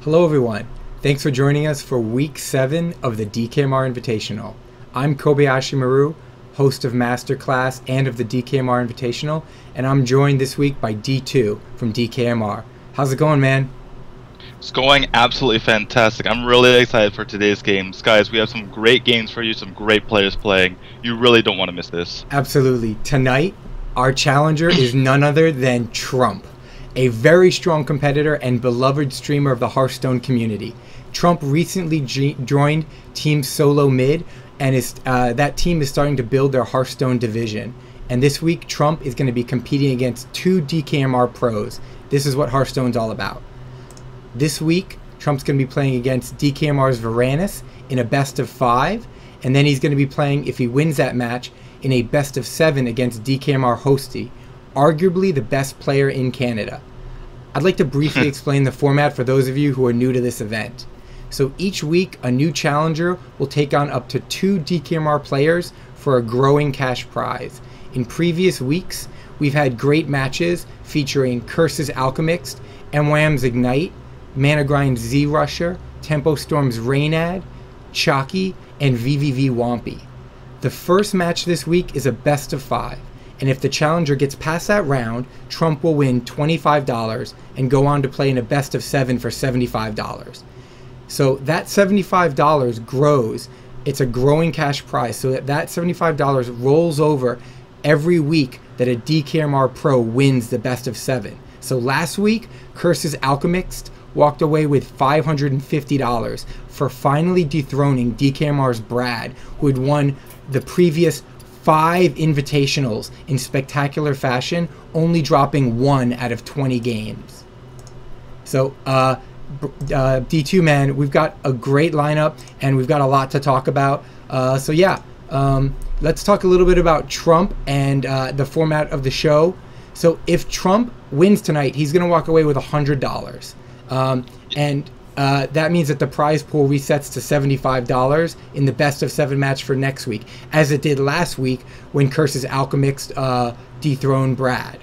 Hello everyone, thanks for joining us for week 7 of the DKMR Invitational. I'm Kobayashi Maru, host of Masterclass and of the DKMR Invitational, and I'm joined this week by D2 from DKMR. How's it going, man? It's going absolutely fantastic. I'm really excited for today's games. Guys, we have some great games for you, some great players playing. You really don't want to miss this. Absolutely. Tonight, our challenger is none other than Trump, a very strong competitor and beloved streamer of the Hearthstone community. Trump recently joined Team Solo Mid, and that team is starting to build their Hearthstone division. And this week, Trump is going to be competing against 2 DKMR pros. This is what Hearthstone's all about. This week, Trump's going to be playing against DKMR's Varranis in a best of 5, and then he's going to be playing, if he wins that match, in a best of 7 against DKMR Hosty, arguably the best player in Canada. I'd like to briefly explain the format for those of you who are new to this event. So each week, a new challenger will take on up to 2 DKMR players for a growing cash prize. In previous weeks, we've had great matches featuring Curse's Alchemist, MYM's Ignite, Mana Grind's Z-Rusher, Tempo Storm's Raynad, Chalky, and VVV Wampy. The first match this week is a best of 5, and if the challenger gets past that round, Trump will win $25 and go on to play in a best of 7 for $75. So that $75 grows. It's a growing cash prize, so that $75 rolls over every week that a DKMR Pro wins the best of 7. So last week, Curse's Alchemist walked away with $550 for finally dethroning DKMR's Brad, who had won the previous 5 invitationals in spectacular fashion, only dropping 1 out of 20 games. So, D2, man, we've got a great lineup, and we've got a lot to talk about. Let's talk a little bit about Trump and the format of the show. So if Trump wins tonight, he's going to walk away with $100. That means that the prize pool resets to $75 in the best of 7 match for next week, as it did last week when Curse's Alchemist dethroned Brad.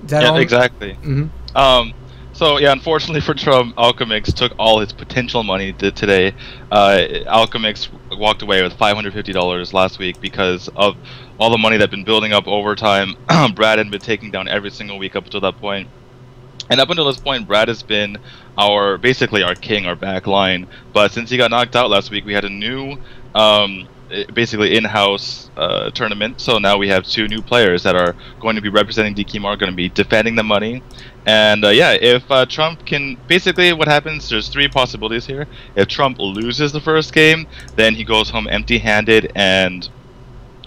Is that all? Exactly. Mm-hmm. So yeah, unfortunately for Trump, Alchemist took all his potential money today. Alchemist walked away with $550 last week because of all the money that's been building up over time. Brad had been taking down every single week up until that point. And up until this point, Brad has been basically our king, our back line. But since he got knocked out last week, we had a new, basically in-house tournament. So now we have 2 new players that are going to be representing DKMR, going to be defending the money. And yeah, if Trump can, basically what happens, there's 3 possibilities here. If Trump loses the first game, then he goes home empty-handed, and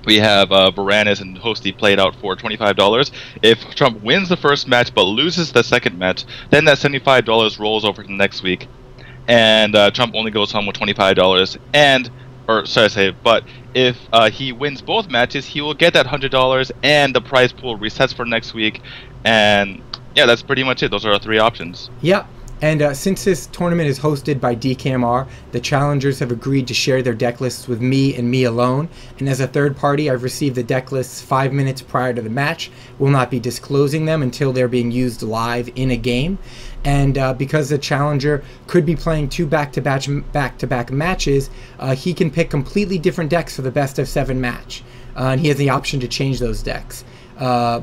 we have Varranis and Hosty played out for $25. If Trump wins the first match but loses the second match, then that $75 rolls over to the next week, and Trump only goes home with $25. But if he wins both matches, he will get that $100, and the prize pool resets for next week. And yeah, that's pretty much it. Those are our 3 options. Yeah. And since this tournament is hosted by DKMR, the challengers have agreed to share their deck lists with me and me alone. And as a third party, I've received the deck lists 5 minutes prior to the match. Will not be disclosing them until they're being used live in a game. And because the challenger could be playing 2 back-to-back matches, he can pick completely different decks for the best of 7 match. And he has the option to change those decks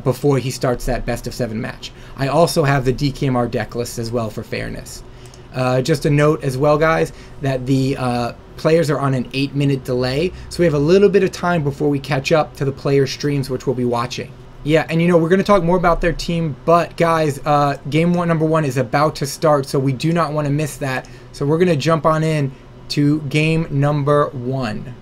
before he starts that best of 7 match. I also have the DKMR deck list as well for fairness. Just a note as well, guys, that the players are on an 8-minute delay, so we have a little bit of time before we catch up to the player streams, which we'll be watching. Yeah, and we're going to talk more about their team, but guys, game number 1 is about to start, so we do not want to miss that. So we're going to jump on in to game number 1.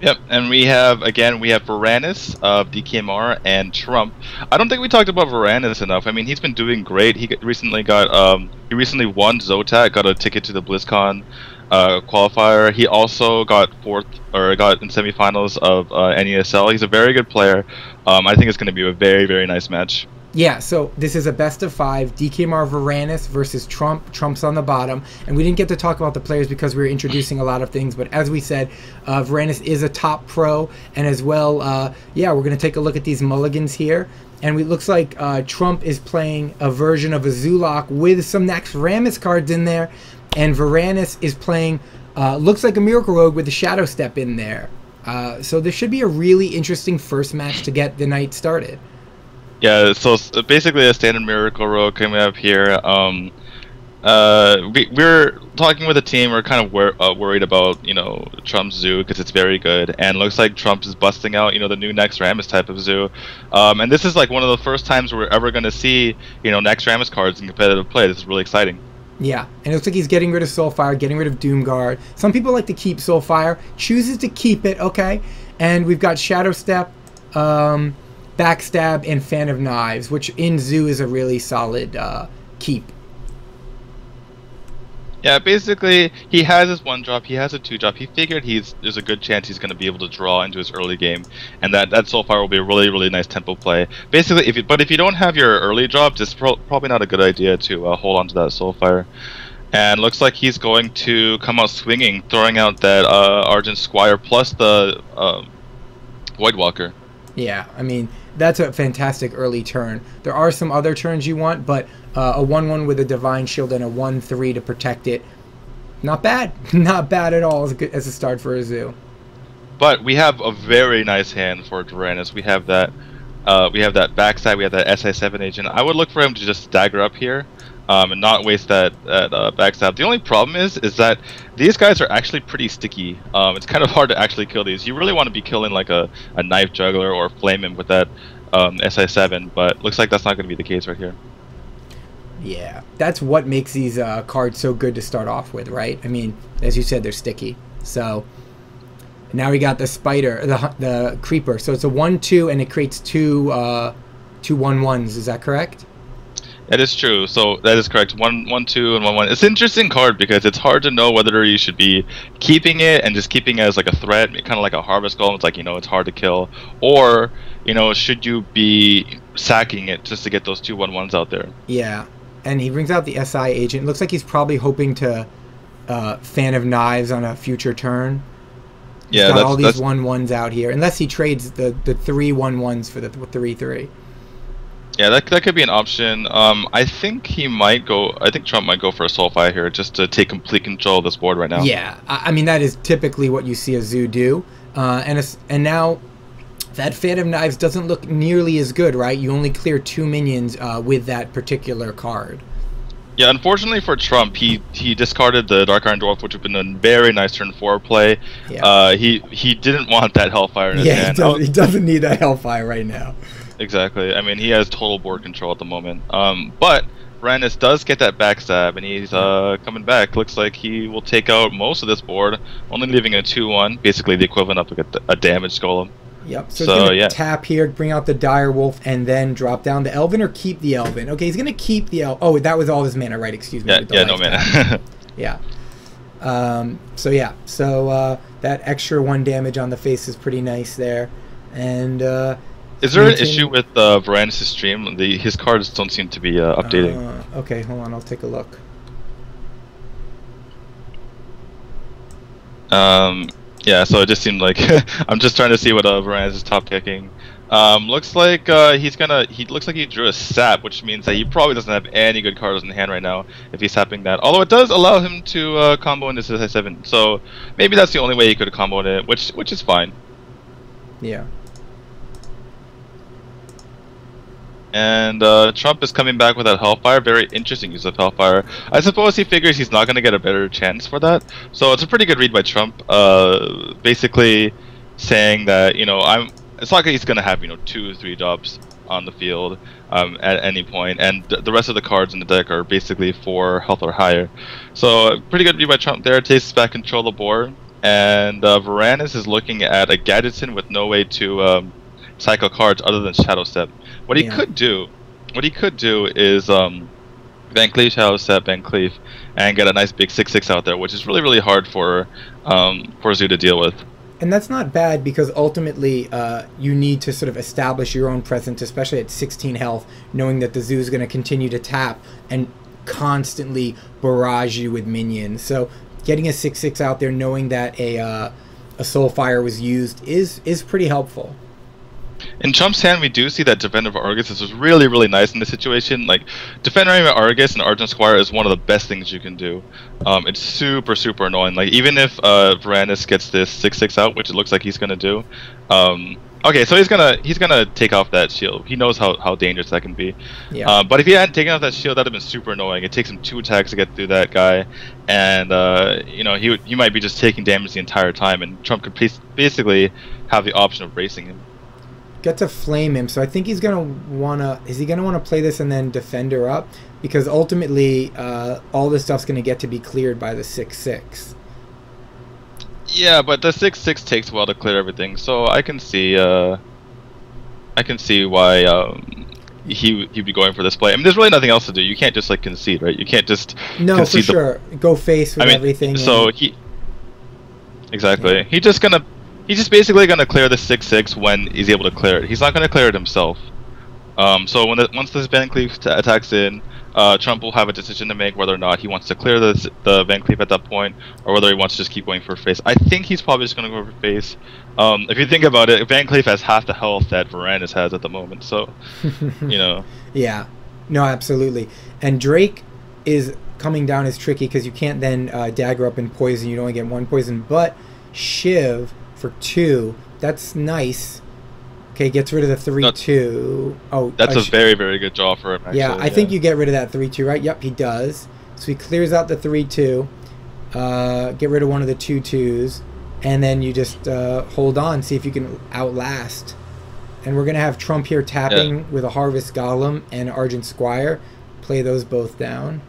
Yep, and we have Varranis of DKMR and Trump. I don't think we talked about Varranis enough. I mean, he's been doing great. He recently won Zotac, got a ticket to the BlizzCon qualifier. He also got got in semifinals of NESL. He's a very good player. I think it's going to be a very, very nice match. Yeah, so this is a best of 5. DKMR Varranis versus Trump. Trump's on the bottom. And we didn't get to talk about the players because we were introducing a lot of things. But as we said, Varranis is a top pro. And as well, yeah, we're going to take a look at these mulligans here. And it looks like Trump is playing a version of a Zulok with some Naxxramas cards in there. And Varranis is playing, looks like a Miracle Rogue with a Shadow Step in there. So this should be a really interesting first match to get the night started. Yeah, so basically a standard Miracle Rogue coming up here. We're talking with the team. We're kind of worried about, you know, Trump's zoo because it's very good, and looks like Trump is busting out, you know, the new Naxxramas type of zoo. And this is like one of the first times we're ever going to see, you know, Naxxramas cards in competitive play. This is really exciting. Yeah, and it looks like he's getting rid of Soulfire, getting rid of Doomguard. Some people like to keep Soulfire, chooses to keep it, okay. And we've got Shadow Step, Backstab, and Fan of Knives, which in Zoo is a really solid keep. Yeah, basically, he has his 1-drop, he has a 2-drop. He figured there's a good chance he's going to be able to draw into his early game, and that Soulfire will be a really, really nice tempo play. Basically, if you don't have your early drop, it's probably not a good idea to hold on to that Soulfire. And looks like he's going to come out swinging, throwing out that Argent Squire plus the Voidwalker. Yeah, I mean, that's a fantastic early turn. There are some other turns you want, but a 1-1 with a Divine Shield and a 1-3 to protect it, not bad. Not bad at all as a start for a Zoo. But we have a very nice hand for Varranis. We have that backside, we have that SI7 agent. I would look for him to just dagger up here. And not waste that backstab. The only problem is that these guys are actually pretty sticky. It's kind of hard to actually kill these. You really want to be killing like a Knife Juggler or Flame him with that SI7, but looks like that's not going to be the case right here. Yeah, that's what makes these cards so good to start off with, right? I mean, as you said, they're sticky. So now we got the Spider, the Creeper. So it's a 1-2, and it creates two 1-1s. Is that correct? That is true. So that is correct. 1-2 and 1-1. It's an interesting card because it's hard to know whether you should be keeping it and just keeping it as like a threat, kind of like a Harvest Golem. It's like, you know, it's hard to kill, or, you know, should you be sacking it just to get those 2 1-1s out there? Yeah, and he brings out the SI agent. Looks like he's probably hoping to Fan of Knives on a future turn. He's got all these 1-1s out here, unless he trades the 3 1-1s for the 3-3. Yeah, that could be an option. I think Trump might go for a Soulfire here just to take complete control of this board right now. Yeah, I mean, that is typically what you see a Zoo do. And now that Fan of Knives doesn't look nearly as good, right? You only clear 2 minions with that particular card. Yeah, unfortunately for Trump, he discarded the Dark Iron Dwarf, which would have been a very nice turn 4 play. Yeah. He didn't want that Hellfire in his hand. He doesn't need that Hellfire right now. Exactly. I mean, he has total board control at the moment. But Varranis does get that backstab, and he's coming back. Looks like he will take out most of this board, only leaving a 2-1, basically the equivalent of like a damaged golem. Yep. So he's gonna tap here, bring out the Dire Wolf, and then drop down the Elven, or keep the Elven. Okay, he's gonna keep the Elven. Oh, that was all his mana, right? Excuse me. Yeah, no mana. Yeah. So yeah. So that extra 1 damage on the face is pretty nice there, and. Is there an issue with Varranis' stream? His cards don't seem to be updating. Okay, hold on. I'll take a look. Yeah, so it just seemed like I'm just trying to see what Varranis is top picking. Looks like he looks like he drew a sap, which means that he probably doesn't have any good cards in hand right now if he's sapping that. Although it does allow him to combo into SI7, so maybe that's the only way he could combo it, which is fine. Yeah. And Trump is coming back with that Hellfire. Very interesting use of Hellfire. I suppose he figures he's not going to get a better chance for that. So it's a pretty good read by Trump. Basically saying that, you know, it's not like he's going to have, you know, 2 or 3 drops on the field at any point. And the rest of the cards in the deck are basically 4 health or higher. So pretty good read by Trump there. Takes back control of the board. And Varranis is looking at a Gadgetzin with no way to cycle cards other than Shadow Step. What he could do is Van Cleef, Shadow Step, Van Cleef, and get a nice big 6/6 out there, which is really, really hard for Zoo to deal with. And that's not bad because ultimately you need to sort of establish your own presence, especially at 16 health, knowing that the zoo is going to continue to tap and constantly barrage you with minions. So getting a 6/6 out there, knowing that a Soulfire was used is pretty helpful. In Trump's hand, we do see that Defender of Argus is really, really nice in this situation. Like, Defending Argus and Argent Squire is one of the best things you can do. It's super, super annoying. Like, even if Varranis gets this 6/6 out, which it looks like he's gonna do, okay, so he's gonna take off that shield. He knows how dangerous that can be. Yeah. But if he hadn't taken off that shield, that'd have been super annoying. It takes him 2 attacks to get through that guy, and you know, he might be just taking damage the entire time, and Trump could basically have the option of racing him. Get to flame him, so I think he's gonna wanna. Is he gonna want to play this and then Defender up? Because ultimately, all this stuff's gonna get to be cleared by the 6/6. Yeah, but the 6/6 takes a while to clear everything, so I can see why he'd be going for this play. I mean, there's really nothing else to do. You can't just like concede, right? You can't just concede for sure. Go face with everything. So exactly. Yeah. He's just basically gonna clear the 6/6 when he's able to clear it. He's not gonna clear it himself. So once this Van Cleef attacks in, Trump will have a decision to make whether or not he wants to clear the Van Cleef at that point, or whether he wants to just keep going for face. I think he's probably just gonna go for face. If you think about it, Van Cleef has half the health that Varranis has at the moment, so you know. Yeah, no, absolutely. And Drake is coming down is tricky because you can't then dagger up and poison. You only get 1 poison, but Shiv for 2, that's nice. Okay, gets rid of the 3/2. Oh, that's a very, very good draw for him. Actually. Yeah, I think you get rid of that 3/2, right? Yep, he does. So he clears out the 3/2. Get rid of one of the 2/2s, and then you just hold on, see if you can outlast. And we're gonna have Trump here tapping with a Harvest Golem and Argent Squire. Play those both down.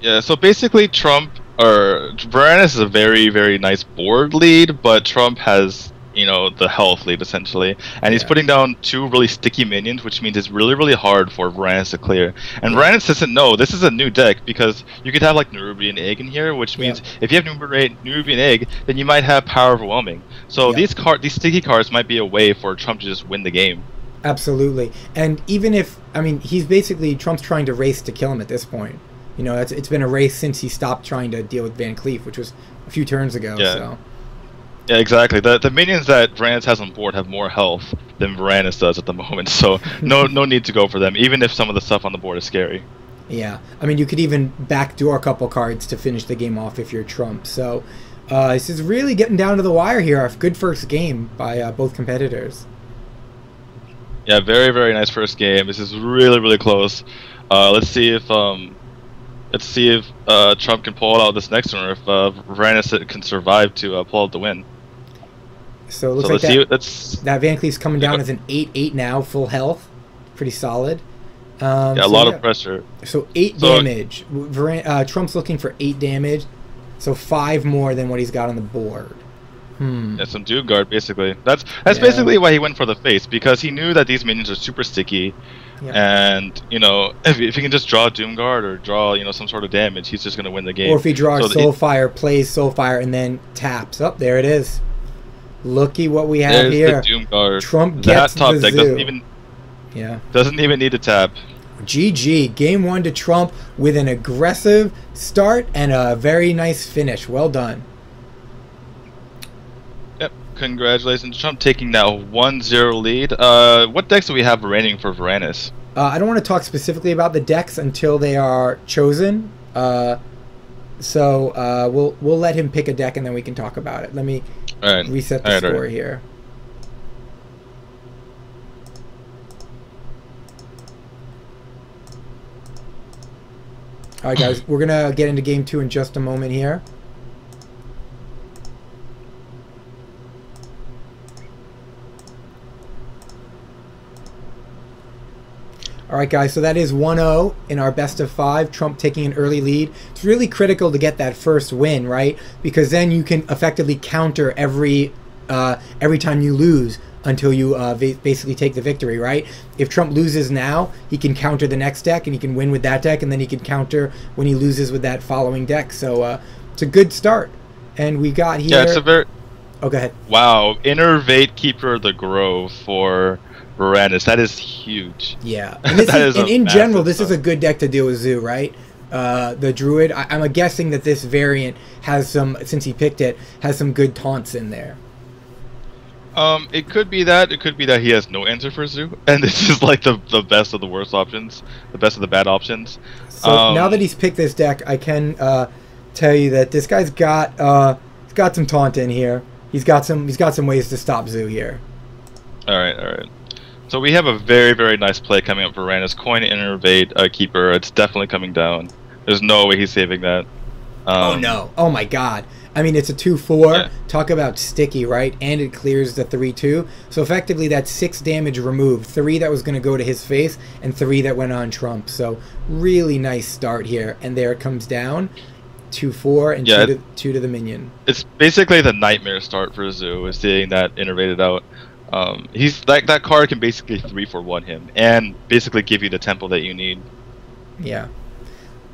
Yeah. So basically, Varranis is a very, very nice board lead, but Trump has, you know, the health lead essentially, and he's putting down 2 really sticky minions, which means it's really, really hard for Varranis to clear. And Varranis doesn't know this is a new deck because you could have like Nerubian Egg in here, which means if you have Nerubian Egg, then you might have Power Overwhelming. So these sticky cards might be a way for Trump to just win the game. Absolutely. And even if, I mean, he's basically, Trump's trying to race to kill him at this point. You know, it's been a race since he stopped trying to deal with Van Cleef, which was a few turns ago. Yeah. So. Yeah, exactly. The minions that Varranis has on board have more health than Varranis does at the moment, so no need to go for them, even if some of the stuff on the board is scary. Yeah, I mean, you could even backdoor a couple cards to finish the game off if you're Trump. So this is really getting down to the wire here. A good first game by both competitors. Yeah, very, very nice first game. This is really, really close. Let's see if Trump can pull out this next one, or if Varranis can survive to pull out the win. So it looks like that Van Cleef's coming down as an 8/8 now, full health, pretty solid. Yeah, a lot of pressure. So 8 damage. Trump's looking for 8 damage, so 5 more than what he's got on the board. Yeah, some Doom Guard basically. That's basically why he went for the face, because he knew that these minions are super sticky. And you know, if he can just draw Doom Guard or draw, you know, some sort of damage, he's just gonna win the game. Or if he draws Soulfire, plays Soulfire, and then taps. Up there it is. Looky what we have here. There's the Doom Guard. Trump gets that top the deck zoo. Doesn't even need to tap. GG. Game 1 to Trump with an aggressive start and a very nice finish. Well done. Congratulations, Trump taking now 1-0 lead. What decks do we have remaining for Varranis? I don't want to talk specifically about the decks until they are chosen. So we'll let him pick a deck and then we can talk about it. Let me reset the score here. All right, guys, we're gonna get into game 2 in just a moment here. All right, guys, so that is 1-0 in our best of 5. Trump taking an early lead. It's really critical to get that first win, right? Because then you can effectively counter every time you lose until you basically take the victory, right? If Trump loses now, he can counter the next deck, and he can win with that deck, and then he can counter when he loses with that following deck. So it's a good start. And we got here... Yeah, it's a very... Oh, go ahead. Wow, Innervate Keeper of the Grove for Varranis. That is huge. Yeah, and this That is, is and a in general, massive this is a good deck to deal with Zoo, right? The Druid. I'm guessing that this variant has some, since he picked it, has some good taunts in there. It could be that. It could be that he has no answer for Zoo, and this is like the best of the worst options, the best of the bad options. So now that he's picked this deck, I can tell you that this guy's got he's got some taunt in here. He's got some ways to stop Zoo here. All right. So we have a very, very nice play coming up for Varranis. Coin Innervate Keeper. It's definitely coming down. There's no way he's saving that. Oh no! Oh my God! I mean, it's a 2/4. Yeah. Talk about sticky, right? And it clears the 3/2. So effectively, that's 6 damage removed. 3 that was going to go to his face, and 3 that went on Trump. So really nice start here. And there it comes down. 2/4 and Yeah, 2 to the minion. It's basically the nightmare start for Zoo, is seeing that innervated out. He's that card can basically 3-for-1 him and basically give you the tempo that you need. Yeah.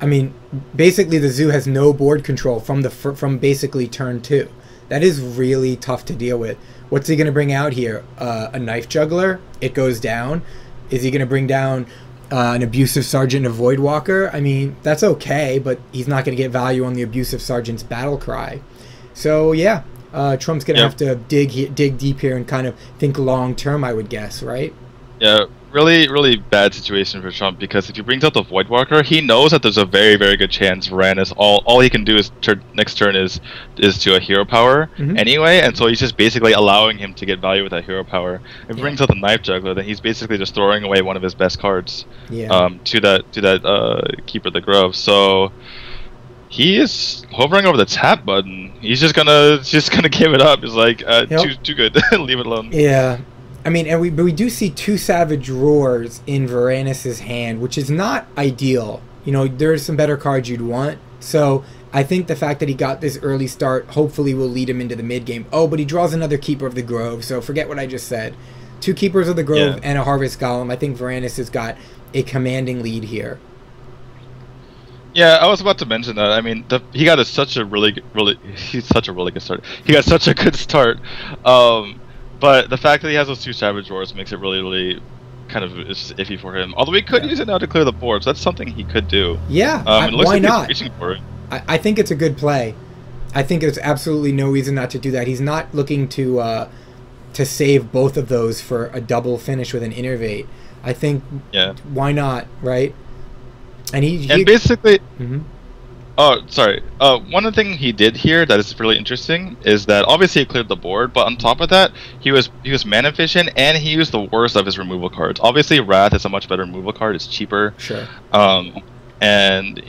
I mean, basically the Zoo has no board control from basically turn 2. That is really tough to deal with. What's he going to bring out here? A Knife Juggler? It goes down. Is he going to bring down an Abusive Sergeant and a Voidwalker? I mean, that's okay, but he's not going to get value on the Abusive Sergeant's Battle Cry. So yeah, Trump's going to have to dig deep here and kind of think long term, I would guess, right? Yeah, really bad situation for Trump, because if he brings out the Voidwalker, he knows that there's a very, very good chance Varranis, all he can do is next turn is to a hero power anyway, and so he's just basically allowing him to get value with that hero power. If he brings out the Knife Juggler, then he's basically just throwing away one of his best cards to that Keeper of the Grove. So he is hovering over the tap button. He's just gonna give it up. It's like too good. Leave it alone. Yeah. I mean, and we do see 2 Savage Roars in Varranis' hand, which is not ideal. You know, there's some better cards you'd want. So I think the fact that he got this early start hopefully will lead him into the mid game. Oh, but he draws another Keeper of the Grove, so forget what I just said. 2 Keepers of the Grove and a Harvest Golem. I think Varranis has got a commanding lead here. Yeah, I was about to mention that. I mean, he got such a really good start. He got such a good start. But the fact that he has those 2 Savage Roars makes it really kind of iffy for him. Although he could use it now to clear the board, so that's something he could do. Yeah, it looks why like not? He's reaching for it. I think it's a good play. I think there's absolutely no reason not to do that. He's not looking to save both of those for a double finish with an Innervate. I think, why not, right? And he basically... Oh, sorry. One of the things he did here that is really interesting is that obviously he cleared the board, but on top of that, he was mana efficient and he used the worst of his removal cards. Obviously, Wrath is a much better removal card. It's cheaper. Sure. And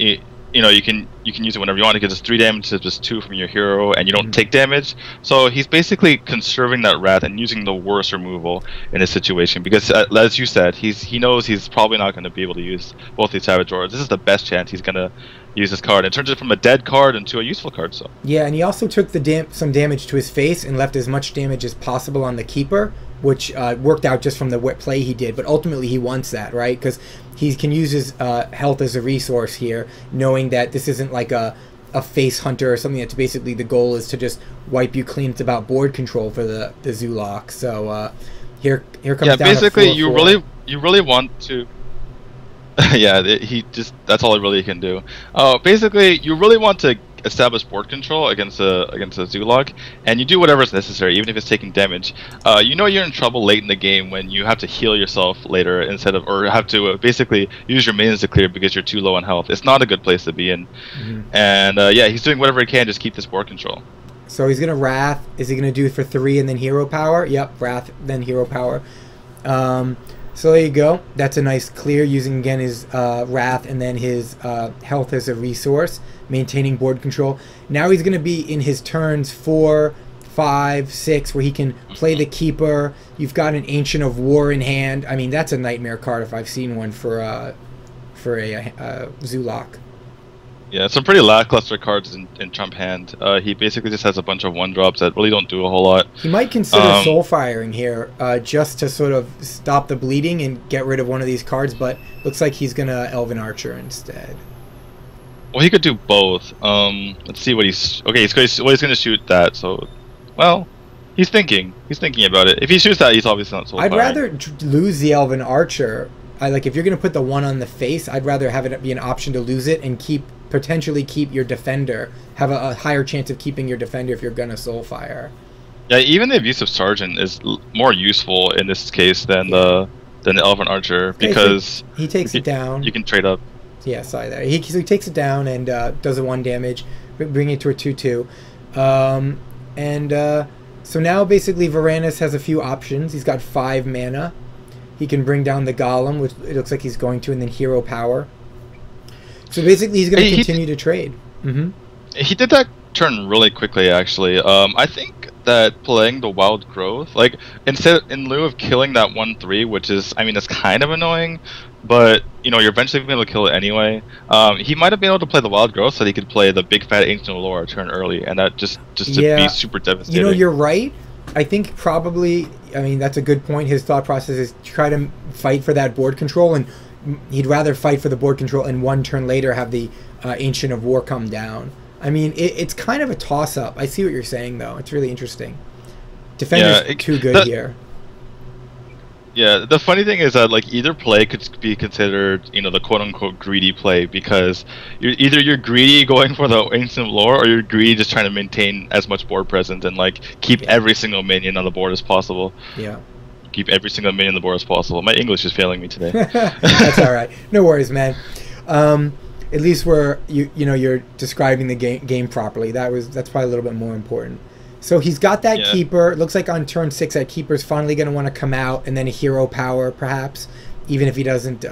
you know, you can use it whenever you want. It gives 3 damage to just 2 from your hero, and you don't take damage. So he's basically conserving that Wrath and using the worst removal in this situation, because as you said, he knows he's probably not going to be able to use both these Savage Roars. This is the best chance he's going to use this card. It turns it from a dead card into a useful card. So yeah, and he also took some damage to his face and left as much damage as possible on the Keeper, which worked out just from the play he did. But ultimately, he wants that, right? Because he can use his health as a resource here, knowing that this isn't like a face hunter or something. That's basically the goal is to just wipe you clean. It's about board control for the Zoolock. So here comes down basically a 4/4. you really want to. Yeah, that's all he really can do. Basically, you really want to establish board control against a Zoolock, and you do whatever is necessary, even if it's taking damage. You know you're in trouble late in the game when you have to heal yourself later or have to basically use your minions to clear because you're too low on health. It's not a good place to be in. And yeah, he's doing whatever he can just keep this board control. So he's gonna Wrath. Is he gonna do it for 3 and then Hero Power? Yep, Wrath then Hero Power. So there you go. That's a nice clear using again his Wrath and then his health as a resource, maintaining board control. Now he's going to be in his turns 4, 5, 6, where he can play the Keeper. You've got an Ancient of War in hand. I mean, that's a nightmare card if I've seen one for a Zoolock. Yeah, some pretty lackluster cards in Trump hand. He basically just has a bunch of 1-drops that really don't do a whole lot. He might consider soul firing here just to sort of stop the bleeding and get rid of one of these cards, but looks like he's going to Elven Archer instead. Well, he could do both. Let's see what he's... Okay, he's going to shoot that, so... Well, He's thinking about it. If he shoots that, he's obviously not soul I'd firing. rather lose the Elven Archer. Like if you're going to put the one on the face, I'd rather have it be an option to lose it and potentially keep your defender. Have a higher chance of keeping your defender if you're going to soul fire. Yeah, even the Abusive Sergeant is more useful in this case than the Elven Archer, because he takes it down. You can trade up. Yeah, sorry there. So he takes it down and does a 1 damage, bringing it to a 2/2. So now basically Varranis has a few options. He's got 5 mana. He can bring down the Golem, which it looks like he's going to, and then Hero Power. So basically he's going to continue to trade. He did that turn really quickly, actually. I think that playing the Wild Growth, like, in lieu of killing that 1/3, which is, I mean, it's kind of annoying, but, you know, you're eventually going to be able to kill it anyway. He might have been able to play the Wild Growth so that he could play the Big Fat Ancient Lore turn early, and that just to be super devastating. You know, you're right. I think probably, I mean, that's a good point. His thought process is try to fight for that board control, and he'd rather fight for the board control and 1 turn later have the Ancient of War come down. I mean, it's kind of a toss-up. I see what you're saying, though. It's really interesting. Defender's too good here. Yeah, the funny thing is that, like, either play could be considered, you know, the quote-unquote greedy play, because you're greedy going for the Ancient Lore, or you're greedy just trying to maintain as much board presence and, like, keep every single minion on the board as possible. Yeah. Keep every single minion on the board as possible. My English is failing me today. That's all right. No worries, man. At least you're describing the game properly. That's probably a little bit more important. So he's got that Keeper. It looks like on turn 6 that Keeper's finally going to want to come out, and then a Hero Power perhaps, even if he doesn't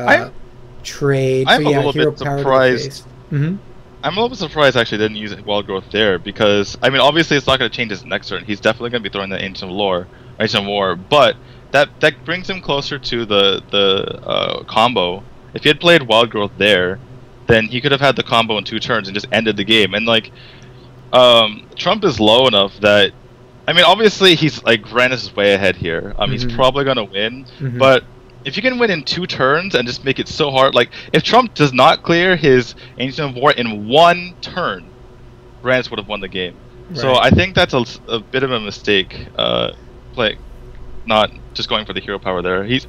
trade. I'm a little bit surprised. I'm a little bit surprised actually didn't use Wild Growth there, because I mean obviously it's not going to change his next turn. He's definitely going to be throwing the Ancient War, but that brings him closer to the combo. If he had played Wild Growth there, then he could have had the combo in 2 turns and just ended the game. And like, Trump is low enough that, I mean, obviously he's like, Varranis is way ahead here. He's probably gonna win, but if you can win in 2 turns and just make it so hard, like if Trump does not clear his Ancient of War in 1 turn, Varranis would have won the game. Right. So I think that's a bit of a mistake. Not just going for the Hero Power there. He's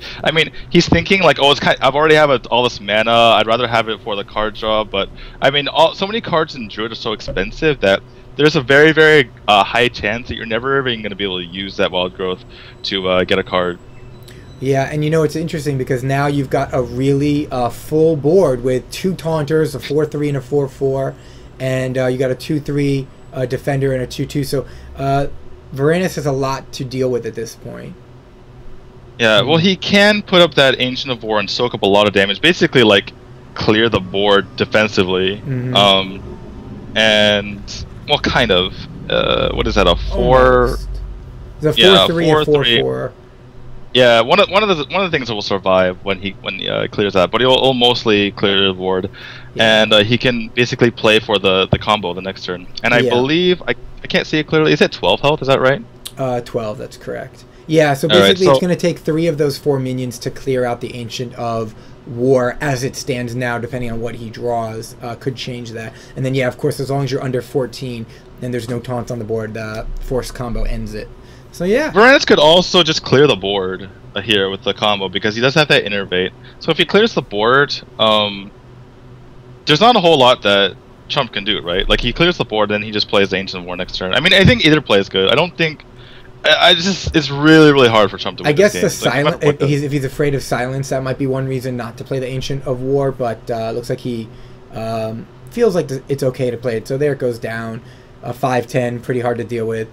thinking like, oh, I've already have all this mana. I'd rather have it for the card draw. But I mean, so many cards in Druid are so expensive that there's a very, very high chance that you're never even going to be able to use that Wild Growth to get a card. Yeah, and you know it's interesting because now you've got a really full board with 2 Taunters, a 4/3 and a 4/4, and you got a 2/3 Defender and a 2/2. So Varranis has a lot to deal with at this point. Yeah, well, he can put up that Ancient of War and soak up a lot of damage. Basically, like, clear the board defensively. And, well, kind of. What is that, a 4? The 4/3 or 4/4. Yeah, one of the things that will survive when he clears that, but he'll mostly clear the board, and he can basically play for the combo the next turn. And I believe I can't see it clearly. Is it 12 health? Is that right? 12. That's correct. Yeah. So basically, it's going to take 3 of those 4 minions to clear out the Ancient of War as it stands now. Depending on what he draws, could change that. And then of course, as long as you're under 14, then there's no taunts on the board. The force combo ends it. So yeah, Varranis could also just clear the board here with the combo because he does have that Innervate. So if he clears the board, there's not a whole lot that Trump can do, right? Like he clears the board, then he just plays the Ancient War next turn. I mean, I think either play is good. I don't think. It's really, really hard for Trump to win. I guess this the game. silence. If he's afraid of silence, that might be one reason not to play the Ancient of War. But looks like he feels like it's okay to play it. So there it goes down. 5/10, pretty hard to deal with.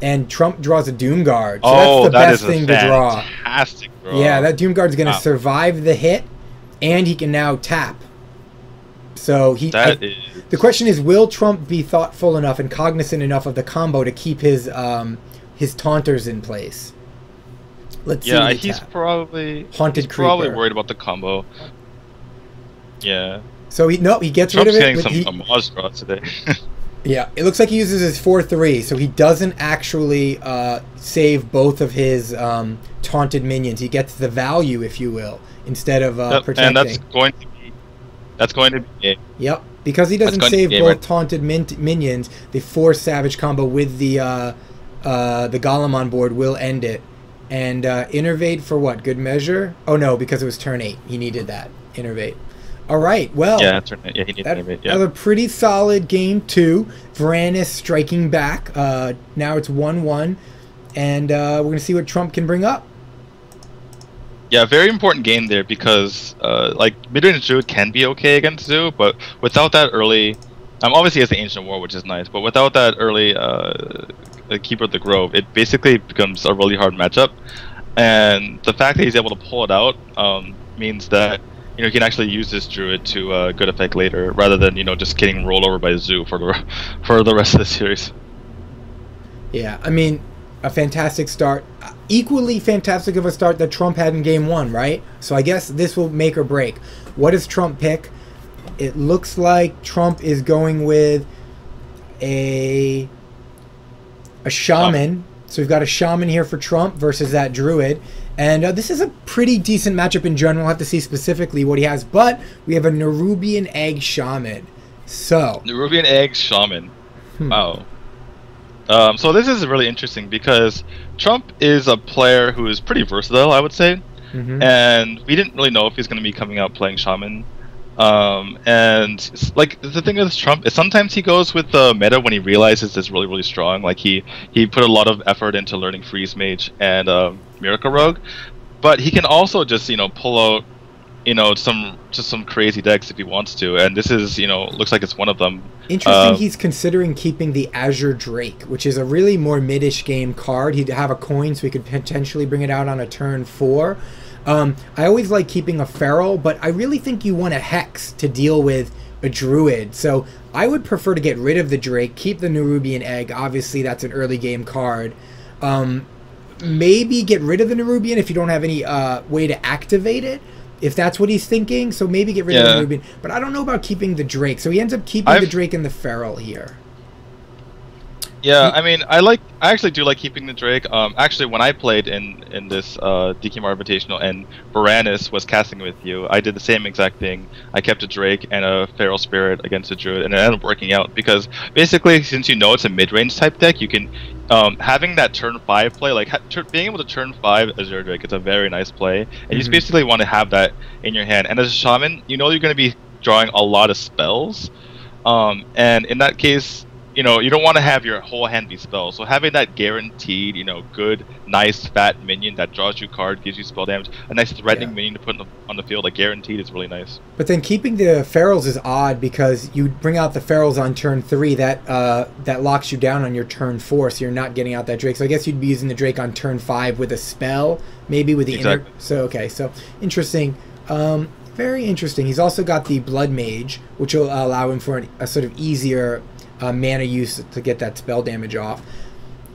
And Trump draws a Doomguard. So that's the best thing to draw. Fantastic draw. Yeah, that Doomguard's going to survive the hit, and he can now tap. So the question is, will Trump be thoughtful enough and cognizant enough of the combo to keep his taunters in place? Let's see. Yeah, he's probably probably worried about the combo. Yeah. So he gets Trump's rid of it. getting some Amaz draw today. Yeah, it looks like he uses his 4/3, so he doesn't actually save both of his taunted minions. He gets the value, if you will, instead of protecting. And that's going to be game. Yep, because he doesn't save both taunted minions, the 4 Savage combo with the the Golem on board will end it. And Innervate for what? Good measure? Oh no, because it was turn 8. He needed that. Innervate. All right, well, yeah, turn 8. Yeah, he needed Innervate. Yeah, that was a pretty solid game 2. Varranis striking back. Now it's 1-1, and we're gonna see what Trump can bring up. Yeah, very important game there because like mid-range Druid can be okay against Zoo, but without that early, obviously he has the Ancient War, which is nice, but without that early Keeper of the Grove, it basically becomes a really hard matchup. And the fact that he's able to pull it out means that he can actually use this Druid to good effect later, rather than just getting rolled over by Zoo for the rest of the series. Yeah, I mean, a fantastic start. Equally fantastic of a start that Trump had in game 1, right? So I guess this will make or break. What does Trump pick? It looks like Trump is going with a shaman. So we've got a shaman here for Trump versus that druid. And this is a pretty decent matchup in general. We'll have to see specifically what he has. But we have a Nerubian Egg Shaman. So Nerubian Egg Shaman. Wow. So this is really interesting because Trump is a player who is pretty versatile, I would say. And we didn't really know if he's going to be coming out playing Shaman. And like the thing with Trump is sometimes he goes with the meta when he realizes it's really, really strong. Like he put a lot of effort into learning Freeze Mage and Miracle Rogue, but he can also just pull out some crazy decks if he wants to, and this is looks like it's one of them. Interesting. He's considering keeping the Azure Drake, which is a really more mid-ish game card. He'd have a coin, so he could potentially bring it out on a turn 4. I always like keeping a Feral, but I really think you want a Hex to deal with a Druid. So I would prefer to get rid of the Drake, keep the Nerubian Egg. Obviously, that's an early game card. Maybe get rid of the Nerubian if you don't have any way to activate it, if that's what he's thinking. So maybe get rid of the Nerubian. But I don't know about keeping the Drake. So he ends up keeping the Drake and the Feral here. Yeah, I mean, I actually do like keeping the Drake. Actually, when I played in this DKMR Invitational and Varranis was casting with you, I did the same exact thing. I kept a Drake and a Feral Spirit against a Druid, and it ended up working out because basically, since it's a mid-range type deck, you can having that turn 5 play, like being able to turn 5 Azure Drake, it's a very nice play, and you just basically want to have that in your hand. And as a Shaman, you're going to be drawing a lot of spells, and in that case, you don't want to have your whole hand be spells. So having that guaranteed, good, nice, fat minion that draws you card, gives you spell damage, a nice threatening minion to put on the field, like guaranteed, is really nice. But then keeping the Ferals is odd because you bring out the Ferals on turn 3, that locks you down on your turn 4, so you're not getting out that Drake. So I guess you'd be using the Drake on turn 5 with a spell, maybe with the inner. So okay, so interesting. Very interesting. He's also got the Blood Mage, which will allow him for a sort of easier mana use to get that spell damage off.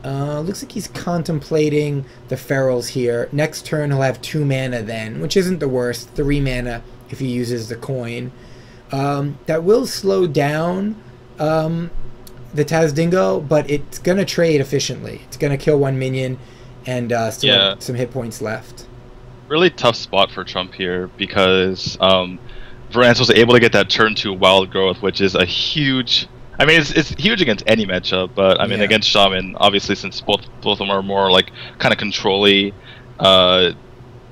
Looks like he's contemplating the Ferals here. Next turn he'll have 2 mana then, which isn't the worst. 3 mana if he uses the coin. That will slow down the Tazdingo, but it's going to trade efficiently. It's going to kill 1 minion and still have some hit points left. Really tough spot for Trump here because Varranis was able to get that turn 2 Wild Growth, which is a huge... I mean, it's huge against any matchup, but I mean against Shaman, obviously, since both of them are more like kind of control-y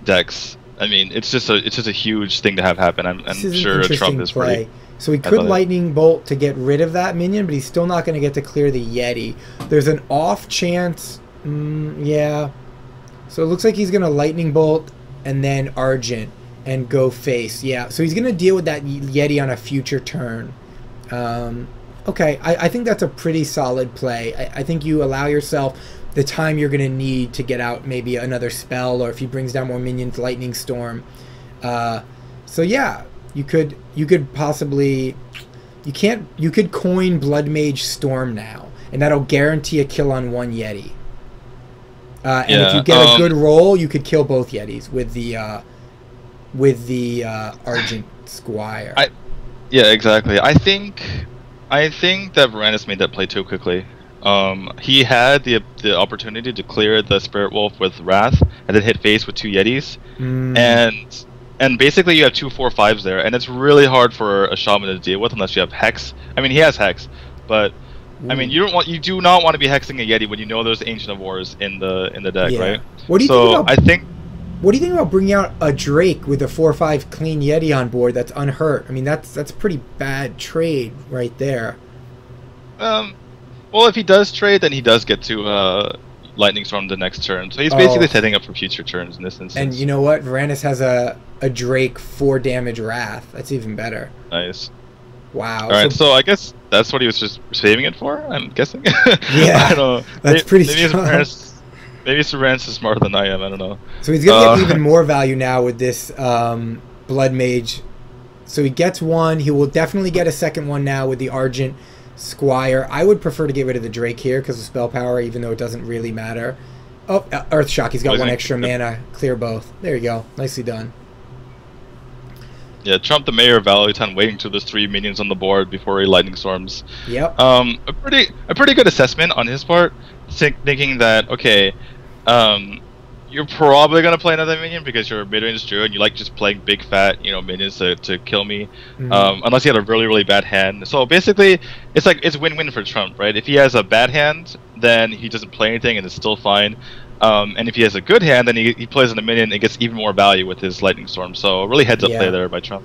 decks. I mean, it's just a huge thing to have happen. I'm sure Trump is pretty. So he could Lightning Bolt to get rid of that minion, but he's still not going to get to clear the Yeti. There's an off chance, yeah. So it looks like he's going to Lightning Bolt and then Argent and go face. Yeah, so he's going to deal with that Yeti on a future turn. Okay, I think that's a pretty solid play. I think you allow yourself the time you're going to need to get out maybe another spell, or if he brings down more minions, Lightning Storm. So yeah, you could possibly you could coin Blood Mage Storm now, and that'll guarantee a kill on 1 Yeti. And if you get a good roll, you could kill both Yetis with the Argent Squire. Yeah, exactly. I think that Varranis made that play too quickly. He had the opportunity to clear the Spirit Wolf with Wrath, and then hit face with 2 Yetis, and basically you have 2 4/5s there, and it's really hard for a Shaman to deal with unless you have Hex. I mean, he has Hex, but I mean, you do not want to be hexing a Yeti when you know there's Ancient of Wars in the deck, right? What do you think about? What do you think about bringing out a Drake with a 4/5 clean Yeti on board that's unhurt? I mean, that's a pretty bad trade right there. Well, if he does trade, then he does get to Lightning Storm the next turn. So he's basically setting up for future turns in this instance. And you know what? Varranis has a Drake 4 damage Wrath. That's even better. Nice. Wow. All right, so I guess that's what he was just saving it for, I'm guessing. Yeah, I don't know. that's pretty strong. Maybe Varranis is smarter than I am, I don't know. So he's going to get even more value now with this Blood Mage. So he gets one. He will definitely get a second one now with the Argent Squire. I would prefer to get rid of the Drake here because of spell power, even though it doesn't really matter. Oh, Earth Shock. He's got one extra mana. Clear both. There you go. Nicely done. Yeah, Trump the Mayor of Valleytown waiting till there's 3 minions on the board before he Lightning Storms. Yep. A pretty good assessment on his part, thinking that, okay, you're probably gonna play another minion because you're a mid-range druid and you like just playing big fat, minions to kill me. Unless he had a really bad hand. So basically, it's win-win for Trump, right? If he has a bad hand, then he doesn't play anything and it's still fine. And if he has a good hand, then he plays in a minion and gets even more value with his Lightning Storm. So really heads up play there by Trump.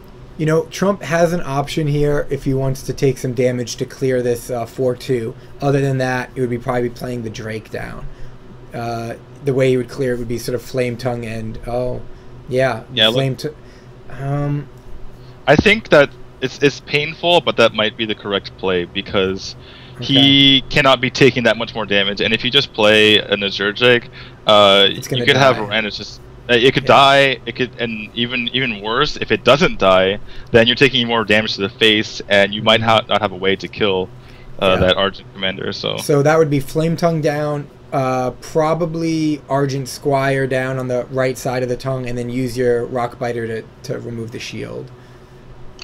Trump has an option here if he wants to take some damage to clear this 4/2. Other than that, it would be probably playing the Drake down. The way he would clear it would be sort of Flame Tongue and Flame Tongue. I think that it's painful, but that might be the correct play because he cannot be taking that much more damage. And if you just play an Azure Drake, you could have Varranis just. It could die. It could, and even worse, if it doesn't die, then you're taking more damage to the face, and you might not have a way to kill that Argent Commander. So that would be Flame Tongue down, probably Argent Squire down on the right side of the tongue, and then use your Rock Biter to remove the shield.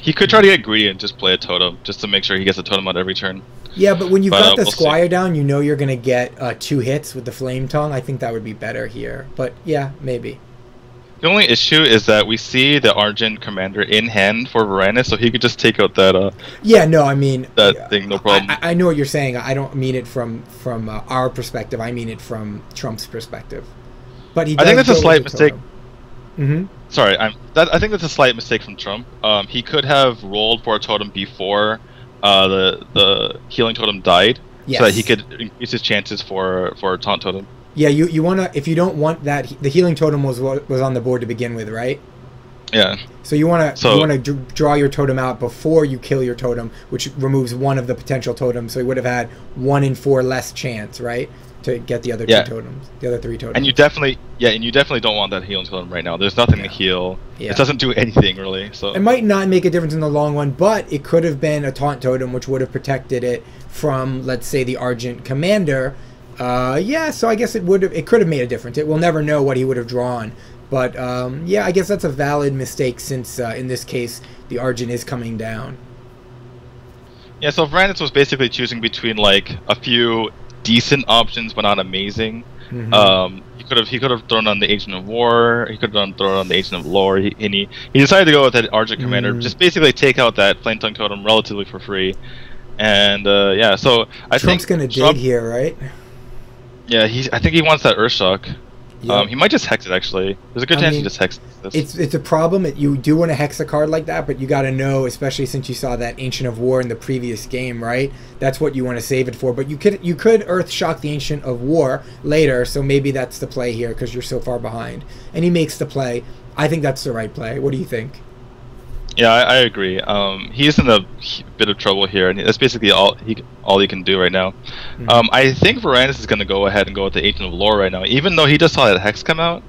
He could try to get greedy and just play a totem, just to make sure he gets a totem out every turn. Yeah, but when you've got the Squire down, you're going to get 2 hits with the Flame Tongue. I think that would be better here. But yeah, maybe. The only issue is that we see the Argent Commander in hand for Varranis, so he could just take out that. That thing, no problem. I know what you're saying. I don't mean it from our perspective. I mean it from Trump's perspective. But I think that's a slight mistake. Sorry, I think that's a slight mistake from Trump. He could have rolled for a totem before the healing totem died, so that he could increase his chances for a taunt totem. Yeah, you wanna, if you don't want that, the healing totem was on the board to begin with, right? Yeah. So you wanna draw your totem out before you kill your totem, which removes one of the potential totems. So you would have had 1 in 4 less chance, right, to get the other 2 totems, the other 3 totems. And you definitely don't want that healing totem right now. There's nothing to heal. Yeah. It doesn't do anything really. So it might not make a difference in the long run, but it could have been a taunt totem, which would have protected it from, let's say, the Argent Commander. So I guess it could have made a difference. We'll never know what he would have drawn, but I guess that's a valid mistake since in this case the Argent is coming down. Yeah, so Varranis was basically choosing between like a few decent options but not amazing. He could have thrown on the Agent of War. He could have thrown on the Agent of Lore. He decided to go with that Argent Commander. Just basically take out that Flame Tongue totem relatively for free, and so I think Trump's gonna dig here, right? Yeah, I think he wants that Earthshock. Yep. He might just hex it, actually. There's a good chance he just hexes this. It's a problem. You do want to hex a card like that, but you got to know, especially since you saw that Ancient of War in the previous game, right? That's what you want to save it for. But you could Earthshock the Ancient of War later, so maybe that's the play here because you're so far behind. And he makes the play. I think that's the right play. What do you think? Yeah, I agree. He's in a bit of trouble here, and that's basically all he can do right now. I think Varranis is going to go ahead and go with the Agent of Lore right now, even though he just saw that Hex come out.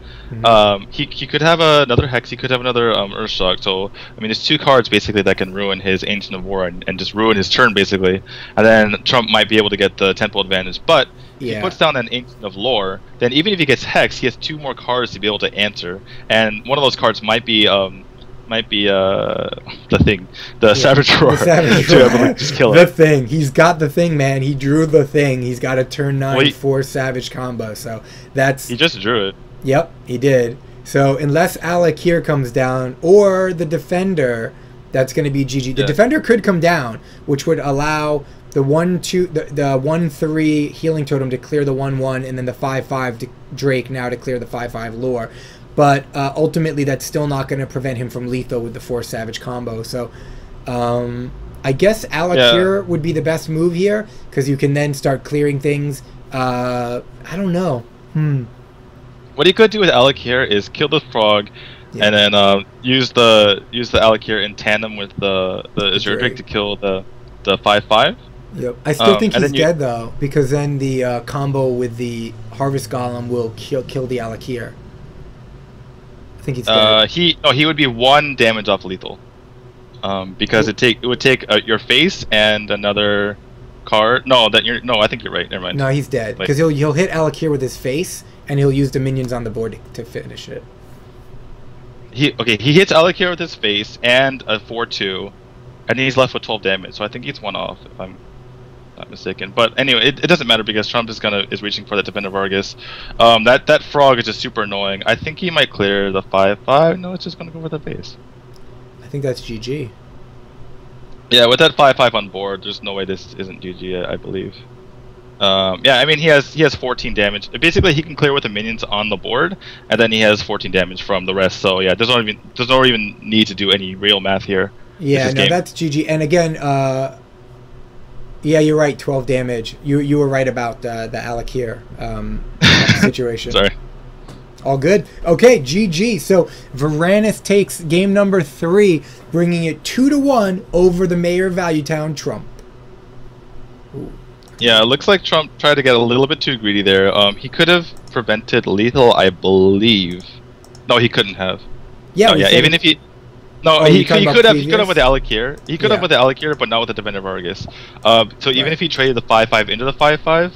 He could have another Hex, he could have another Earthshock, so, I mean, there's 2 cards, basically, that can ruin his Ancient of War and just ruin his turn, basically. And then Trump might be able to get the tempo advantage, but if he puts down an Ancient of Lore, then even if he gets Hex, he has 2 more cards to be able to answer, and one of those cards might be the thing, the Savage Roar. The Savage Roar. Just kill it. The thing. He's got the thing, man. He drew the thing. He's got a turn 9 4 Savage combo. So that's. He just drew it. Yep, he did. So unless Alec here comes down, or the Defender, that's going to be GG. The Defender could come down, which would allow the 1/2, the 1/3 healing totem to clear the 1/1, and then the 5/5 Drake now to clear the 5/5 lore. But ultimately, that's still not going to prevent him from lethal with the Force Savage combo. So I guess Alakir would be the best move here, because you can then start clearing things. I don't know. What you could do with Alakir is kill the frog, and then use the Alakir in tandem with the Azure Drake to kill the 5/5. Yep. I still think he's dead though, because then the combo with the Harvest Golem will kill the Alakir. I think he's dead. He would be 1 damage off lethal. Because it would take your face and another card. No, I think you're right. Never mind. No, he's dead, because he'll hit Alakir with his face, and he'll use the minions on the board to finish it. He hits Alakir with his face and a 4/2, and he's left with 12 damage. So I think he's 1 off, if I'm not mistaken. But anyway, it doesn't matter, because Trump is reaching for the Defender Vargas. That frog is just super annoying. I think he might clear the 5/5. No, it's just gonna go for the face. I think that's GG. Yeah, with that 5/5 on board, there's no way this isn't GG. I believe. Yeah, I mean he has 14 damage. Basically, he can clear with the minions on the board, and then he has 14 damage from the rest. So yeah, there's not even need to do any real math here. Yeah, no, that's GG. And again, yeah, you're right. 12 damage. You were right about the Alakir situation. Sorry. All good. Okay, GG. So Varranis takes game number 3, bringing it 2-1 over the Mayor of Valuetown, Trump. Ooh. Yeah, it looks like Trump tried to get a little bit too greedy there. He could have prevented lethal, I believe. No, he couldn't have. Yeah, no, even if he. No, he could have with the Alakir. He could have with the Alakir, but not with the Defender Vargas. So even if he traded the 5/5 into the 5/5,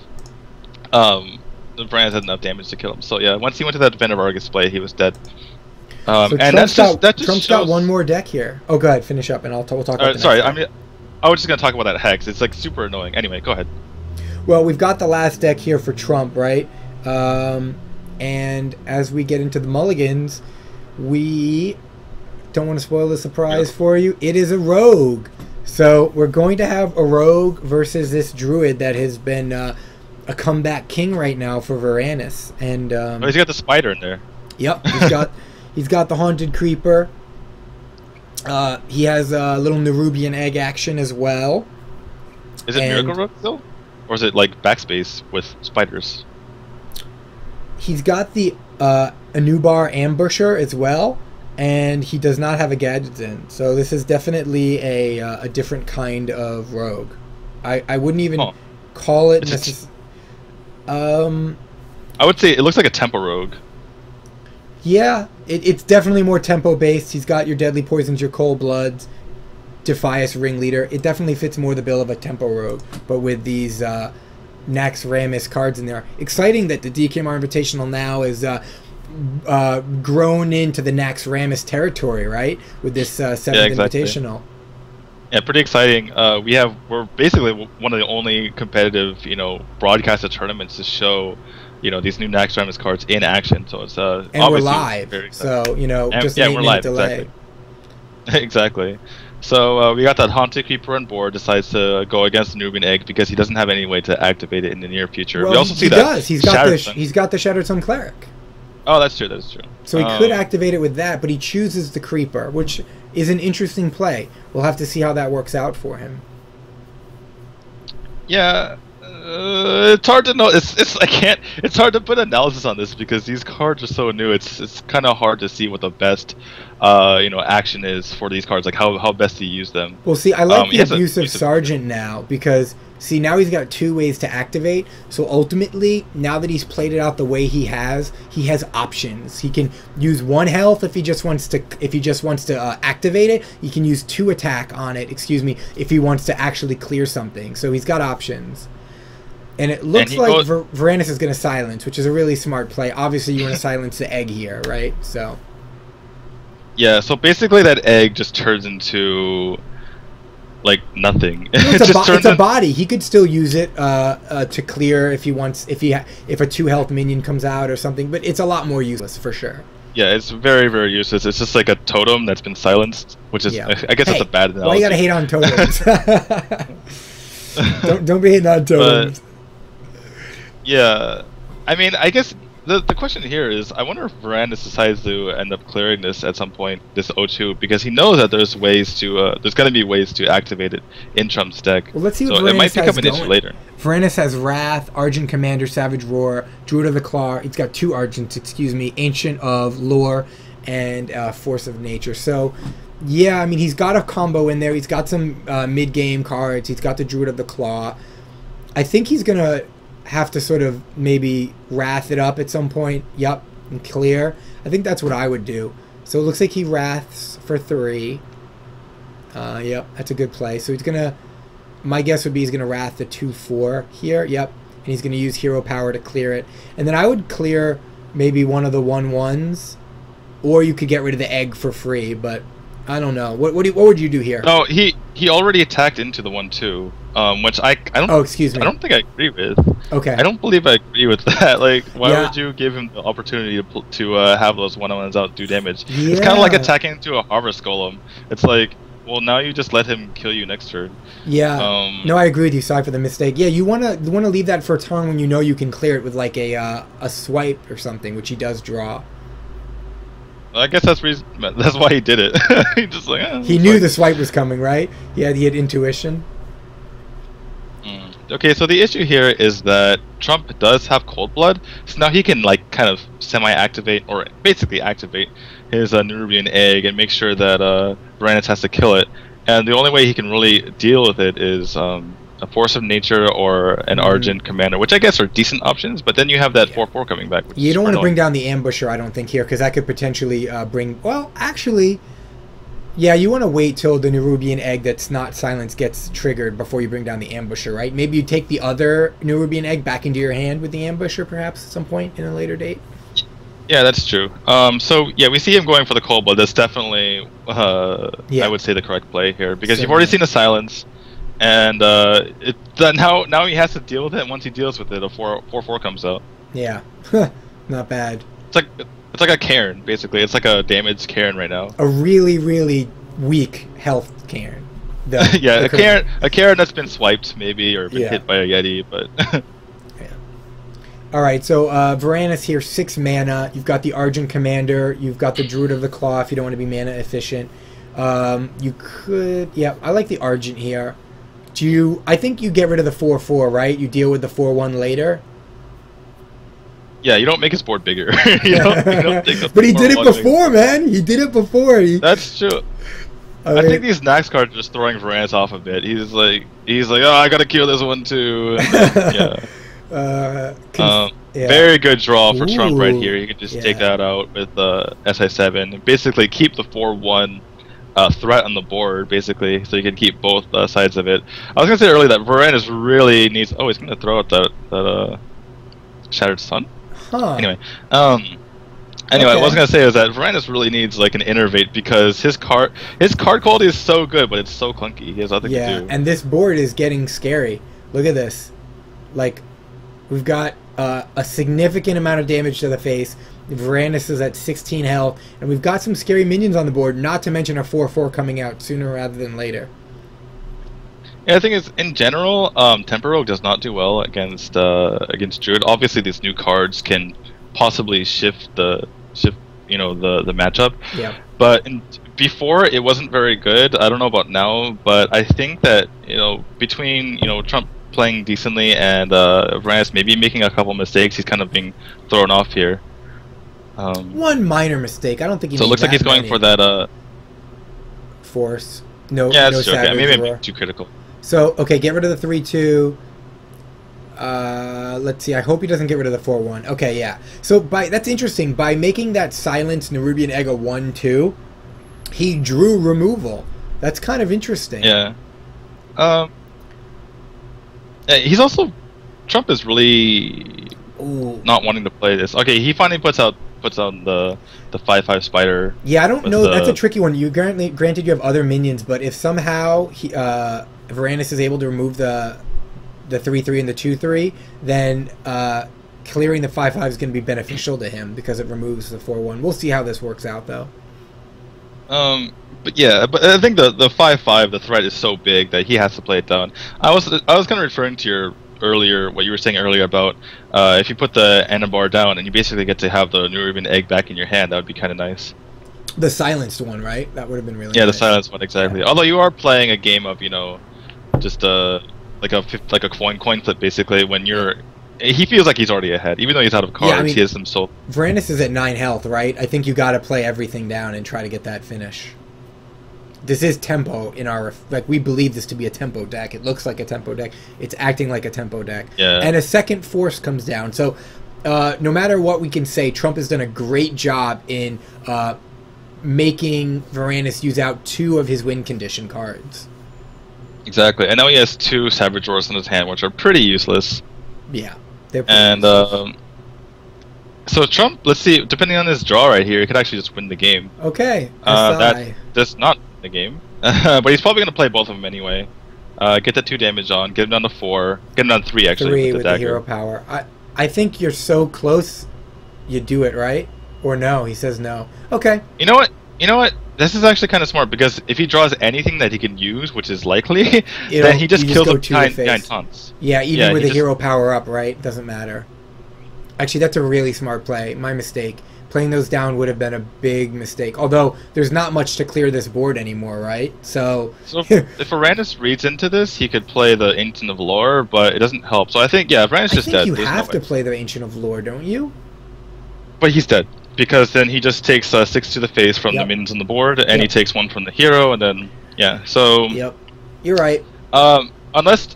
the Varranis had enough damage to kill him. So yeah, once he went to that Defender Vargas play, he was dead. So and Trump's got one more deck here. Oh, go ahead, finish up, and we'll talk about the sorry, next deck. I was just gonna talk about that Hex. It's like super annoying. Anyway, go ahead. Well, we've got the last deck here for Trump, right? And as we get into the mulligans, we don't want to spoil the surprise for you. It is a rogue. So we're going to have a rogue versus this druid that has been a comeback king right now for Varranis. And he's got the spider in there. Yep, he's got the haunted creeper. He has a little Nerubian egg action as well. Is it Miracle Rook still? Or is it like backspace with spiders? He's got the Anubar Ambusher as well, and he does not have a Gadgetzin. So this is definitely a different kind of rogue. I wouldn't even call it necessarily. I would say it looks like a tempo rogue. Yeah, it's definitely more tempo based. He's got your Deadly Poisons, your Cold Bloods, Defias Ringleader. It definitely fits more the bill of a tempo rogue, but with these Naxxramas cards in there. Exciting that the DKMR Invitational now is grown into the Naxxramas territory, right? With this 7th Invitational. Yeah, pretty exciting. We're basically one of the only competitive, broadcasted tournaments to show, these new Naxxramas cards in action. So it's and we're live. So just an 8-minute delay. Exactly. So we got that Haunted Creeper on board. Decides to go against the Nubian Egg because he doesn't have any way to activate it in the near future. Well, we also see that does. He's got the Shattered Sun Cleric. Oh, that's true. That's true. So he could activate it with that, but he chooses the Creeper, which is an interesting play. We'll have to see how that works out for him. Yeah, it's hard to know. It's hard to put analysis on this because these cards are so new. It's kind of hard to see what the best action is for these cards, like how best to use them. Well, see, I like the Abusive Sergeant now because see, now he's got 2 ways to activate. So ultimately, now that he's played it out the way he has options. He can use 1 health if he just wants to activate it. He can use 2 attack on it. Excuse me, if he wants to actually clear something. So he's got options. And it looks like Varranis is going to silence, which is a really smart play. Obviously, you want to silence the egg here, right? So. Yeah. So basically, that egg just turns into like nothing. It's a body. He could still use it to clear if he wants. If a 2 health minion comes out or something, but it's a lot more useless for sure. Yeah, it's very, very useless. It's just like a totem that's been silenced, which is I guess that's a bad analogy. Why you gotta hate on totems? Don't be hating on totems. Yeah, I mean, I guess the question here is, I wonder if Varranis decides to end up clearing this at some point, this O2, because he knows that there's ways to, there's going to be ways to activate it in Trump's deck. Well, let's see what so Varranis it might become an has issue going. later. Varranis has Wrath, Argent Commander, Savage Roar, Druid of the Claw. He's got 2 Argents, excuse me, Ancient of Lore, and Force of Nature. So, yeah, I mean, he's got a combo in there. He's got some mid-game cards. He's got the Druid of the Claw. I think he's going to have to sort of maybe Wrath it up at some point. Yep, and clear. I think that's what I would do. So it looks like he Wraths for 3. Yep, that's a good play. So he's going to... My guess would be he's going to Wrath the 2/4 here. Yep. And he's going to use Hero Power to clear it. And then I would clear maybe one of the 1/1s. Or you could get rid of the egg for free. But I don't know. What would you do here? Oh, he already attacked into the 1/2. Which I don't... Oh, excuse me. I don't think I agree with. Okay. I don't believe I agree with that. Like, why Yeah. would you give him the opportunity to have those 1/1s out do damage? Yeah. It's kind of like attacking into a Harvest Golem. It's like... Well, now you just let him kill you next turn. Yeah. No, I agree with you. Sorry for the mistake. Yeah, you wanna leave that for a turn when you know you can clear it with like a swipe or something, which he does draw. I guess that's why he did it. He just like he knew the swipe was coming, right? He had intuition. Okay, so the issue here is that Trump does have Cold Blood, so now he can like kind of semi-activate or basically activate his Nerubian egg and make sure that Varranis has to kill it. And the only way he can really deal with it is a Force of Nature or an Argent Commander, which I guess are decent options. But then you have that 4/4 coming back. Which you don't want to annoying. bring down the Ambusher, I don't think, here, because that could potentially bring... Well, actually... Yeah, you want to wait till the Nerubian egg that's not silenced gets triggered before you bring down the Ambusher, right? Maybe you take the other Nerubian egg back into your hand with the Ambusher, perhaps, at some point in a later date. Yeah, that's true. So, yeah, we see him going for the Cold Blood. That's definitely, I would say, the correct play here. Because you've already seen the Silence, and now he has to deal with it, and once he deals with it, a 4/4 comes out. Yeah, not bad. It's like a Cairn, basically. It's like a damaged Cairn right now. A really, really weak health Cairn. Yeah, a Cairn that's been swiped, maybe, or been hit by a Yeti, but... Yeah. Alright, so Varranis here, 6 mana. You've got the Argent Commander. You've got the Druid of the Claw if you don't want to be mana efficient. You could... Yeah, I like the Argent here. I think you get rid of the 4/4, right? You deal with the 4/1 later. Yeah, you don't make his board bigger. you don't take but he did it before, man. He did it before. That's true. I think these Nax cards are just throwing Varranis off a bit. He's like, oh, I gotta kill this one too. Very good draw for Trump right here. You can just take that out with SI7. Basically, keep the 4/1 threat on the board, basically, so you can keep both sides of it. I was gonna say earlier that Varranis really needs. Oh, he's gonna throw out that Shattered Sun. Huh. Anyway, what I was gonna say is that Varranis really needs like an Innervate because his card quality is so good, but it's so clunky. He has nothing to do. Yeah, and this board is getting scary. Look at this. Like, we've got a significant amount of damage to the face. Varranis is at 16 health, and we've got some scary minions on the board. Not to mention a 4/4 coming out sooner rather than later. Yeah, I think it's in general, Temper Rogue does not do well against Druid. Obviously, these new cards can possibly shift the matchup. Yeah. But before it wasn't very good. I don't know about now, but I think that between Trump playing decently and Varranis maybe making a couple mistakes, he's kind of being thrown off here. One minor mistake. I don't think he. So it looks like he's going for that Force. No. Yeah, no that's true. Okay, maybe I'm being too critical. So, okay, get rid of the 3/2. Let's see. I hope he doesn't get rid of the 4/1. Okay, yeah. So, that's interesting. By making that Silence Nerubian Egg a 1/2, he drew removal. That's kind of interesting. Yeah. He's also... Trump is really not wanting to play this. Okay, he finally puts out the 5/5 spider. Yeah, I don't know. That's a tricky one. You granted you have other minions, but if somehow Varranis is able to remove the 3/3 and the 2/3, then clearing the 5/5 is going to be beneficial to him because it removes the 4/1. We'll see how this works out, though. But yeah, but I think the 5/5 the threat is so big that he has to play it down. I was kind of referring to your earlier what you were saying earlier about if you put the Anabar down and you basically get to have the Neuriban egg back in your hand, that would be kind of nice. The silenced one, right? That would have been really yeah nice. the silenced one exactly. Yeah. Although you are playing a game of just like a coin flip basically when you're. He feels like he's already ahead, even though he's out of cards. Yeah, I mean, he has some soul. Varranis is at 9 health, right? I think you got to play everything down and try to get that finish. This is tempo in our we believe this to be a tempo deck. It looks like a tempo deck. It's acting like a tempo deck. Yeah. And a second force comes down. So no matter what we can say, Trump has done a great job in making Varranis use out 2 of his win condition cards. Exactly. I know he has 2 Savage Roars in his hand, which are pretty useless. Yeah. And so Trump, let's see, depending on his draw right here, he could actually just win the game. Okay. That does not win the game, but he's probably going to play both of them anyway. Get the 2 damage on, get him down to 4, get him down to 3 actually. 3 with the hero power. I think you're so close, you do it, right? Or no? He says no. Okay. You know what? This is actually kind of smart because if he draws anything that he can use, which is likely, then he just kills him 9 taunts. Yeah, even with the hero power up, right? Doesn't matter. Actually, that's a really smart play. My mistake. Playing those down would have been a big mistake. Although, there's not much to clear this board anymore, right? So if Varranis reads into this, he could play the Ancient of Lore, but it doesn't help. So I think, yeah, Varranis is dead. You have to play the Ancient of Lore, don't you? But he's dead. Because then he just takes 6 to the face from the minions on the board, and he takes 1 from the hero, and then, yeah, so... Yep, you're right. Unless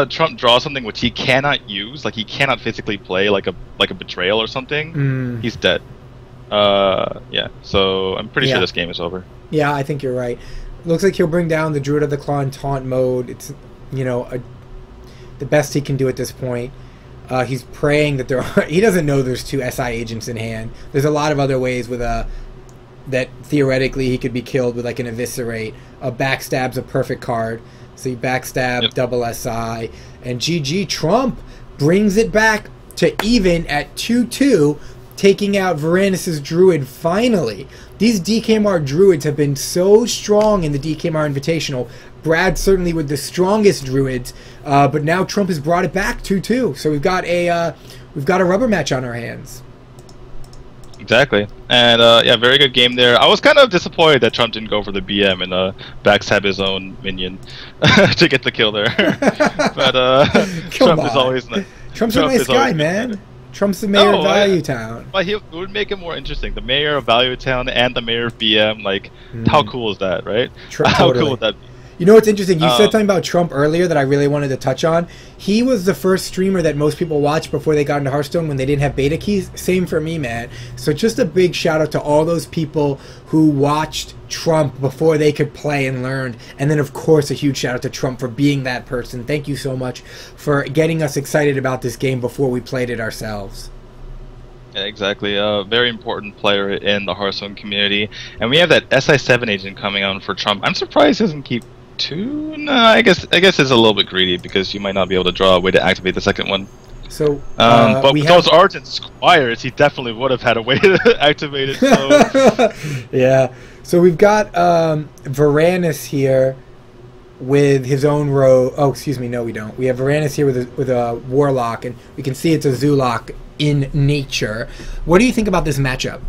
Trump draws something which he cannot use, like he cannot physically play, like a betrayal or something, he's dead. Yeah, so I'm pretty sure this game is over. Yeah, I think you're right. Looks like he'll bring down the Druid of the Claw in taunt mode. It's, the best he can do at this point. He's praying that there are... He doesn't know there's 2 SI agents in hand. There's a lot of other ways with that theoretically he could be killed with like an Eviscerate. A Backstab's a perfect card. So you backstab, double SI. And GG Trump brings it back to even at 2-2, taking out Varranis' Druid finally. These DKMR Druids have been so strong in the DKMR Invitational. Brad certainly with the strongest Druids, but now Trump has brought it back 2-2. So we've got a rubber match on our hands. Exactly, and yeah, very good game there. I was kind of disappointed that Trump didn't go for the BM and backstab his own minion to get the kill there. But Trump is always nice. Trump's a nice guy, man. Trump's the mayor of Value Town. But it would make it more interesting. The mayor of Value Town and the mayor of BM, like, how cool is that, right? How cool would that be? You know what's interesting? You said something about Trump earlier that I really wanted to touch on. He was the first streamer that most people watched before they got into Hearthstone when they didn't have beta keys. Same for me, man. So just a big shout out to all those people who watched Trump before they could play and learned. And then, of course, a huge shout out to Trump for being that person. Thank you so much for getting us excited about this game before we played it ourselves. Yeah, exactly. A very important player in the Hearthstone community. And we have that SI7 agent coming on for Trump. I'm surprised he doesn't keep 2? No, I guess it's a little bit greedy because you might not be able to draw a way to activate the second one. So, but with those Ardent Squires, he definitely would have had a way to activate it. So. Yeah. So we've got Varranis here with his own row. Oh, excuse me. No, we don't. We have Varranis here with a Warlock, and we can see it's a Zoolock in nature. What do you think about this matchup?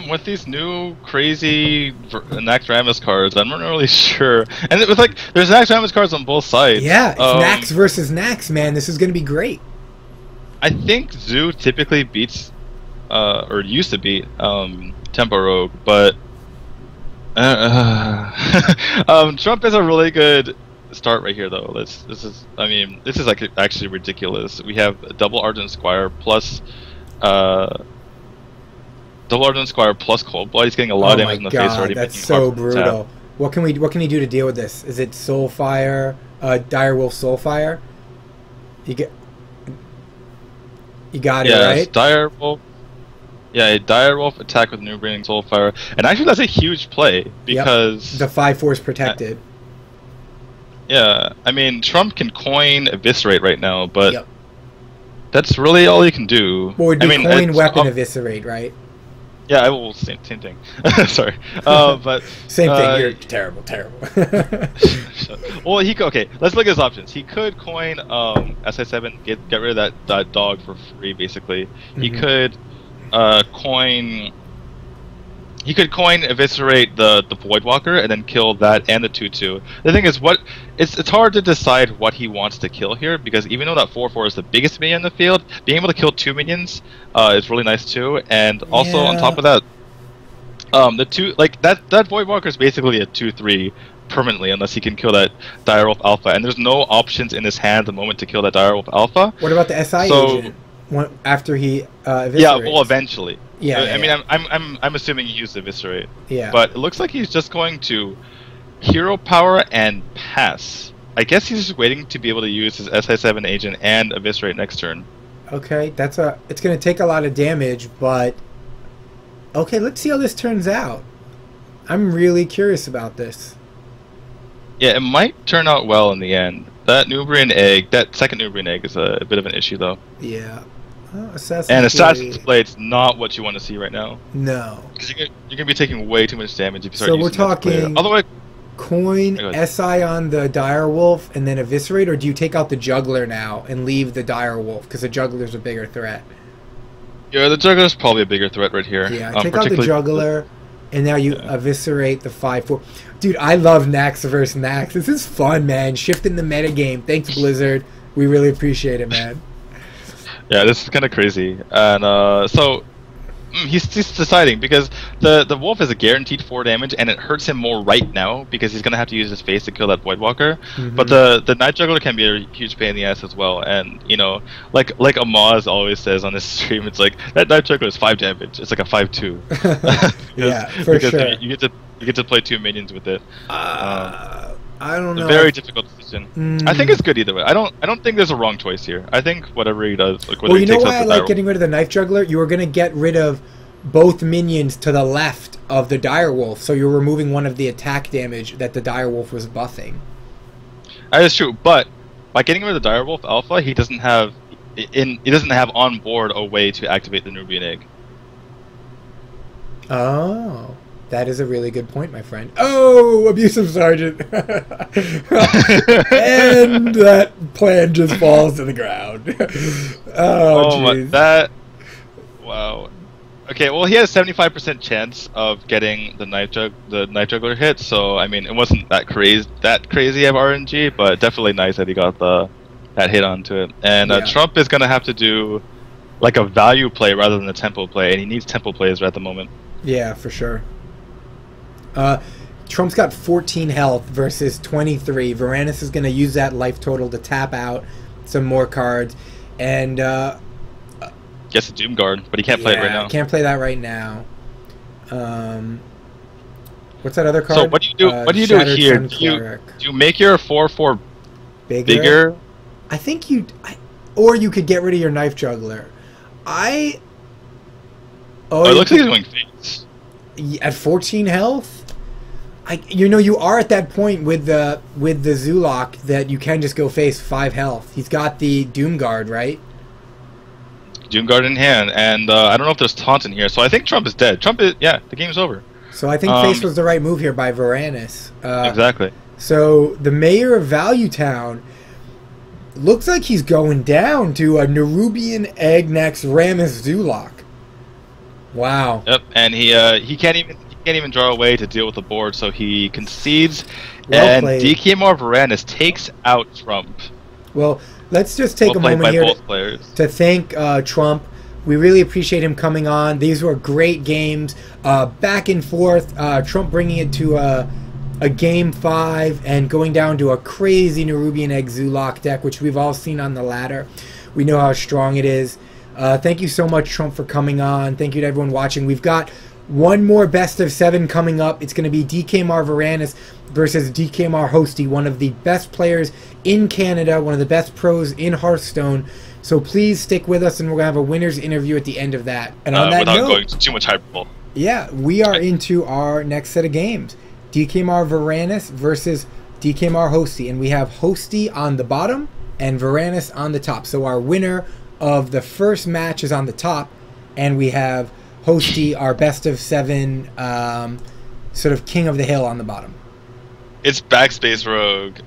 With these new crazy Naxxramas cards, I'm not really sure. And it was like, there's Naxxramas cards on both sides. Yeah, it's Nax versus Nax, man. This is going to be great. I think Zoo typically beats, or used to beat, Tempo Rogue, but Trump is a really good start right here, though. This is like actually ridiculous. We have a double Ardent Squire plus, double Ardent Squire plus Cold Blood. He's getting a lot of damage in the face already. That's so brutal. What can he do to deal with this? Is it Soulfire, Direwolf Soulfire? You got it, right? Direwolf. Yeah, Direwolf attack with New Breeding Soulfire, and actually that's a huge play because the 5/4 protected. Yeah, I mean Trump can coin Eviscerate right now, but that's really all he can do. Well, it'd be coin weapon Eviscerate, right? Yeah, I will. Same thing. Sorry, but Same thing. You're terrible. well, okay. Let's look at his options. He could coin SI7, get rid of that dog for free, basically. He could coin. He could coin eviscerate the Voidwalker and then kill that and the 2/2. The thing is, it's hard to decide what he wants to kill here, because even though that 4/4 is the biggest minion in the field, being able to kill 2 minions is really nice too. And also on top of that, the two that Voidwalker is basically a 2/3 permanently, unless he can kill that Direwolf Alpha. And there's no options in his hand at the moment to kill that Direwolf Alpha. What about the SI agent? After he eviscerates? Yeah, well, eventually. Yeah, I mean, I'm assuming he used Eviscerate. Yeah. But it looks like he's just going to Hero Power and pass. I guess he's just waiting to be able to use his SI7 agent and Eviscerate next turn. Okay, it's going to take a lot of damage, but okay, let's see how this turns out. I'm really curious about this. Yeah, it might turn out well in the end. That Nubrian egg, that second Nubrian egg, is a bit of an issue, though. Yeah. Assassin's Blade's not what you want to see right now. No. Because you're going to be taking way too much damage if you start using. So we're talking otherwise, coin SI on the Direwolf and then Eviscerate, or do you take out the Juggler now and leave the Direwolf because the Juggler's a bigger threat? Yeah, the Juggler's probably a bigger threat right here. Yeah, take out the Juggler, and now you Eviscerate the 5/4. Dude, I love Nax versus Nax. This is fun, man. Shifting the metagame. Thanks, Blizzard. We really appreciate it, man. Yeah, this is kind of crazy, and so he's deciding, because the wolf is a guaranteed 4 damage, and it hurts him more right now because he's gonna have to use his face to kill that Voidwalker. But the Night Juggler can be a huge pain in the ass as well, and you know, like Amaz always says on his stream, it's like that Night Juggler is 5 damage. It's like a 5/2. Yeah, for sure. You get to play 2 minions with it. I don't know. A very difficult decision. I think it's good either way. I don't think there's a wrong choice here. I think whatever he does, like well, you know why I like getting rid of the Knife Juggler? You were gonna get rid of both minions to the left of the Direwolf, so you're removing one of the attack damage that the Direwolf was buffing. That is true, but by getting rid of the Direwolf Alpha, he doesn't have on board a way to activate the Nubian Egg. Oh. That is a really good point, my friend. Oh, abusive sergeant. And that plan just falls to the ground. Oh, jeez. Wow. Okay, well, he has 75% chance of getting the Night Juggler hit, so I mean, it wasn't that crazy of RNG, but definitely nice that he got that hit onto it. And Trump is gonna have to do like a value play rather than a tempo play, and he needs tempo plays at the moment. Yeah, for sure. Trump's got 14 health versus 23. Varranis is going to use that life total to tap out some more cards. And gets a Doom Guard, but he can't play it right now. Can't play that right now. What's that other card? So what do you do? What do you do here? Do you make your 4/4 bigger? I think or you could get rid of your Knife Juggler. it looks like he's going face. At 14 health? You are at that point with the Zulok that you can just go face 5 health. He's got the Doom Guard, right? Doom Guard in hand, and I don't know if there's taunt in here, so I think Trump is dead. The game's over. So I think face was the right move here by Varranis. Exactly. So the mayor of Value Town looks like he's going down to a Nerubian Egg Naxxramas Zulok. Wow. Yep, and he can't even draw away to deal with the board, so he concedes, and DKMR Varranis takes out Trump. Well, let's just take a moment here to thank Trump. We really appreciate him coming on. These were great games, back and forth. Trump bringing it to a game 5 and going down to a crazy Nerubian Egg Zulok deck, which we've all seen on the ladder. We know how strong it is. Thank you so much, Trump, for coming on. Thank you to everyone watching. We've got one more best of 7 coming up. It's going to be DKMR Varranis versus DKMR Hosty, one of the best players in Canada, one of the best pros in Hearthstone. So please stick with us, and we're going to have a winner's interview at the end of that. And on that without note, going too much hyperbole. Yeah, we are into our next set of games. DKMR Varranis versus DKMR Hosty. And we have Hosty on the bottom and Varranis on the top. So our winner of the first match is on the top, and we have Hosty, our best of 7 sort of king of the hill on the bottom. It's Backspace Rogue.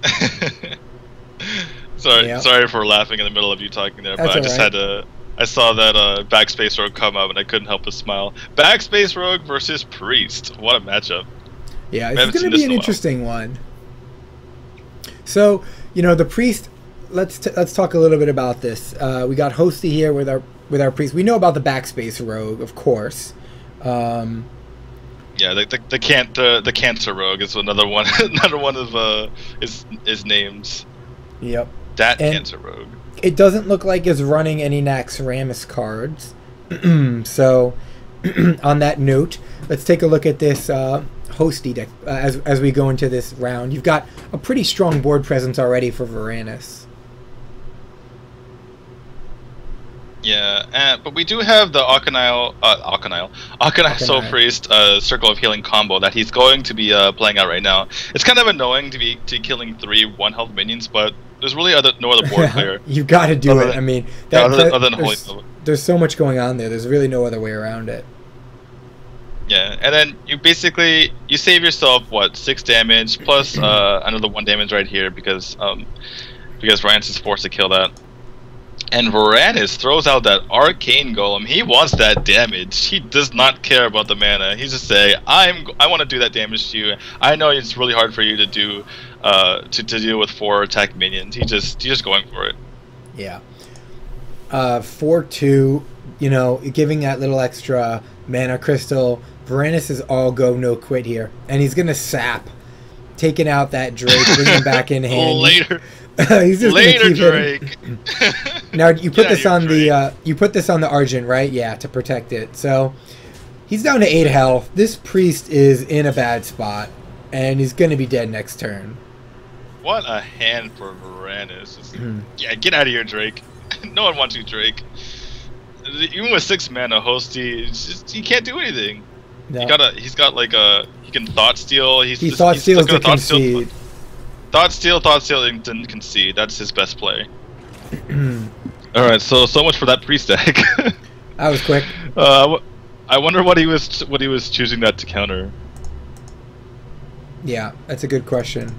Sorry for laughing in the middle of you talking there, but I just had to. I saw that Backspace Rogue come up, and I couldn't help but smile. Backspace Rogue versus Priest. What a matchup! Yeah, it's going to be an interesting one. So, you know, the Priest. Let's talk a little bit about this. We got Hosty here with our Priest. We know about the Backspace Rogue, of course. Yeah, the Cancer Rogue is another one. Another one of his names. Yep. Cancer Rogue. It doesn't look like it's running any Naxxramas cards. So, on that note, let's take a look at this Hosty deck as we go into this round. You've got a pretty strong board presence already for Varranis. Yeah, but we do have the Arachnid Soul Priest Circle of Healing combo that he's going to be playing out right now. It's kind of annoying to be killing 3 1-health minions, but there's really no other board player. You've got to do it. I mean, other than Holy there's so much going on there. There's really no other way around it. Yeah, and then you save yourself 6 damage plus another 1 damage right here because Varranis is forced to kill that. And Varranis throws out that Arcane Golem. He wants that damage. He does not care about the mana. He's just saying, I want to do that damage to you. I know it's really hard for you to do to deal with 4 attack minions. He's just going for it. Yeah. 4/2, you know, giving that little extra mana crystal. Varranis is all go no quit here, and he's gonna sap, taking out that Drake, bringing him back in hand. Later. He's just Later, Drake. Now you put this on the Argent, right? Yeah, to protect it. So he's down to 8 health. This Priest is in a bad spot, and he's gonna be dead next turn. What a hand for Varranis. Yeah, get out of here, Drake. No one wants you, Drake. Even with 6 mana, Hosty, he can't do anything. No. He can Thought Steal. He Thought Steals to concede. Thought Steal, and then concede. That's his best play. Alright, so much for that Priest deck. That was quick. I wonder what he was choosing that to counter. Yeah, that's a good question.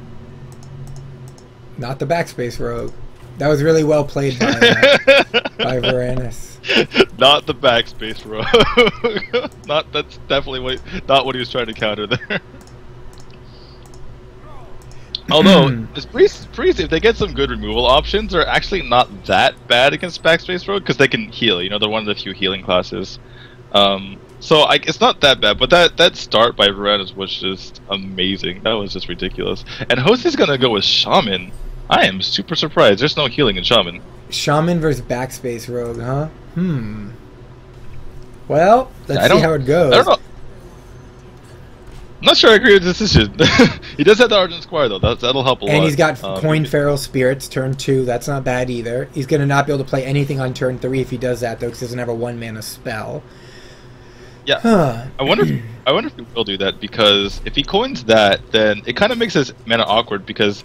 Not the Backspace Rogue. That was really well played by Varranis. Not the Backspace Rogue. That's definitely not what he was trying to counter there. Although, this Priest, if they get some good removal options, they're actually not that bad against Backspace Rogue because they can heal. You know, they're one of the few healing classes. So it's not that bad. But that start by Varranis was just amazing. That was just ridiculous. And Hosty's gonna go with Shaman. I am super surprised. There's no healing in Shaman. Shaman versus Backspace Rogue, huh? Well, let's see how it goes. I don't know. I'm not sure I agree with this decision. He does have the Argent Squire, though. That'll help a lot. And he's got Coin Feral Spirits, turn 2. That's not bad either. He's going to not be able to play anything on turn 3 if he does that, though, because he doesn't have a 1-mana spell. Yeah. Huh. I wonder if he will do that, because if he coins that, then it kind of makes his mana awkward, because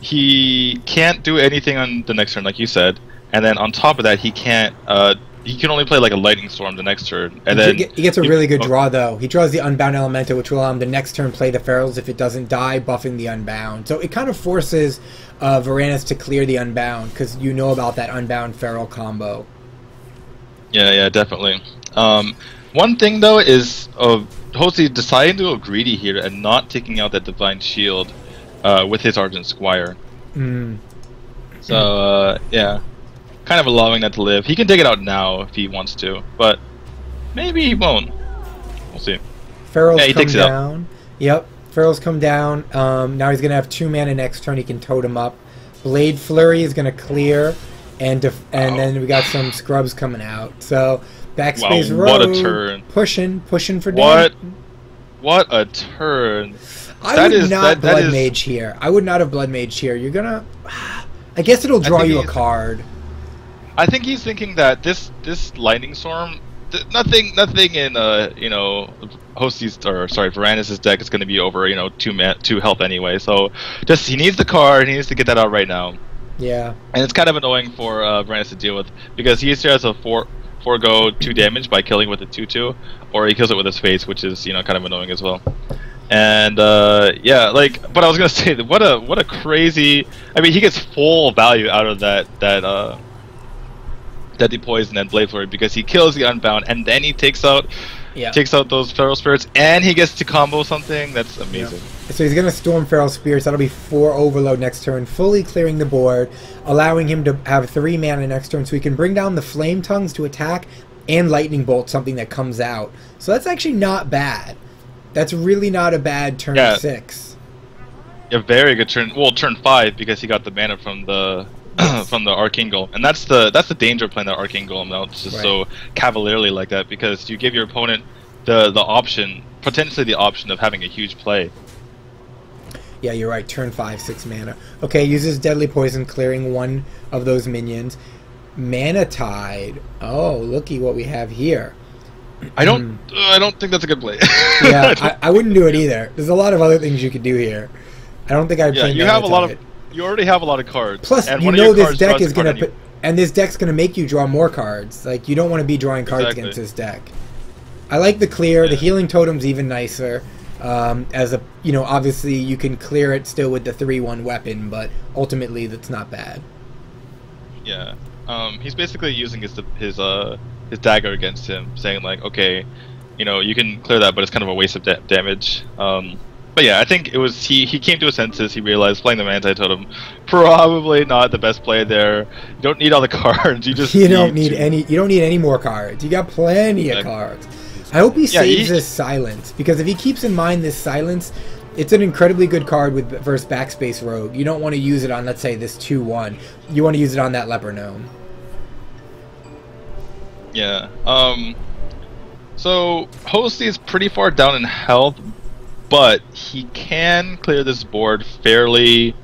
he can't do anything on the next turn, like you said, and then on top of that, he can't. He can only play like a Lightning Storm the next turn, and then he gets a really good draw though. He draws the Unbound Elemental, which will allow him the next turn play the Ferals if it doesn't die, buffing the Unbound. So it kind of forces Varranis to clear the Unbound because you know about that Unbound Feral combo. Yeah, definitely. One thing though is Hosty deciding to go greedy here and not taking out that Divine Shield with his Argent Squire. So yeah. Kind of allowing that to live. He can take it out now if he wants to, but maybe he won't. We'll see. Ferals come down. Yep, Ferals come down. Now he's gonna have 2 mana next turn. He can totem up. Blade Flurry is gonna clear, and then we got some scrubs coming out. So Backspace Rogue. What a turn! Pushing for damage. What a turn! I would not Blood Mage here. I would not have Blood Mage here. You're gonna. I guess it'll draw you a card. I think he's thinking that this Lightning Storm, nothing in Hosty's Varranis' deck is going to be over 2 health anyway. So just he needs the card. He needs to get that out right now. Yeah. And it's kind of annoying for Varranis to deal with because he has a 4 forego 2 damage by killing with a 2/2, or he kills it with his face, which is kind of annoying as well. And yeah, like, but I was gonna say that what a crazy. I mean, he gets full value out of that Deadly Poison and Blade Flurry because he kills the Unbound and then he takes out those Feral Spirits and he gets to combo something. That's amazing. Yeah. So he's going to Storm Feral Spirits. That'll be 4 Overload next turn, fully clearing the board, allowing him to have 3 mana next turn so he can bring down the Flame Tongues to attack and Lightning Bolt, something that comes out. So that's actually not bad. That's really not a bad turn 6. A very good turn. Well, turn 5 because he got the mana from the from the Arcane Golem, and that's the danger of playing that Arcane Golem now. It's just so cavalierly like that because you give your opponent the option, potentially the option of having a huge play. Yeah, you're right. Turn 5, 6 mana. Okay, uses Deadly Poison, clearing 1 of those minions. Mana Tide. Oh, looky what we have here. I don't think that's a good play. Yeah, I wouldn't do it either. There's a lot of other things you could do here. I don't think I'd play Mana Tide. You already have a lot of cards. Plus, and this deck is gonna and this deck's gonna make you draw more cards. Like, you don't want to be drawing cards against this deck. I like the clear. The Healing Totem's even nicer. As a obviously you can clear it still with the 3/1 weapon, but ultimately that's not bad. Yeah. He's basically using his dagger against him, saying like, okay, you can clear that, but it's kind of a waste of damage. But yeah, I think it was he came to his senses. He realized playing the Mana Totem probably not the best play there. You don't need all the cards. You don't need any more cards. You got plenty of cards. I hope he saves this silence, because if he keeps in mind this silence, it's an incredibly good card versus Backspace Rogue. You don't want to use it on, let's say, this 2/1. You want to use it on that Leper Gnome. Yeah. So Hosty is pretty far down in health, but he can clear this board fairly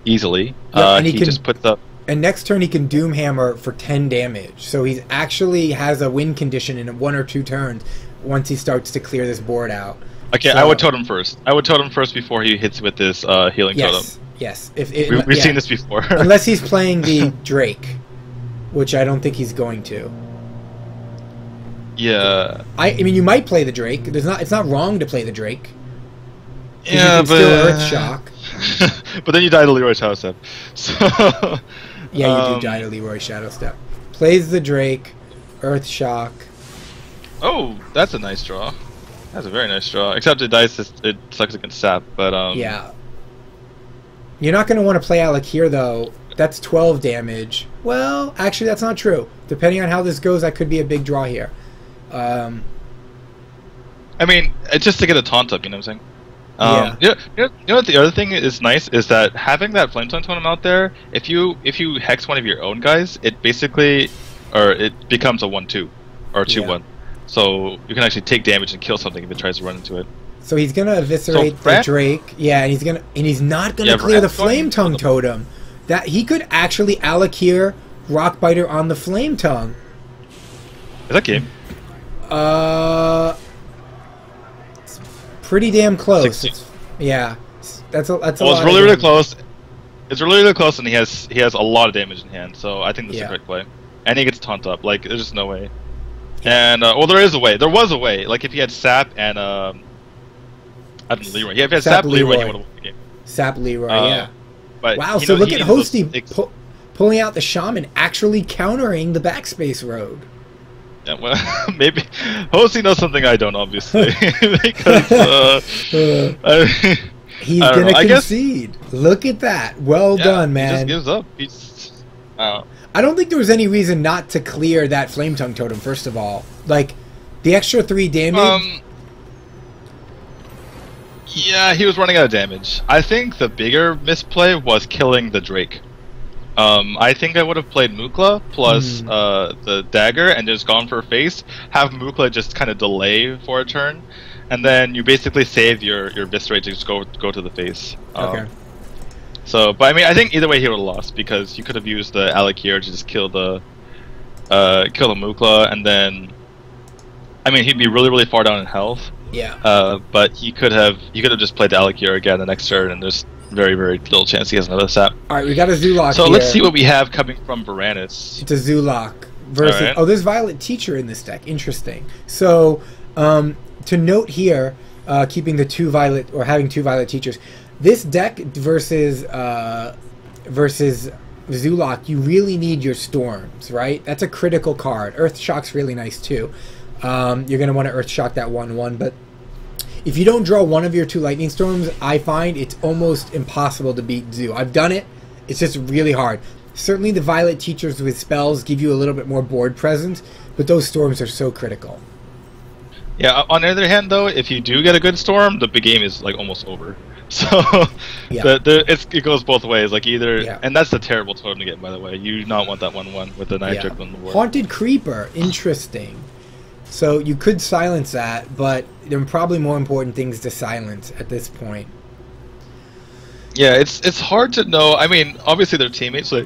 easily. And he just puts up. And next turn he can Doomhammer for 10 damage. So he actually has a win condition in 1 or 2 turns once he starts to clear this board out. Okay, so, I would totem first. I would totem first before he hits with this healing totem. Yes. We've seen this before. Unless he's playing the Drake, which I don't think he's going to. Yeah. I mean, you might play the Drake. It's not wrong to play the Drake. Yeah, but still Earth Shock. But then you die to Leroy Shadowstep. So yeah, you do die to Leroy Shadowstep. Plays the Drake, Earth Shock. Oh, that's a nice draw. That's a very nice draw. Except it sucks against Sap, but yeah. You're not going to want to play Alec here though. That's 12 damage. Well, actually that's not true. Depending on how this goes, that could be a big draw here. I mean, it's just to get a taunt up, you know what I'm saying? You know what the other thing is nice is that having that Flame Tongue Totem out there, if you hex one of your own guys, it basically, or it becomes a 1/2 or a 2/1. So you can actually take damage and kill something if it tries to run into it. So he's gonna eviscerate the Drake, and he's not gonna clear the Flame Tongue Totem. That he could actually Alakir Rockbiter on the Flame Tongue. Is that game? It's pretty damn close. That's a lot. It's really close. It's really close, and he has a lot of damage in hand. So I think this is a great play. And he gets taunt up. Like, there's just no way. And well, there is a way. There was a way. Like if he had Sap and I don't know, Leroy. Yeah, if he had Sap Leroy, he would have won the game. Sap Leroy, yeah. But wow, so look at Hosty pulling out the Shaman, actually countering the Backspace Rogue. Yeah, well, maybe Hosty knows something I don't, obviously. Because he's gonna concede. Look at that. Well done, man. He just gives up. I don't think there was any reason not to clear that Flame Tongue Totem, first of all. Like, the extra 3 damage... yeah, he was running out of damage. I think the bigger misplay was killing the Drake. I think I would have played Mukla plus the dagger and just gone for a face. Have Mukla just kind of delay for a turn, and then you basically save your Viscerate to just go to the face. Okay. So, but I mean, I think either way he would have lost because you could have used the Alakir to just kill the Mukla, and then, I mean, he'd be really far down in health. Yeah. But he could have just played the Alakir again the next turn, and there's very little chance he has another Sap. All right, we got a Zulok. So let's see what we have coming from Varranis. It's a Zulok. versus Alright. oh, there's Violet Teacher in this deck. Interesting. So to note here, keeping the two Violet or having two Violet Teachers, this deck versus Zulok, you really need your Storms, right? That's a critical card. Earth Shock's really nice too. You're going to want to Earth Shock that 1/1, but if you don't draw one of your two Lightning Storms, I find it's almost impossible to beat Zoo. I've done it. It's just really hard. Certainly the Violet Teachers with spells give you a little bit more board presence, but those Storms are so critical. Yeah, on the other hand, though, if you do get a good Storm, the big game is like almost over. So Yeah. it goes both ways. Like either, Yeah. and that's a terrible totem to get, by the way. You do not want that 1/1 with the Night Yeah. Trick on the board. Haunted Creeper, interesting. So you could silence that, but there are probably more important things to silence at this point. Yeah, it's hard to know. I mean, obviously they're teammates, so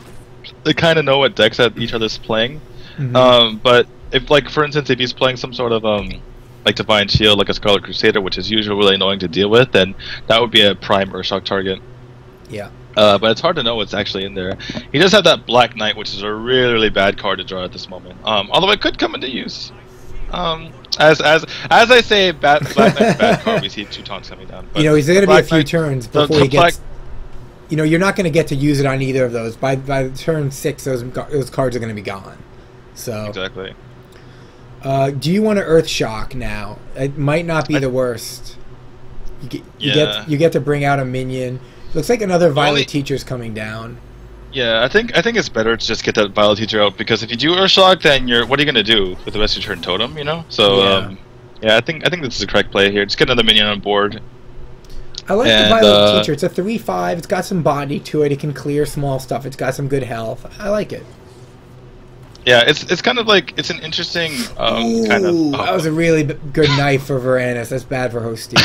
they kind of know what decks that each other's playing. Mhm. But if, like, for instance, if he's playing some sort of like Divine Shield, like a Scarlet Crusader, which is usually really annoying to deal with, then that would be a prime Urshock target. Yeah. But it's hard to know what's actually in there. He does have that Black Knight, which is a really, really bad card to draw at this moment. Although it could come into use. As I say, Black Knight's bad card, we see two taunts coming down. But You know, he's going to be a Black few Knight- turns the before he gets... Black- You know, you're not going to get to use it on either of those. By turn 6, those cards are going to be gone. So, Exactly. do you want to Earth Shock now? It might not be the worst. You get to bring out a minion. Looks like another Violet Only- Teacher's coming down. Yeah, I think it's better to just get that Violet Teacher out, because if you do Urshock, then what are you gonna do with the rest of your turn totem? You know. So Yeah. yeah, I think this is the correct play here. Just get another minion on board. I like the And, Violet Teacher. It's a 3/5. It's got some body to it. It can clear small stuff. It's got some good health. I like it. Yeah, it's kind of like, it's an interesting kind of. Ooh, that was a really good knife for Varranis. That's bad for Hosty.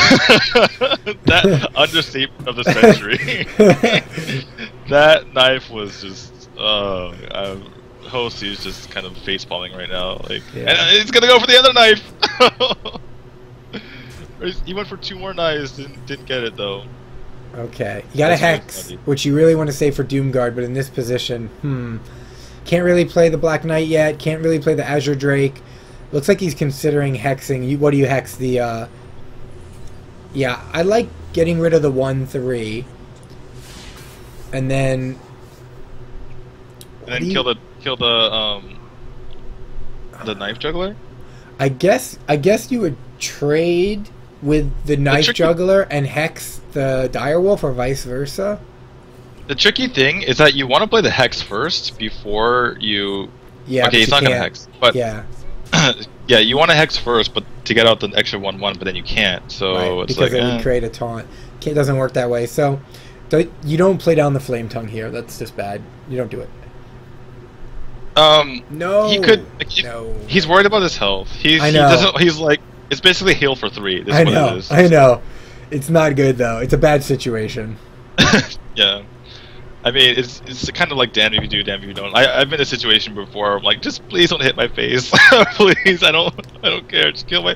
That understatement of the century. That knife was just Hosty's just kind of face palming right now, like, Yeah. and he's gonna go for the other knife. He went for 2 more knives, didn't get it though. Okay. You got a That's really Hex, funny. which you really want to save for Doomguard, but in this position, can't really play the Black Knight yet. Can't really play the Azure Drake. Looks like he's considering hexing. What do you hex? The, yeah, I like getting rid of the 1/3. And then... And then kill the Knife Juggler? I guess you would trade with the Knife tricky- Juggler and hex the Direwolf, or vice versa. The tricky thing is that you want to play the Hex first before you... Yeah, okay, he's not going to Hex. But Yeah, yeah, you want to Hex first, but to get out the extra 1/1, but then you can't. So right, it's because like, it would create a taunt. It doesn't work that way. So you don't play down the Flame Tongue here. That's just bad. You don't do it. No. he could. No. He's worried about his health. I know. He's like, it's basically heal for 3. This I is what know. it is. I know. It's not good though. It's a bad situation. Yeah. I mean, it's kind of like damn if you do, damn if you don't. I've been in a situation before. I'm like, just please don't hit my face, please. I don't care. Just kill my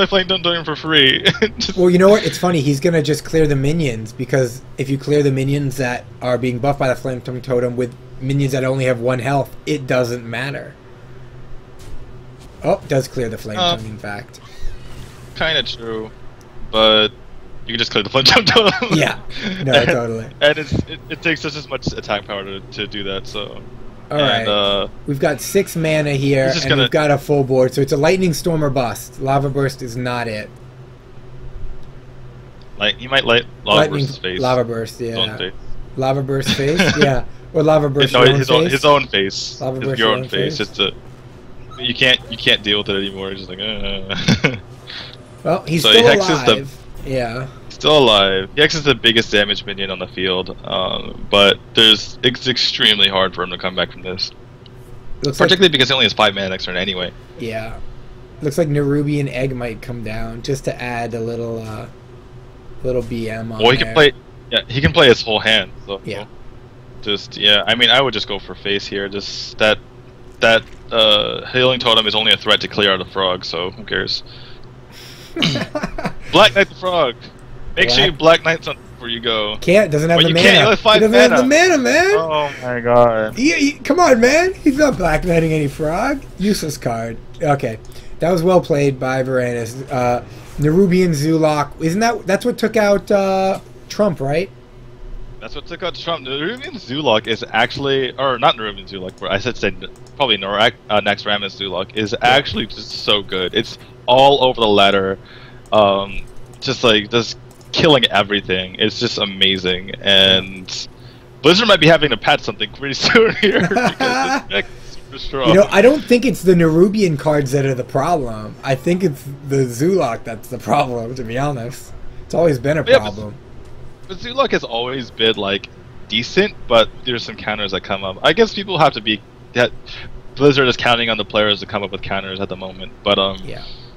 Flame Tongue for free. Just, Well, you know what? It's funny. He's gonna just clear the minions, because if you clear the minions that are being buffed by the Flame Tongue Totem with minions that only have 1 health, it doesn't matter. Oh, it does clear the Flame Tongue, in fact. kind of true, but you can just clear the Flame Tongue totem. Yeah. No, totally. And it takes just as much attack power to do that. So. All right. We've got 6 mana here, and we've got a full board, so it's a Lightning Storm or bust. Lava Burst is not it. Like, he might light Lava Burst's face. Lava Burst, His own yeah. face. Lava Burst face, yeah. Or Lava Burst No, your own his face. his own face. Lava Burst your your own own face. face? Just to, you can't deal with it anymore. It's just like. Well, he's So still he hexes alive. Yeah. Still alive. He X is the biggest damage minion on the field, but it's extremely hard for him to come back from this. Looks like, Particularly because he only has 5 mana next turn anyway. yeah. Looks like Nerubian Egg might come down just to add a little BM on Well, he there. can play. Yeah, he can play his whole hand. So Yeah. just I mean, I would just go for face here. Just that healing totem is only a threat to clear out a frog, so who cares? Black Knight the Frog. Make sure you Black Knight before you go. Can't. Doesn't have But the you mana. can't, you only have 5 He doesn't have the mana. mana, man. Oh my god. Come on, man. He's not black knighting any frog. Useless card. Okay. That was well played by Varranis. Nerubian Zulok. Isn't that's what took out Trump, right? That's what took out Trump. Nerubian Zulok is actually, or not Nerubian Zulok, but I said probably Naxxramas Zulok is actually just so good. It's all over the ladder, just killing everything. It's just amazing, and Blizzard might be having to patch something pretty soon here because this deck is super strong. You know, I don't think it's the Nerubian cards that are the problem. I think it's the Zulok that's the problem, to be honest. It's always been a problem. But Zulok has always been, like, decent, but there's some counters that come up. I guess people have to be... Blizzard is counting on the players to come up with counters at the moment. But,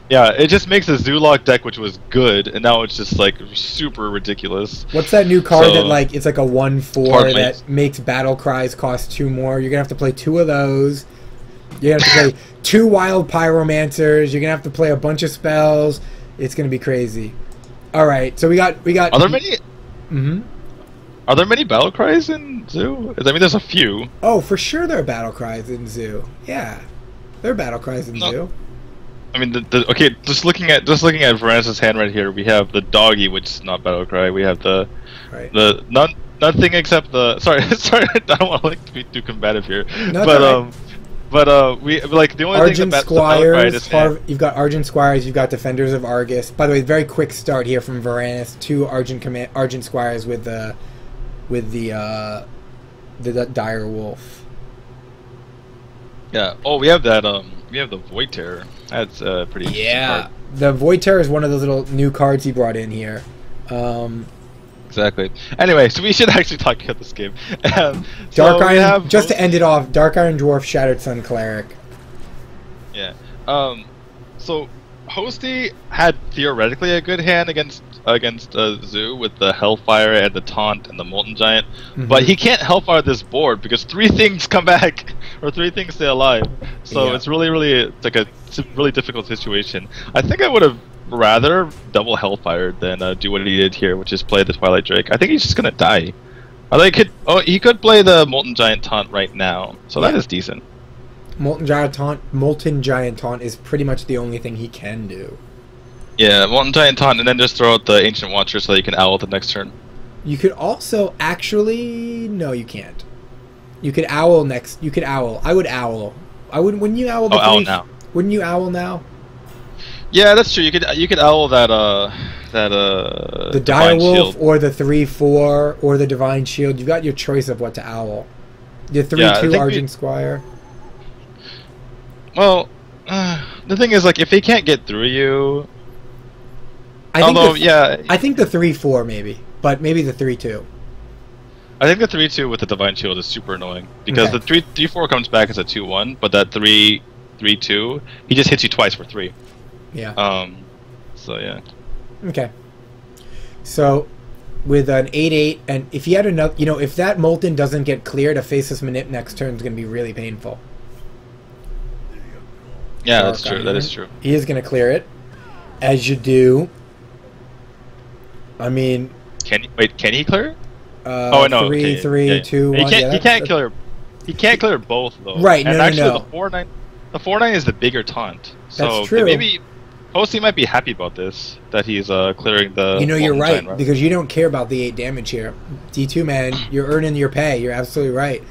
yeah, it just makes a Zulok deck, which was good, and now it's just, like, super ridiculous. What's that new card that, like, it's like a 1/4 that makes battle cries cost 2 more? You're going to have to play 2 of those. You're going to have to play 2 wild pyromancers. You're going to have to play a bunch of spells. It's going to be crazy. All right, so we got. Are there many? Are there many battle cries in Zoo? I mean, there's a few. Oh, for sure there are battle cries in Zoo. Yeah, there are battle cries in Zoo. I mean, okay, just looking at Varranis' hand right here, we have the doggy, which is not battle cry. We have the nothing except the sorry, I don't want to like be too combative here, but we like the only Argent thing Squires. You've got Argent Squires. You've got Defenders of Argus. By the way, very quick start here from Varranis. 2 Argent Squires with the Dire Wolf. Yeah. Oh, we have that. We have the Void Terror. That's pretty. Yeah. Card. The Void Terror is one of those little new cards he brought in here. Exactly. Anyway, so we should actually talk about this game. Dark Iron. Just to end it off, Dark Iron Dwarf, Shattered Sun Cleric. Yeah. So Hosty had theoretically a good hand against Zoo with the Hellfire and the Taunt and the Molten Giant, but he can't Hellfire this board because 3 things come back or 3 things stay alive. So it's really it's a really difficult situation. I think I would have rather double Hellfire than do what he did here, which is play the Twilight Drake. I think he's just gonna die. He could play the Molten Giant Taunt right now, so that is decent. Molten Giant Taunt is pretty much the only thing he can do. Yeah, Molten Giant Taunt, and then just throw out the Ancient Watcher so that you can owl the next turn. You could also actually... No, you can't. You could owl next... You could owl. I would owl. Wouldn't you owl the owl now. Wouldn't you owl now? Yeah, that's true. You could owl that the Dire Wolf or the 3/4 or the Divine Shield. You've got your choice of what to owl. The 3/2 Argent Squire. Well, the thing is, like, if they can't get through you... I think the 3/4 maybe, but maybe the 3/2. I think the 3/2 with the Divine Shield is super annoying because the 3/4 comes back as a 2/1, but that 3/2 he just hits you twice for 3. Yeah. So yeah. Okay. So with an 8/8, and if he had enough, if that Molten doesn't get cleared, a Faceless Manip next turn is going to be really painful. Yeah, that's true. That is true. He is going to clear it, as you do. I mean, can he clear? Oh no, 3, 3, 2, 1. He can't clear. He can't clear both though. Right. And no, actually, no. the 4/9 is the bigger taunt. So that's true. Maybe Hosty might be happy about this, that he's clearing the. You're right, because you don't care about the 8 damage here. D2 man, you're earning your pay. You're absolutely right.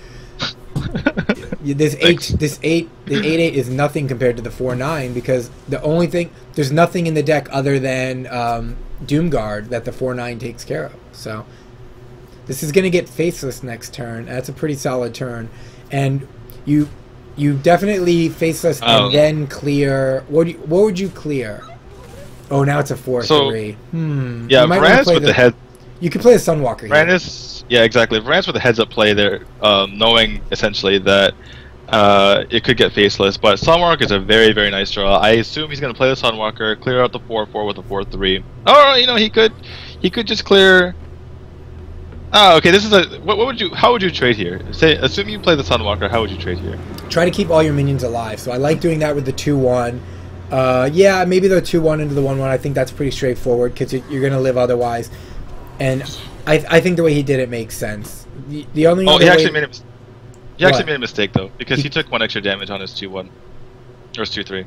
The 8/8 is nothing compared to the 4/9 because there's nothing in the deck other than Doomguard that the 4/9 takes care of. So this is going to get Faceless next turn. That's a pretty solid turn, and you definitely Faceless and then clear. What would you clear? Oh, now it's a 4/3. Yeah, Varranis with the head. You could play a Sunwalker here. Varranis, yeah, exactly. Varranis with a heads-up play there, knowing essentially that it could get Faceless, but Sunwalker is a very, very nice draw. I assume he's going to play the Sunwalker, clear out the 4/4 with a 4/3. Or he could just clear. Oh, okay. This is how would you trade here? Assume you play the Sunwalker. How would you trade here? Try to keep all your minions alive. So I like doing that with the 2/1. Yeah, maybe the 2/1 into the 1/1. I think that's pretty straightforward because you're going to live otherwise. And I think the way he did it makes sense. The only Oh, he actually made a mistake though, because he took 1 extra damage on his 2-1 or his 2-3.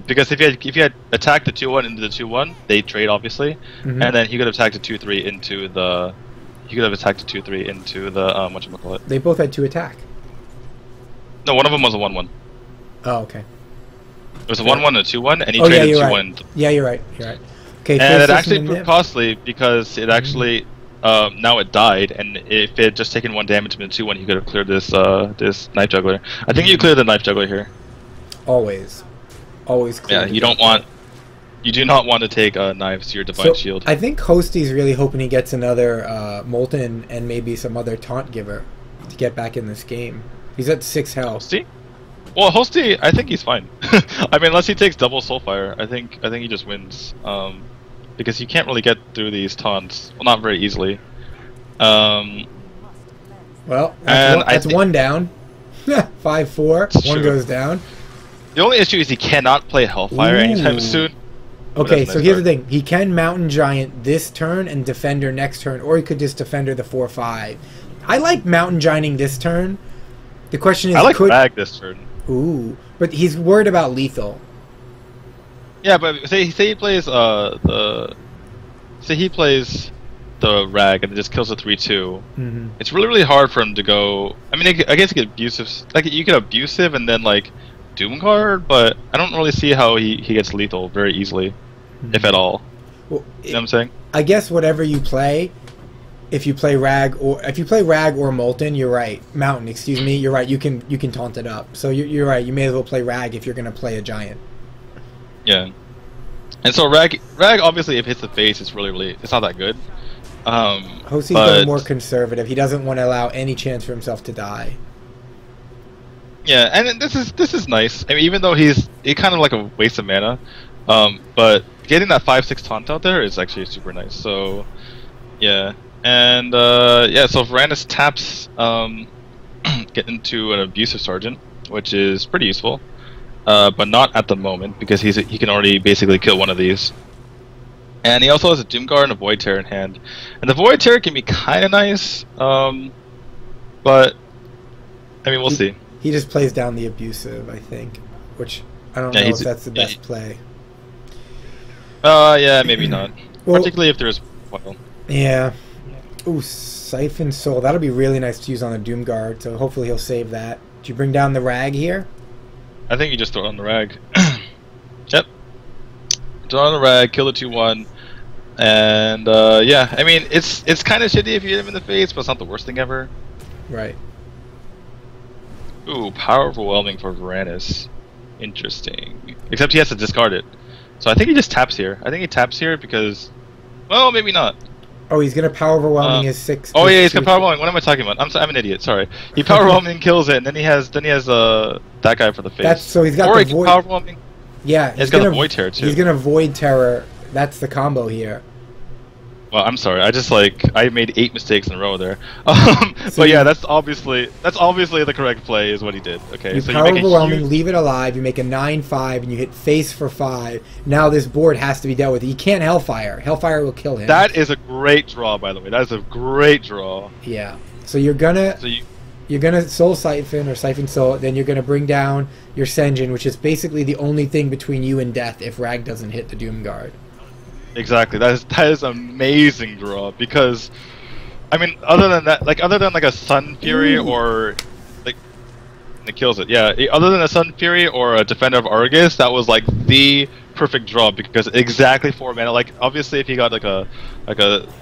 Because if you had attacked the 2-1 into the 2-1, they trade obviously, and then he could have attacked the 2-3 into the. He could have attacked the 2-3 into the whatchamacallit. They both had 2 attack. No, one of them was a 1-1. Oh, okay. It was a 1-1 and a 2-1, and he traded 2-1. Right. Yeah, you're right. You're right. Okay. And it actually proved costly because it actually now it died, and if it had just taken 1 damage from the 2-1, he could have cleared this this knife juggler. I think you clear the knife juggler here. Always clear. Yeah, you do not want to take knives to your divine shield. I think Hosty's really hoping he gets another Molten and maybe some other taunt giver to get back in this game. He's at 6 health. Hosty? Well, Hosty, I think he's fine. I mean, unless he takes double Soulfire, I think he just wins. Because you can't really get through these taunts. Well, not very easily. Well, that's one down. 5-4. One goes down. The only issue is he cannot play Hellfire anytime soon. Okay, so here's the thing. He can Mountain Giant this turn and Defender next turn, or he could just Defender the 4-5. I like Mountain Gianting this turn. The question is, I like Rag this turn. Ooh, but he's worried about lethal. Yeah, but say he plays the Rag and it just kills a 3-2. It's really hard for him to go. I mean, I guess you could abusive, you could abusive and then Doomguard, but I don't really see how he gets lethal very easily, if at all. Well, you know what I'm saying? I guess whatever you play, if you play Rag or Molten, you're right. Mountain, excuse me, you're right. You can taunt it up. So you're right. You may as well play Rag if you're gonna play a giant. Yeah, and so Rag obviously if it hits the face, it's it's not that good. Hosty's going more conservative. He doesn't want to allow any chance for himself to die. Yeah, and this is nice. I mean, even though he's kind of like a waste of mana, but getting that 5-6 taunt out there is actually super nice. So, yeah, and so Varranis taps get into an abusive sergeant, which is pretty useful, but not at the moment because he can already basically kill one of these. And he also has a Doomguard and a Void Terror in hand, and the Void Terror can be kind of nice, but I mean we'll see. He just plays down the abusive, I think, which I don't know if that's the best play. Yeah, maybe not. Well, particularly if there's well. Yeah. Ooh, Siphon Soul. That'll be really nice to use on a Doomguard, so hopefully he'll save that. Did you bring down the Rag here? I think you just throw it on the Rag. Yep. Throw on the Rag, kill the 2-1, and yeah, I mean it's kind of shitty if you hit him in the face, but it's not the worst thing ever. Right. Ooh, power overwhelming for Varranis. Interesting. Except he has to discard it. So I think he just taps here. I think he taps here because, well, maybe not. Oh, he's gonna power overwhelming his 6. Oh yeah, he's gonna power overwhelming. What am I talking about? I'm an idiot. Sorry. He power overwhelming kills it, and then he has that guy for the face. So he's got or the void. Power overwhelming. Yeah, he's got a Void Terror too. He's gonna Void Terror. That's the combo here. Well, I'm sorry. I made 8 mistakes in a row there. But yeah, that's obviously the correct play is what he did. Okay, you so power you make overwhelming, leave it alive. You make a 9/5, and you hit face for 5. Now this board has to be dealt with. He can't Hellfire. Hellfire will kill him. That is a great draw, by the way. That is a great draw. Yeah. So you're gonna Soul Siphon or Siphon Soul. Then you're gonna bring down your Senjin, which is basically the only thing between you and death if Rag doesn't hit the Doomguard. Exactly. That is amazing draw because, I mean, other than a Sun Fury or it kills it. Yeah. Other than a Sun Fury or a Defender of Argus, that was like the perfect draw because exactly 4 mana. Like obviously, if you got like a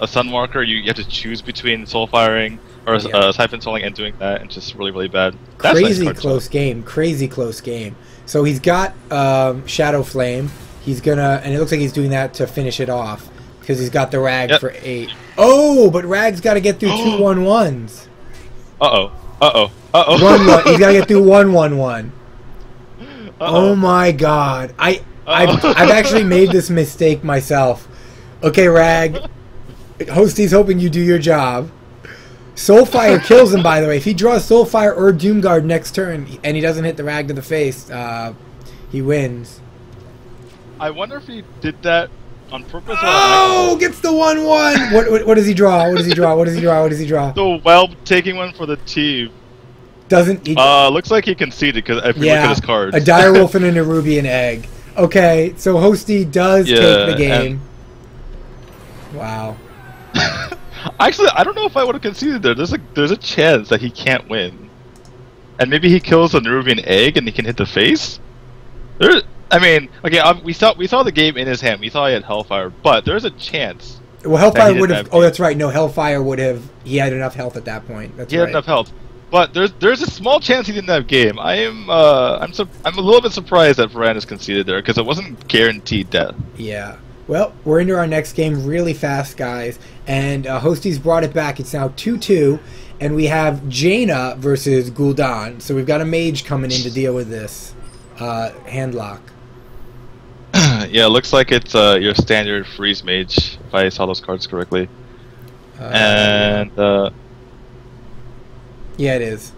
Sun Walker, you have to choose between Soul Firing or Siphon Souling and doing that, and just really bad. That's crazy close game. Crazy close game. So he's got Shadow Flame. He's gonna, and it looks like he's doing that to finish it off because he's got the Rag for 8. Oh, but Rag's got to get through 2 1/1s. Uh-oh. 1/1. He's got to get through 1/1/1. Oh my God! I've actually made this mistake myself. Okay, Rag. Hosty's hoping you do your job. Soulfire kills him, by the way. If he draws Soulfire or Doomguard next turn and he doesn't hit the Rag to the face, he wins. I wonder if he did that on purpose or on Oh, accident? gets the 1-1. What does he draw? What does he draw? What does he draw? What does he draw? The Whelp taking one for the team. Doesn't he? Looks like he conceded because if you look at his cards. A direwolf and a Nerubian egg. Okay, so Hosty does take the game. Wow. Actually, I don't know if I would have conceded there. There's a chance that he can't win, and maybe he kills a Nerubian egg and he can hit the face. I mean, okay, we saw the game in his hand. We thought he had Hellfire, but there's a chance. Well, Hellfire would have. Oh, that's right. No, Hellfire would have. He had enough health at that point. That's he had enough health, but there's a small chance he didn't have game. I'm a little bit surprised that Varranis conceded there because it wasn't guaranteed death. Yeah. Well, we're into our next game really fast, guys, and Hosty's brought it back. It's now 2-2, and we have Jaina versus Gul'dan. So we've got a mage coming in to deal with this handlock. Yeah, it looks like it's your standard freeze mage, if I saw those cards correctly. And yeah, it is.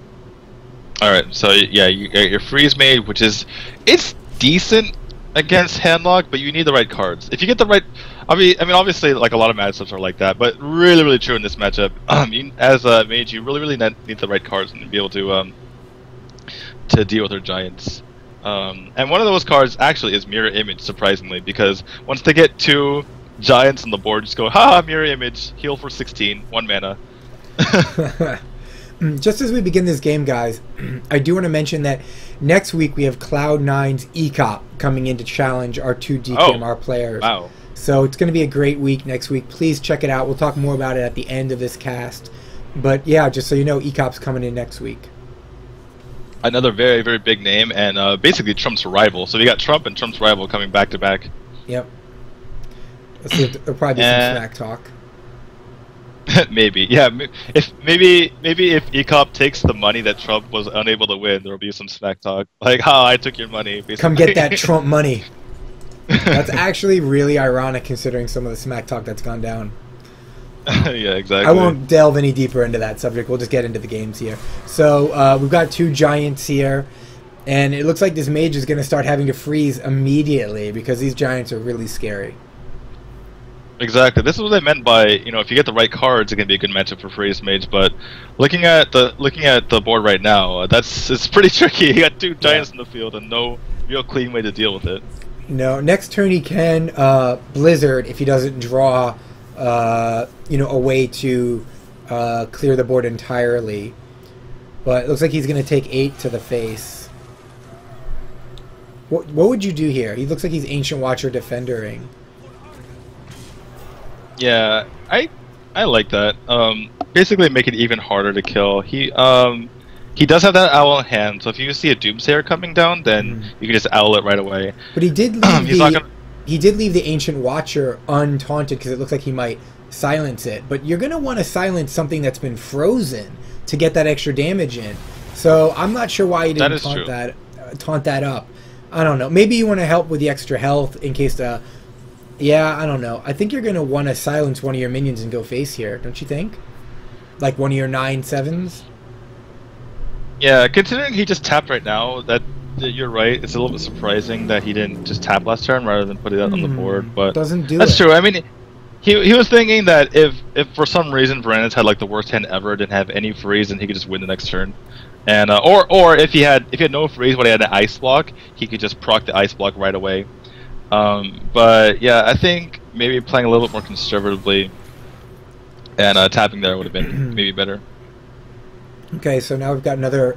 All right, so yeah, you got your freeze mage, which it's decent against handlock, but you need the right cards. If you get the right, I mean, obviously, like a lot of matchups are like that, but really true in this matchup. As a mage, you really need the right cards and be able to deal with their giants. And one of those cards actually is Mirror Image, surprisingly, because once they get 2 giants on the board, just go, haha, Mirror Image, heal for 16, 1 mana. Just as we begin this game, guys, I do want to mention that next week we have Cloud9's ECOP coming in to challenge our 2 DKMR players. Wow. So it's going to be a great week next week. Please check it out. We'll talk more about it at the end of this cast. But yeah, just so you know, ECOP's coming in next week. Another very big name, and basically Trump's rival. So we got Trump and Trump's rival coming back to back. Yep. Let's see if there'll probably be some smack talk. Maybe, yeah. Maybe if ECOP takes the money that Trump was unable to win, there'll be some smack talk. Like, I took your money. Basically. Come get that Trump money. That's actually really ironic considering some of the smack talk that's gone down. Yeah, exactly. I won't delve any deeper into that subject. We'll just get into the games here. So we've got 2 giants here, and it looks like this mage is going to start having to freeze immediately because these giants are really scary. Exactly. This is what I meant by, if you get the right cards, it can be a good matchup for freeze mage. But looking at the board right now, it's pretty tricky. You got 2 giants in the field and no real clean way to deal with it. No, next turn he can Blizzard if he doesn't draw a way to clear the board entirely. But it looks like he's going to take 8 to the face. What would you do here? He looks like he's Ancient Watcher Defendering. Yeah, I like that. Basically make it even harder to kill. He does have that owl in hand, so if you see a Doomsayer coming down, then you can just owl it right away. But he did leave he did leave the Ancient Watcher untaunted because it looks like he might silence it. But you're going to want to silence something that's been frozen to get that extra damage in. So I'm not sure why he didn't taunt that up. I don't know. Maybe you want to help with the extra health in case yeah, I don't know. I think you're going to want to silence one of your minions and go face here, don't you think? Like one of your 9/7s? Yeah, considering he just tapped right now, that you're right. It's a little bit surprising that he didn't just tap last turn rather than put it out on the board. But that's true. I mean, he was thinking that if for some reason Varranis had like the worst hand ever, didn't have any freeze, and he could just win the next turn. And or if he had no freeze but he had an ice block, he could just proc the ice block right away. But yeah, I think maybe playing a little bit more conservatively and tapping there would have been maybe better. Okay, so now we've got another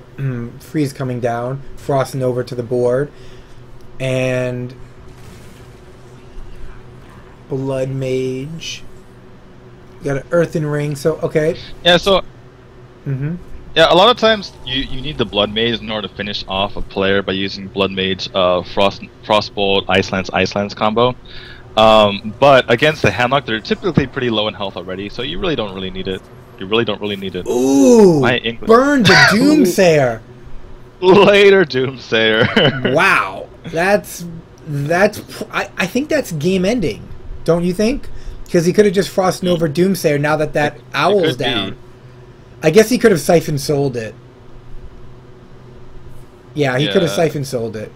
freeze coming down, frosting over to the board, and Blood Mage. You got an Earthen Ring, so okay. Yeah, so yeah, a lot of times you need the Blood Mage in order to finish off a player by using Blood Mage, Frostbolt, Ice Lance combo. But against the handlock, they're typically pretty low in health already, so you really don't really need it. You really don't really need it. Ooh! Burn the Doomsayer! Later, Doomsayer. Wow. That's I think that's game ending. Don't you think? Because he could have just frosted over Doomsayer now that owl's down. I guess he could have Siphon Souled it. Yeah, he could have Siphon Souled it.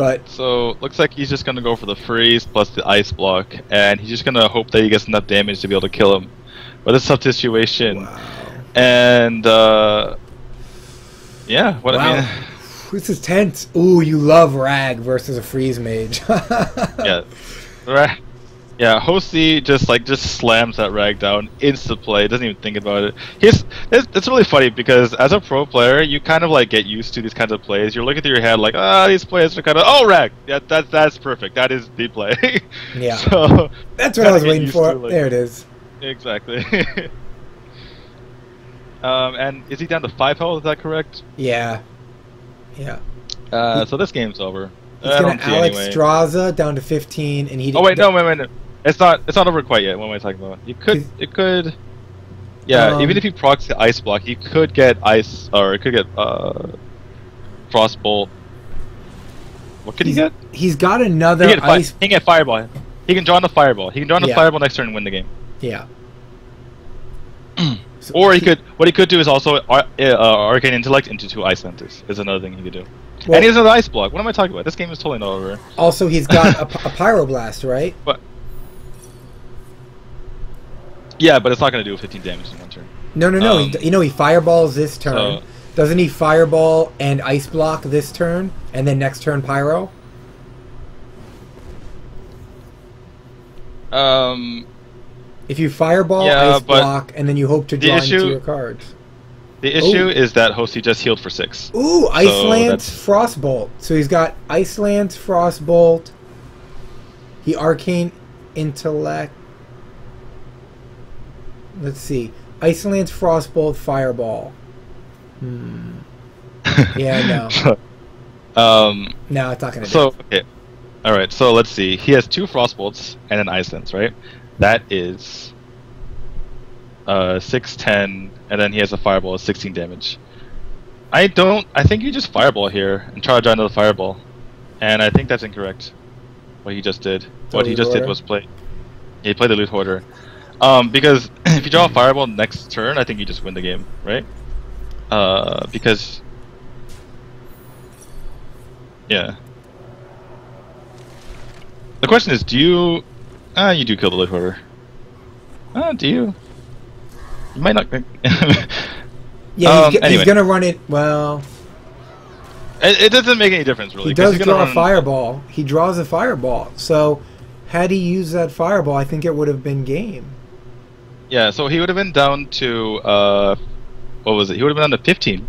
But So looks like he's just gonna go for the freeze plus the ice block, and he's just gonna hope that he gets enough damage to be able to kill him. But it's a tough situation. wow. And yeah, what I mean. This is tense. Ooh, you love Rag versus a freeze mage. Yeah, right. Yeah, Hosty just slams that Rag down, instant play, doesn't even think about it. It's really funny because as a pro player, you kind of like get used to these kinds of plays. You're looking through your head like, these plays are kind of Rag. Yeah, that's perfect. That is the play. Yeah. So that's what I was waiting for. There it is. Exactly. And is he down to 5 health? Is that correct? Yeah. Yeah. So this game's over. He's gonna Alex Straza down to 15, and he. Oh wait, no, wait. It's not over quite yet. What am I talking about? It could. Yeah, even if he procs the ice block, he could get ice, or it could get frostbolt. What could he get? He's got another ice. He can get fireball. He can draw on the fireball. He can draw on the fireball next turn and win the game. Yeah. So or what he could do is also arcane intellect into 2 ice lanterns. Is another thing he could do. Well, and he has another ice block. What am I talking about? This game is totally not over. Also, he's got a pyroblast, right? But yeah, but it's not going to do 15 damage in 1 turn. No. He fireballs this turn. Doesn't he fireball and ice block this turn, and then next turn pyro? If you fireball, ice block, and then you hope to draw into your cards. The issue is that Hosty just healed for 6. Ooh, Iceland's Frostbolt. So he's got Iceland's Frostbolt. He Arcane Intellect. Let's see. Iceland's Frostbolt, Fireball. Yeah, no. No, it's not going to do. Okay. Alright, so let's see. He has 2 Frostbolts and an Iceland's, right? That is 6, 10, and then he has a fireball of 16 damage. I think you just fireball here and charge onto the fireball. And I think that's incorrect. What he just did. What he just did was play. He played the loot hoarder. Because if you draw a fireball next turn, I think you just win the game, right? Because yeah. The question is, do you you do kill the loot hoarder. Do you? You might not. Yeah, he's gonna run it. Well, it doesn't make any difference really. He does draw a fireball. He draws a fireball. So, had he used that fireball, I think it would have been game. Yeah, so he would have been down to what was it? He would have been down to 15,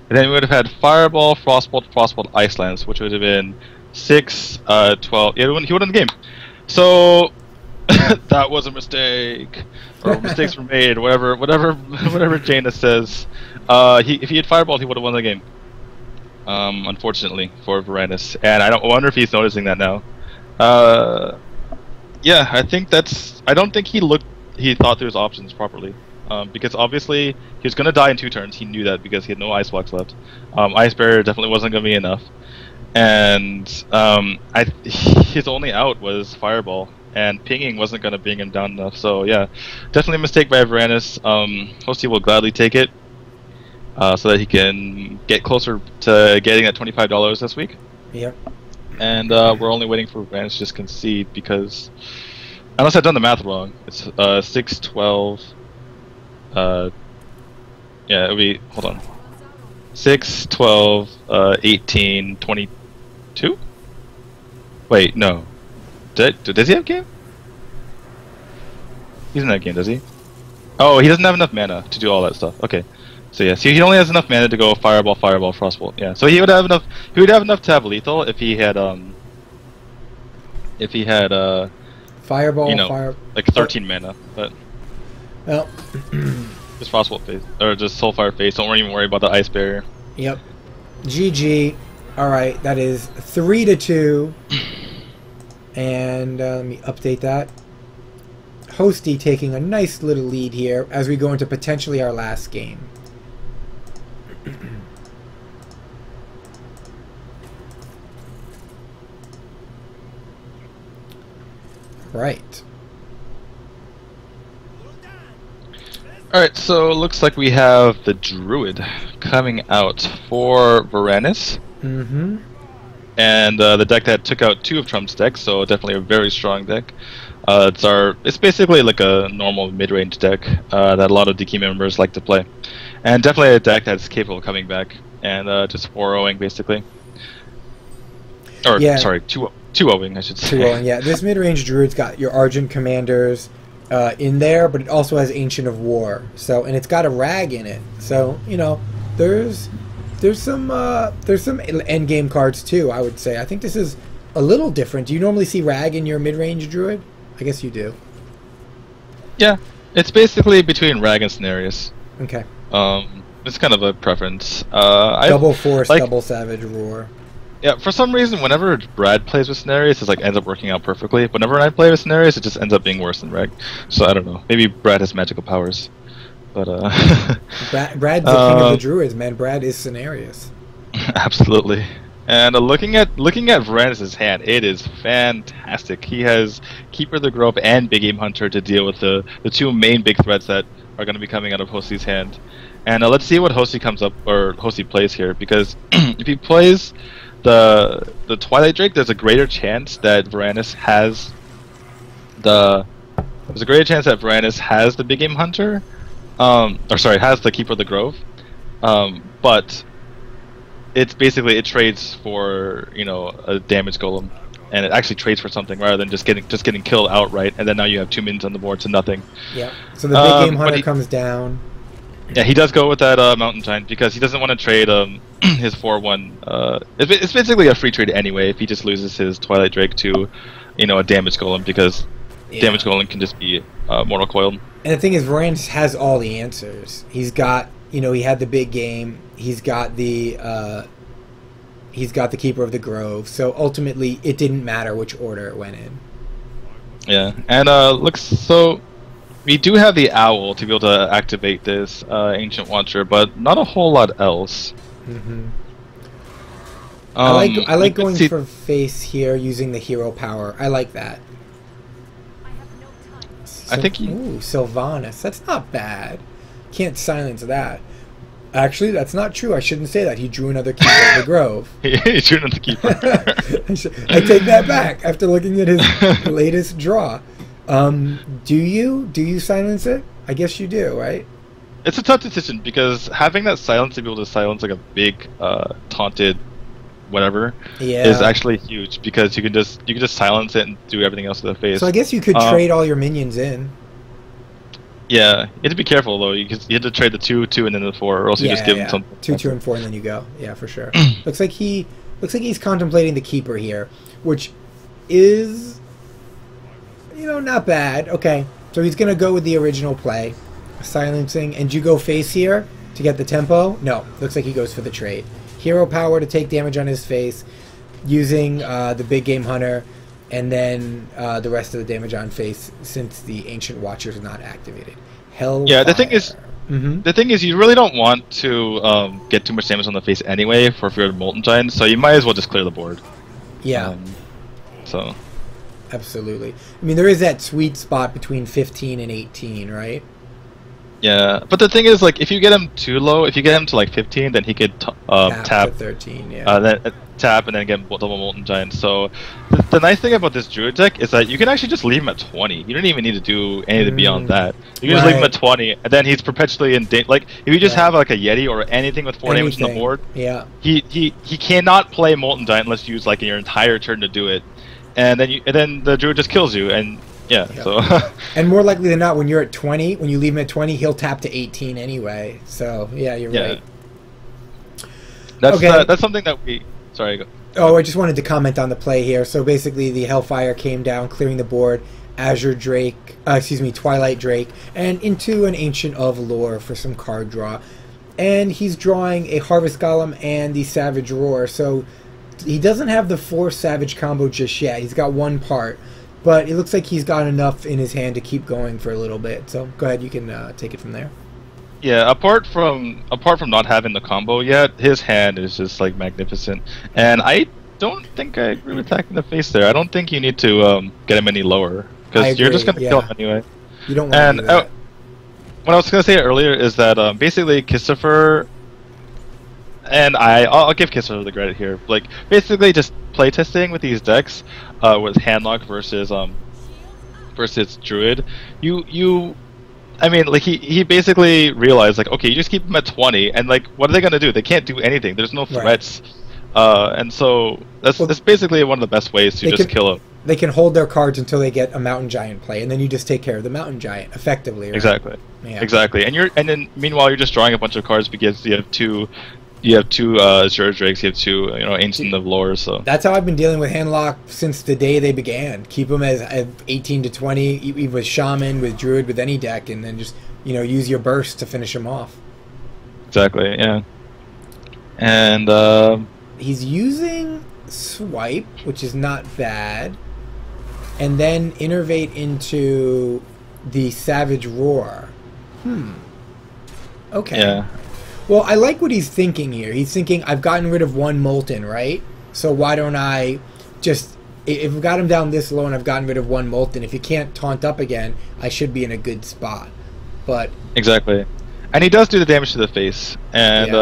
and then we would have had fireball, frostbolt, ice lance, which would have been 6, 12. Yeah, he would have won the game. So that was a mistake. Or mistakes were made. Whatever Jaina says. If he had fireball, he would have won the game. Unfortunately for Varranis, and I wonder if he's noticing that now. Yeah, I think that's. I don't think he thought through his options properly. Because obviously he was gonna die in 2 turns. He knew that because he had no ice blocks left. Ice barrier definitely wasn't gonna be enough. And his only out was fireball, and pinging wasn't going to bring him down enough. So yeah, definitely a mistake by Varranis. Hosty will gladly take it, so that he can get closer to getting that $25 this week. Yep. And we're only waiting for Varranis to just concede because, unless I've done the math wrong, it's 6, 12. Yeah, it'll be. Hold on. 6, 12, 18, 22? Wait, no. Does he have game? He doesn't have game, does he? Oh, he doesn't have enough mana to do all that stuff. Okay. So yeah, he only has enough mana to go fireball, frostbolt. Yeah. So he would have enough to have lethal if he had fireball, like 13 mana, but well, just frostbolt phase or just soulfire phase. Don't even worry about the ice barrier. Yep. GG. All right, that is 3-2. And let me update that. Hosty taking a nice little lead here as we go into potentially our last game. Right. Alright, so it looks like we have the Druid coming out for Varranis. Mm-hmm. and the deck that took out 2 of Trump's decks, so definitely a very strong deck. It's basically like a normal mid-range deck that a lot of DK members like to play, and definitely a deck that's capable of coming back and just 4-0ing basically, or sorry, 2-0ing I should say. 2-0ing, yeah. This mid-range druid's got your Argent commanders in there, but it also has Ancient of War. So, and it's got a Rag in it. So, you know, there's some end game cards too, I would say. I think this is a little different. Do you normally see Rag in your mid-range druid? I guess you do. Yeah, it's basically between Rag and Cenarius. Okay. It's kind of a preference. Double Force, double Savage Roar. Yeah, for some reason, whenever Brad plays with Cenarius, it's like ends up working out perfectly. Whenever I play with Cenarius, it just ends up being worse than Rag. So I don't know. Maybe Brad has magical powers, but Brad's the king of the druids, man. Brad is Cenarius. Absolutely. And looking at Varranis' hand, it is fantastic. He has Keeper of the Grove and Big Game Hunter to deal with the 2 main big threats that are going to be coming out of Hosty's hand. And let's see what Hosty Hosty plays here, because if he plays the Twilight Drake, there's a greater chance that Varranis has the Big Game Hunter, has the Keeper of the Grove, but it's basically it trades for, you know, a damage golem, and it actually trades for something rather than just getting killed outright, and then now you have 2 minions on the board to nothing. Yeah. So the Big Game Hunter comes down. Yeah, he does go with that Mountain Giant because he doesn't want to trade his 4/1. It's basically a free trade anyway if he just loses his Twilight Drake to, you know, a damage golem, because damage golem can just be mortal coiled. And the thing is, Varranis has all the answers. He's got, you know, he had the big game. He's got the Keeper of the Grove. So ultimately, it didn't matter which order it went in. Yeah, and so we do have the Owl to be able to activate this Ancient Watcher, but not a whole lot else. Mm-hmm. I like going for face here using the hero power. I like that. I think ooh, Sylvanas. That's not bad. Can't silence that. Actually, that's not true. I shouldn't say that. He drew another Keeper of the Grove. He drew another Keeper. I take that back after looking at his latest draw. Do you silence it? I guess you do, right? It's a tough decision because having that silence to be able to silence like a big taunted whatever is actually huge, because you can just silence it and do everything else to the face. So I guess you could trade all your minions in. Yeah, you have to be careful though. You have to trade the 2, 2, and then the 4, or else you just give him something. 2, 2, and 4, and then you go. Yeah, for sure. looks like he's contemplating the Keeper here, which is, you know, not bad. Okay, so he's gonna go with the original play, silencing. And do you go face here to get the tempo? No, looks like he goes for the trade. Hero power to take damage on his face, using the Big Game Hunter, and then the rest of the damage on face since the Ancient Watcher is not activated. Hellfire. Yeah, the thing is, you really don't want to get too much damage on the face anyway for fear of Molten Giant, so you might as well just clear the board. Yeah. So. Absolutely. I mean, there is that sweet spot between 15 and 18, right? Yeah, but the thing is, like, if you get him too low, if you get him to like 15, then he could tap 13, yeah. Then tap and then get double Molten Giant. So the nice thing about this Druid deck is that you can actually just leave him at 20. You don't even need to do anything beyond that. You can just leave him at 20, and then he's perpetually in like if you just have like a Yeti or anything with 4 damage on the board, he cannot play Molten Giant unless you use like your entire turn to do it, and then the Druid just kills you. And so and more likely than not, when you're at 20, when you leave him at 20, he'll tap to 18 anyway. So yeah, you're right. That's something that we. Sorry. Go. Oh, I just wanted to comment on the play here. So basically, the Hellfire came down, clearing the board. Twilight Drake, and into an Ancient of Lore for some card draw. And he's drawing a Harvest Golem and the Savage Roar. So he doesn't have the 4 Savage combo just yet. He's got 1 part. But it looks like he's got enough in his hand to keep going for a little bit. So go ahead, you can take it from there. Yeah, apart from not having the combo yet, his hand is just like magnificent. And I don't think I agree with attacking the face there. I don't think you need to get him any lower, because you're just gonna kill him anyway. You don't want to do that. What I was gonna say earlier is that basically Christopher and I'll give Kisser the credit here. Like basically just playtesting with these decks, with Handlock versus Druid. I mean, like he basically realized like, okay, you just keep them at 20, and like, what are they gonna do? They can't do anything. There's no threats, and so that's basically one of the best ways to just kill them. They can hold their cards until they get a Mountain Giant play, and then you just take care of the Mountain Giant effectively. Right? Exactly. Yeah. Exactly. And then meanwhile you're just drawing a bunch of cards because you have two Azure Drakes, you have two Ancient of Lore. So that's how I've been dealing with Handlock since the day they began. Keep them as 18 to 20, even with Shaman, with Druid, with any deck, and then just use your burst to finish them off. Exactly. Yeah. And he's using Swipe, which is not bad, and then Innervate into the Savage Roar. Okay. Yeah. Well, I like what he's thinking here. He's thinking, I've gotten rid of one Molten, right? So why don't I just... If I've got him down this low and I've gotten rid of one Molten, if you can't taunt up again, I should be in a good spot. But... Exactly. And he does do the damage to the face. And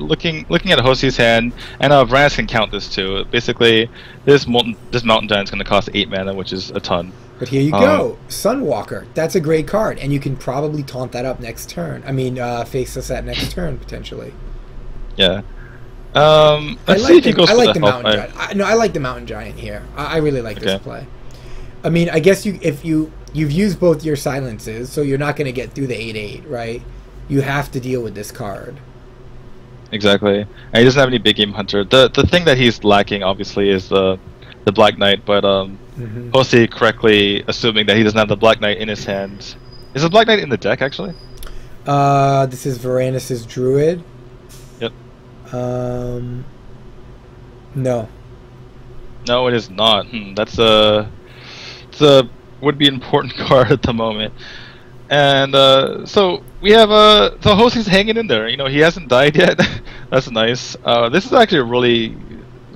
looking at Hosty's hand, and Varranis can count this too. Basically, this Mountain Giant is going to cost 8 mana, which is a ton. But here you go, Sunwalker. That's a great card, and you can probably taunt that up next turn. I mean, Faceless at next turn potentially. Yeah. Let's see if he goes I for like the Mountain Giant. I like the Mountain Giant here. I really like this play. I mean, I guess if you've used both your silences, so you're not going to get through the 8/8, right? You have to deal with this card. Exactly. And he doesn't have any big game hunter. The thing that he's lacking, obviously, is the Black Knight, but Hosty correctly assuming that he doesn't have the Black Knight in his hand. Is the Black Knight in the deck, actually? This is Varranis' Druid. Yep. No. No, it is not. That's would be an important card at the moment. And so we have so Hosty's hanging in there. He hasn't died yet. That's nice. This is actually a really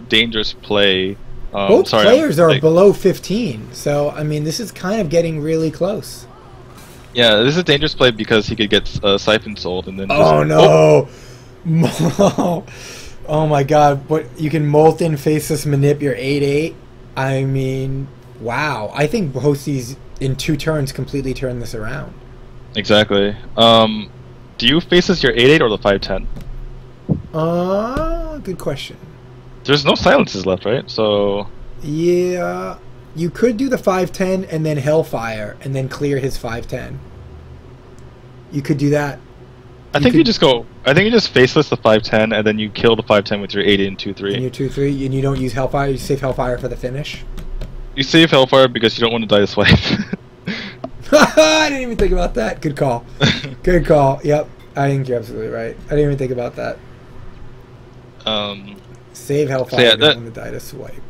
dangerous play. Both players are below 15, so I mean this is kind of getting really close. Yeah, this is a dangerous play because he could get Siphon Sold and then. Oh no! Oh my God! But you can Molten Faceless Manip your 8/8. I mean, wow! I think Hosty's in 2 turns completely turned this around. Exactly. Do you Faceless your 8/8 or the 5/10? Good question. There's no silences left, right? So yeah, you could do the 5/10 and then Hellfire and then clear his 5/10. You could do that. I think you just Faceless the 5/10 and then you kill the 5/10 with your 8/8 and 2/3. And your 2/3, and you don't use Hellfire. You save Hellfire for the finish. You save Hellfire because you don't want to die to Swipe. I didn't even think about that. Good call. Good call. Yep, I think you're absolutely right. I didn't even think about that. Save Hellfire. So yeah, don't want to die to Swipe.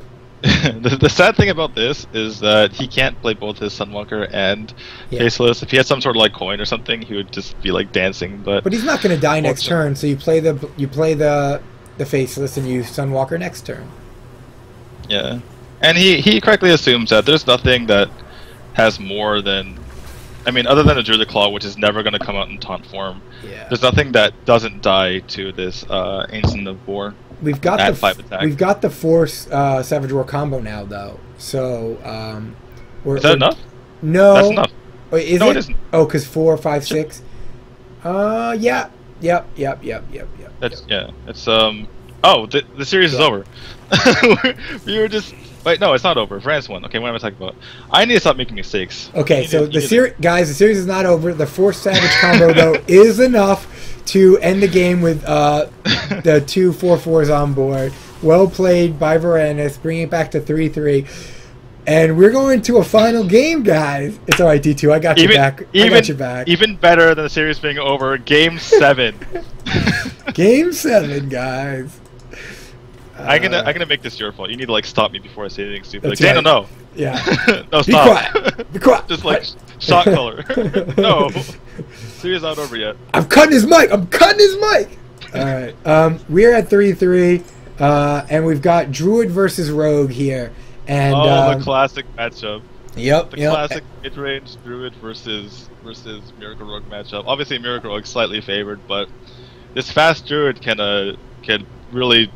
The sad thing about this is that he can't play both his Sunwalker and Faceless. If he had some sort of like coin or something, he would just be like dancing. But he's not going to die next turn. So you play the Faceless and you Sunwalker next turn. Yeah, and he correctly assumes that there's nothing that has more than, I mean, other than a Druid Claw, which is never going to come out in taunt form. Yeah. There's nothing that doesn't die to this Ancient of War. We've got We've got the 4 Savage Roar combo now, though. So is that enough? No, that's enough. Wait, it isn't. Oh, because 4, 5, 6. Yeah. Yep. That's It's Oh, the series is over. We were just. Wait, no, it's not over. France won. Okay, what am I talking about? I need to stop making mistakes. Okay, so the series, guys, the series is not over. The 4 Savage combo though is enough to end the game with the 2 4/4s on board. Well played by Varranis, bringing it back to 3/3. And we're going to a final game, guys. It's all right, D2. I got you back. I got you back. Even better than the series being over. Game 7. Game 7, guys. I'm gonna make this your fault. You need to like stop me before I say anything stupid. Like, Daniel, no. Yeah. No, stop. Be quiet. Be quiet. Just like shot color. No. Series not over yet. I'm cutting his mic. All right. We're at 3/3, and we've got Druid versus Rogue here. And the classic matchup. Yep. The classic mid-range Druid versus Miracle Rogue matchup. Obviously, Miracle Rogue slightly favored, but this fast Druid can can really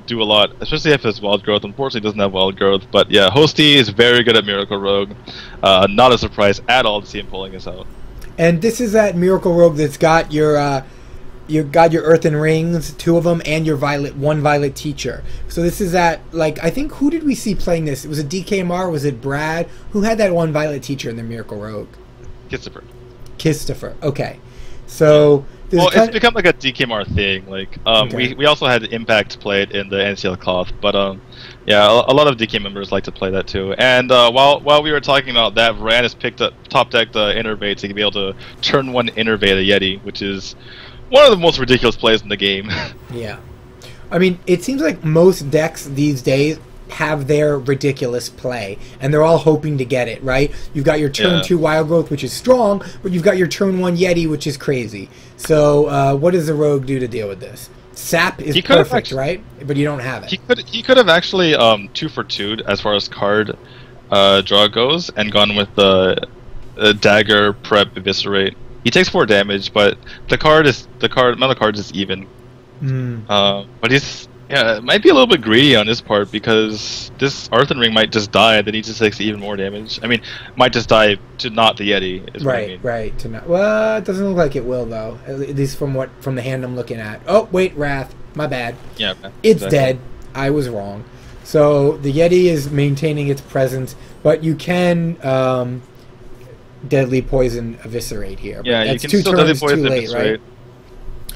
do a lot, especially if it's wild growth. Unfortunately, it doesn't have wild growth, but yeah, Hosty is very good at Miracle Rogue. Not a surprise at all to see him pulling this out. And this is that Miracle Rogue that's got your you got your Earthen Rings, 2 of them, and your one Violet Teacher. So this is that, like, I think, who did we see playing this? Was it DKMR? Was it Brad? Who had that one Violet Teacher in the Miracle Rogue? Christopher. Okay. So... Well, it's become like a DKMR thing. Like, we also had Impact play it in the NCL cloth, but yeah, a lot of DK members like to play that too. And while we were talking about that, Varranis picked up top decked the Innervate to be able to turn 1 Innervate a Yeti, which is one of the most ridiculous plays in the game. Yeah, I mean, it seems like most decks these days have their ridiculous play, and they're all hoping to get it right. You've got your turn 2 Wild Growth, which is strong, but you've got your turn 1 Yeti, which is crazy. So what does the Rogue do to deal with this? Sap is perfect, right? But you don't have it. He could have actually 2 for 2'd as far as card draw goes, and gone with the Dagger, Prep, Eviscerate. He takes 4 damage, but the amount of cards is even. But he's it might be a little bit greedy on his part, because this Earthen Ring might just die, then he just takes even more damage. I mean, might just die to not the Yeti. Is what I mean. Right. To not. Well, it doesn't look like it will though. At least from the hand I'm looking at. Oh wait, Wrath. My bad. Yeah. It's dead. I was wrong. So the Yeti is maintaining its presence, but you can Deadly Poison Eviscerate here. Yeah, that's you can 2 still turns Deadly Poison too late, Eviscerate. right?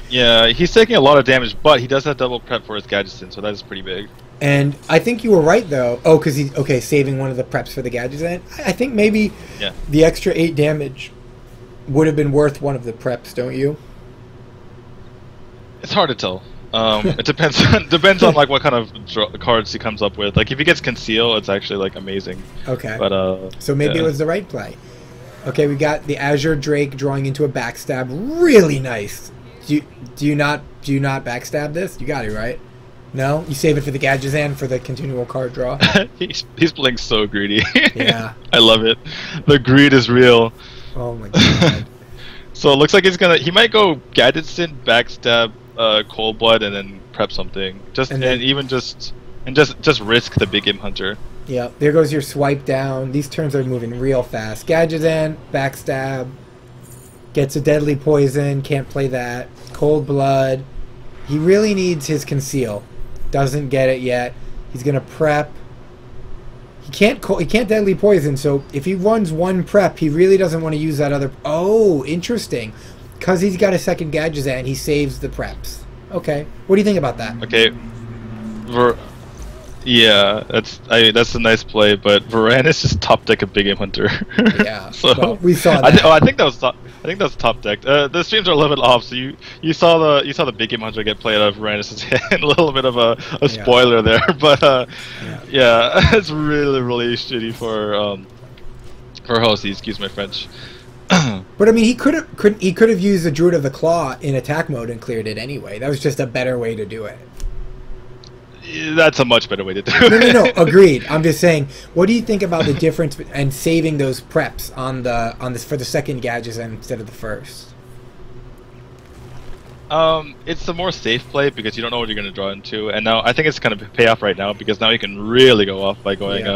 Yeah, he's taking a lot of damage, but he does have double prep for his Gadgetzan, so that is pretty big. And I think you were right, though. Oh, because he's saving one of the preps for the Gadgetzan. I think maybe the extra 8 damage would have been worth one of the preps, don't you? It's hard to tell. It depends on like what kind of cards he comes up with. Like if he gets Conceal, it's actually like amazing. Okay. But so maybe it was the right play. Okay, we got the Azure Drake drawing into a backstab. Really nice. Do you not backstab this? You got it, right? No? You save it for the Gadgetzan for the continual card draw? he's playing so greedy. Yeah. I love it. The greed is real. Oh my god. So it looks like he might go Gadgetzan, backstab, Cold Blood, and then prep something. Just risk the big Imp Hunter. Yeah, there goes your swipe down. These turns are moving real fast. Gadgetzan, backstab. Gets a Deadly Poison, can't play that. Cold Blood. He really needs his Conceal. Doesn't get it yet. He's gonna prep. He can't Deadly Poison, so if he runs 1 prep, he really doesn't want to use that other... Oh, interesting. Because he's got a second Gadgetzan, he saves the preps. Okay. What do you think about that? Okay. Yeah, that's a nice play, but Varranis just top deck a big Imp Hunter. Yeah, so well, we saw that. I think that was top decked. The streams are a little bit off, so you saw the big Imp Hunter get played out of Varranis' hand. A little bit of a spoiler there, but yeah, it's really shitty for Hosty. Excuse my French. But I mean, he could have used the Druid of the Claw in attack mode and cleared it anyway. That was just a better way to do it. That's a much better way to do it. No, agreed. I'm just saying, what do you think about the difference and saving those preps on this for the second Gadgetzan instead of the first? It's the more safe play because you don't know what you're going to draw into, and now I think it's kind of pay off right now because now you can really go off by going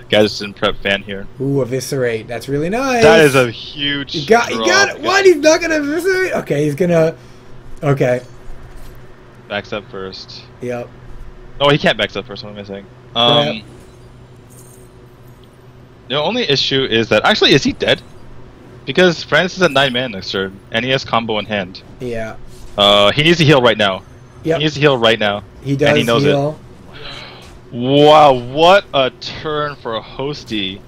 Gadgetzan prep fan here. Ooh, Eviscerate. That's really nice. That is a huge. You got it. What? He's not gonna Eviscerate? Okay, he's gonna. Okay. Backstab first. Yep. Oh, he can't backstab first. What am I saying? The only issue is that actually, is he dead? Because Francis is at 9 mana next turn, and he has combo in hand. Yeah. He needs to heal right now. Yep. He needs to heal right now. He does. And he knows heal. it. Wow, what a turn for a Hosty.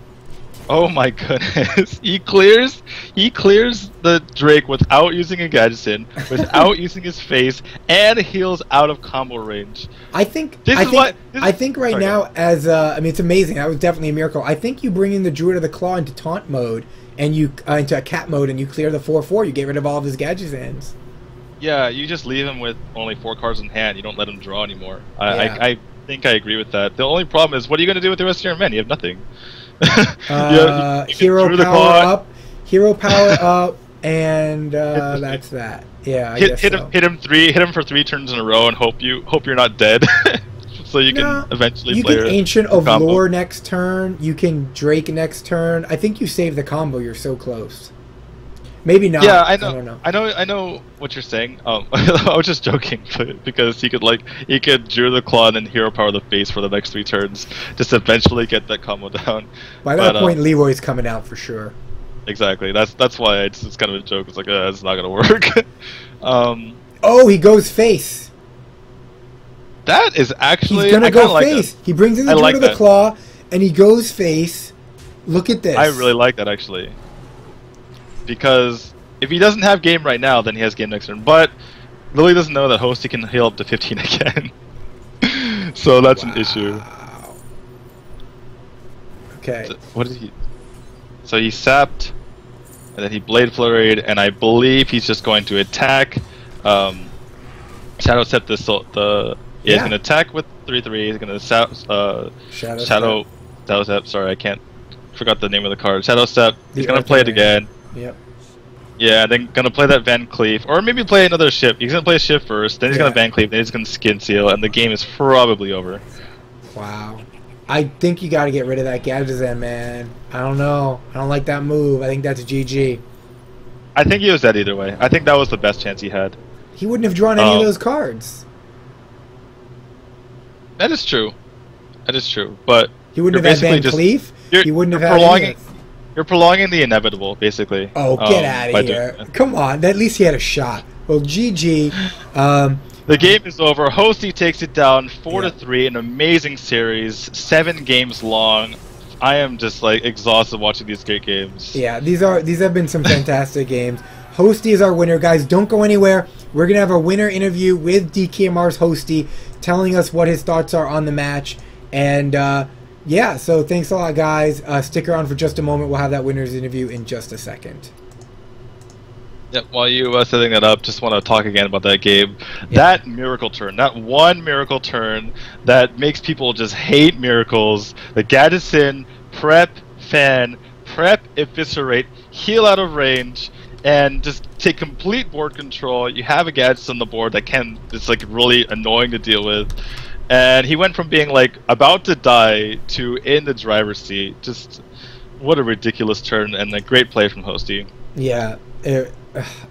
Oh my goodness. He clears the Drake without using a Gadgetzan, without using his face, and heals out of combo range. I think right now, as I mean, it's amazing. That was definitely a miracle. I think you bring in the Druid of the Claw into taunt mode, and you into a cat mode, and you clear the 4/4. You get rid of all of his Gadgetzans. Yeah, you just leave him with only 4 cards in hand. You don't let him draw anymore. I think I agree with that. The only problem is, what are you going to do with the rest of your men? You have nothing. Hero power up, and that's that. Yeah, I guess so. Hit him for 3 turns in a row, and hope you're not dead, so you can eventually play. You can Ancient of Lore next turn. You can Drake next turn. I think you save the combo. You're so close. Maybe not. Yeah, I know. I don't know. I know what you're saying. I was just joking, because he could Drew the Claw and then Hero Power the face for the next 3 turns, just eventually get that combo down. By that point, Leroy's coming out for sure. Exactly. That's why it's kind of a joke. It's like it's not gonna work. Oh, he goes face. That is actually. He's gonna go face. He brings in the Drew to the Claw, and he goes face. Look at this. I really like that, actually. Because if he doesn't have game right now, then he has game next turn. But Lily doesn't know that Hosty can heal up to 15 again. So that's an issue. Okay. So, what did he? So he sapped, and then he Blade Flurried, and I believe he's just going to attack. Shadow Step he's going to attack with 3/3. He's going to Shadow Step. Sorry, forgot the name of the card. Shadow Step. He's going to play it again. Yep. Yeah, then gonna play that Van Cleef, or maybe play another ship. He's gonna play a ship first, then he's gonna Van Cleef, then he's gonna Skin Seal, and the game is probably over. Wow. I think you gotta get rid of that Gadgetzan, man. I don't know. I don't like that move. I think that's GG. I think he was dead either way. I think that was the best chance he had. He wouldn't have drawn any of those cards. That is true. That is true. But he wouldn't have had Van Cleef. He wouldn't have had any. You're prolonging the inevitable, basically. Oh, get out of here. Come on. At least he had a shot. Well, GG. The game is over. Hosty takes it down 4-3. An amazing series. 7 games long. I am just like exhausted watching these great games. Yeah, these have been some fantastic games. Hosty is our winner. Guys, don't go anywhere. We're going to have a winner interview with DKMR's Hosty telling us what his thoughts are on the match. And, yeah, so thanks a lot, guys. Stick around for just a moment. We'll have that winner's interview in just a second. Yep, while you setting that up, just want to talk again about that game. Yep. That miracle turn, that one miracle turn that makes people just hate miracles. The Gadgetzan, prep, fan, prep, eviscerate, heal out of range, and just take complete board control. You have a Gadgetzan on the board that it's like really annoying to deal with. And he went from being like about to die to in the driver's seat. Just what a ridiculous turn, and a great play from Hosty. Yeah, it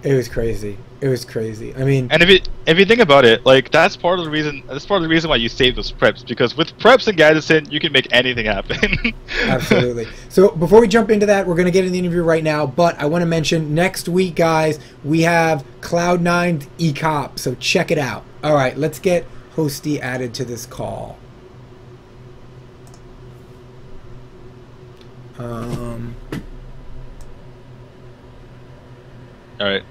was crazy. It was crazy. I mean, and if you think about it, like that's part of the reason. That's part of the reason why you save those preps, because with preps and Gadgetzan, you can make anything happen. Absolutely. So before we jump into that, we're going to get in the interview right now. But I want to mention next week, guys, we have Cloud9's E-Cop. So check it out. All right, let's get Hosty added to this call. All right,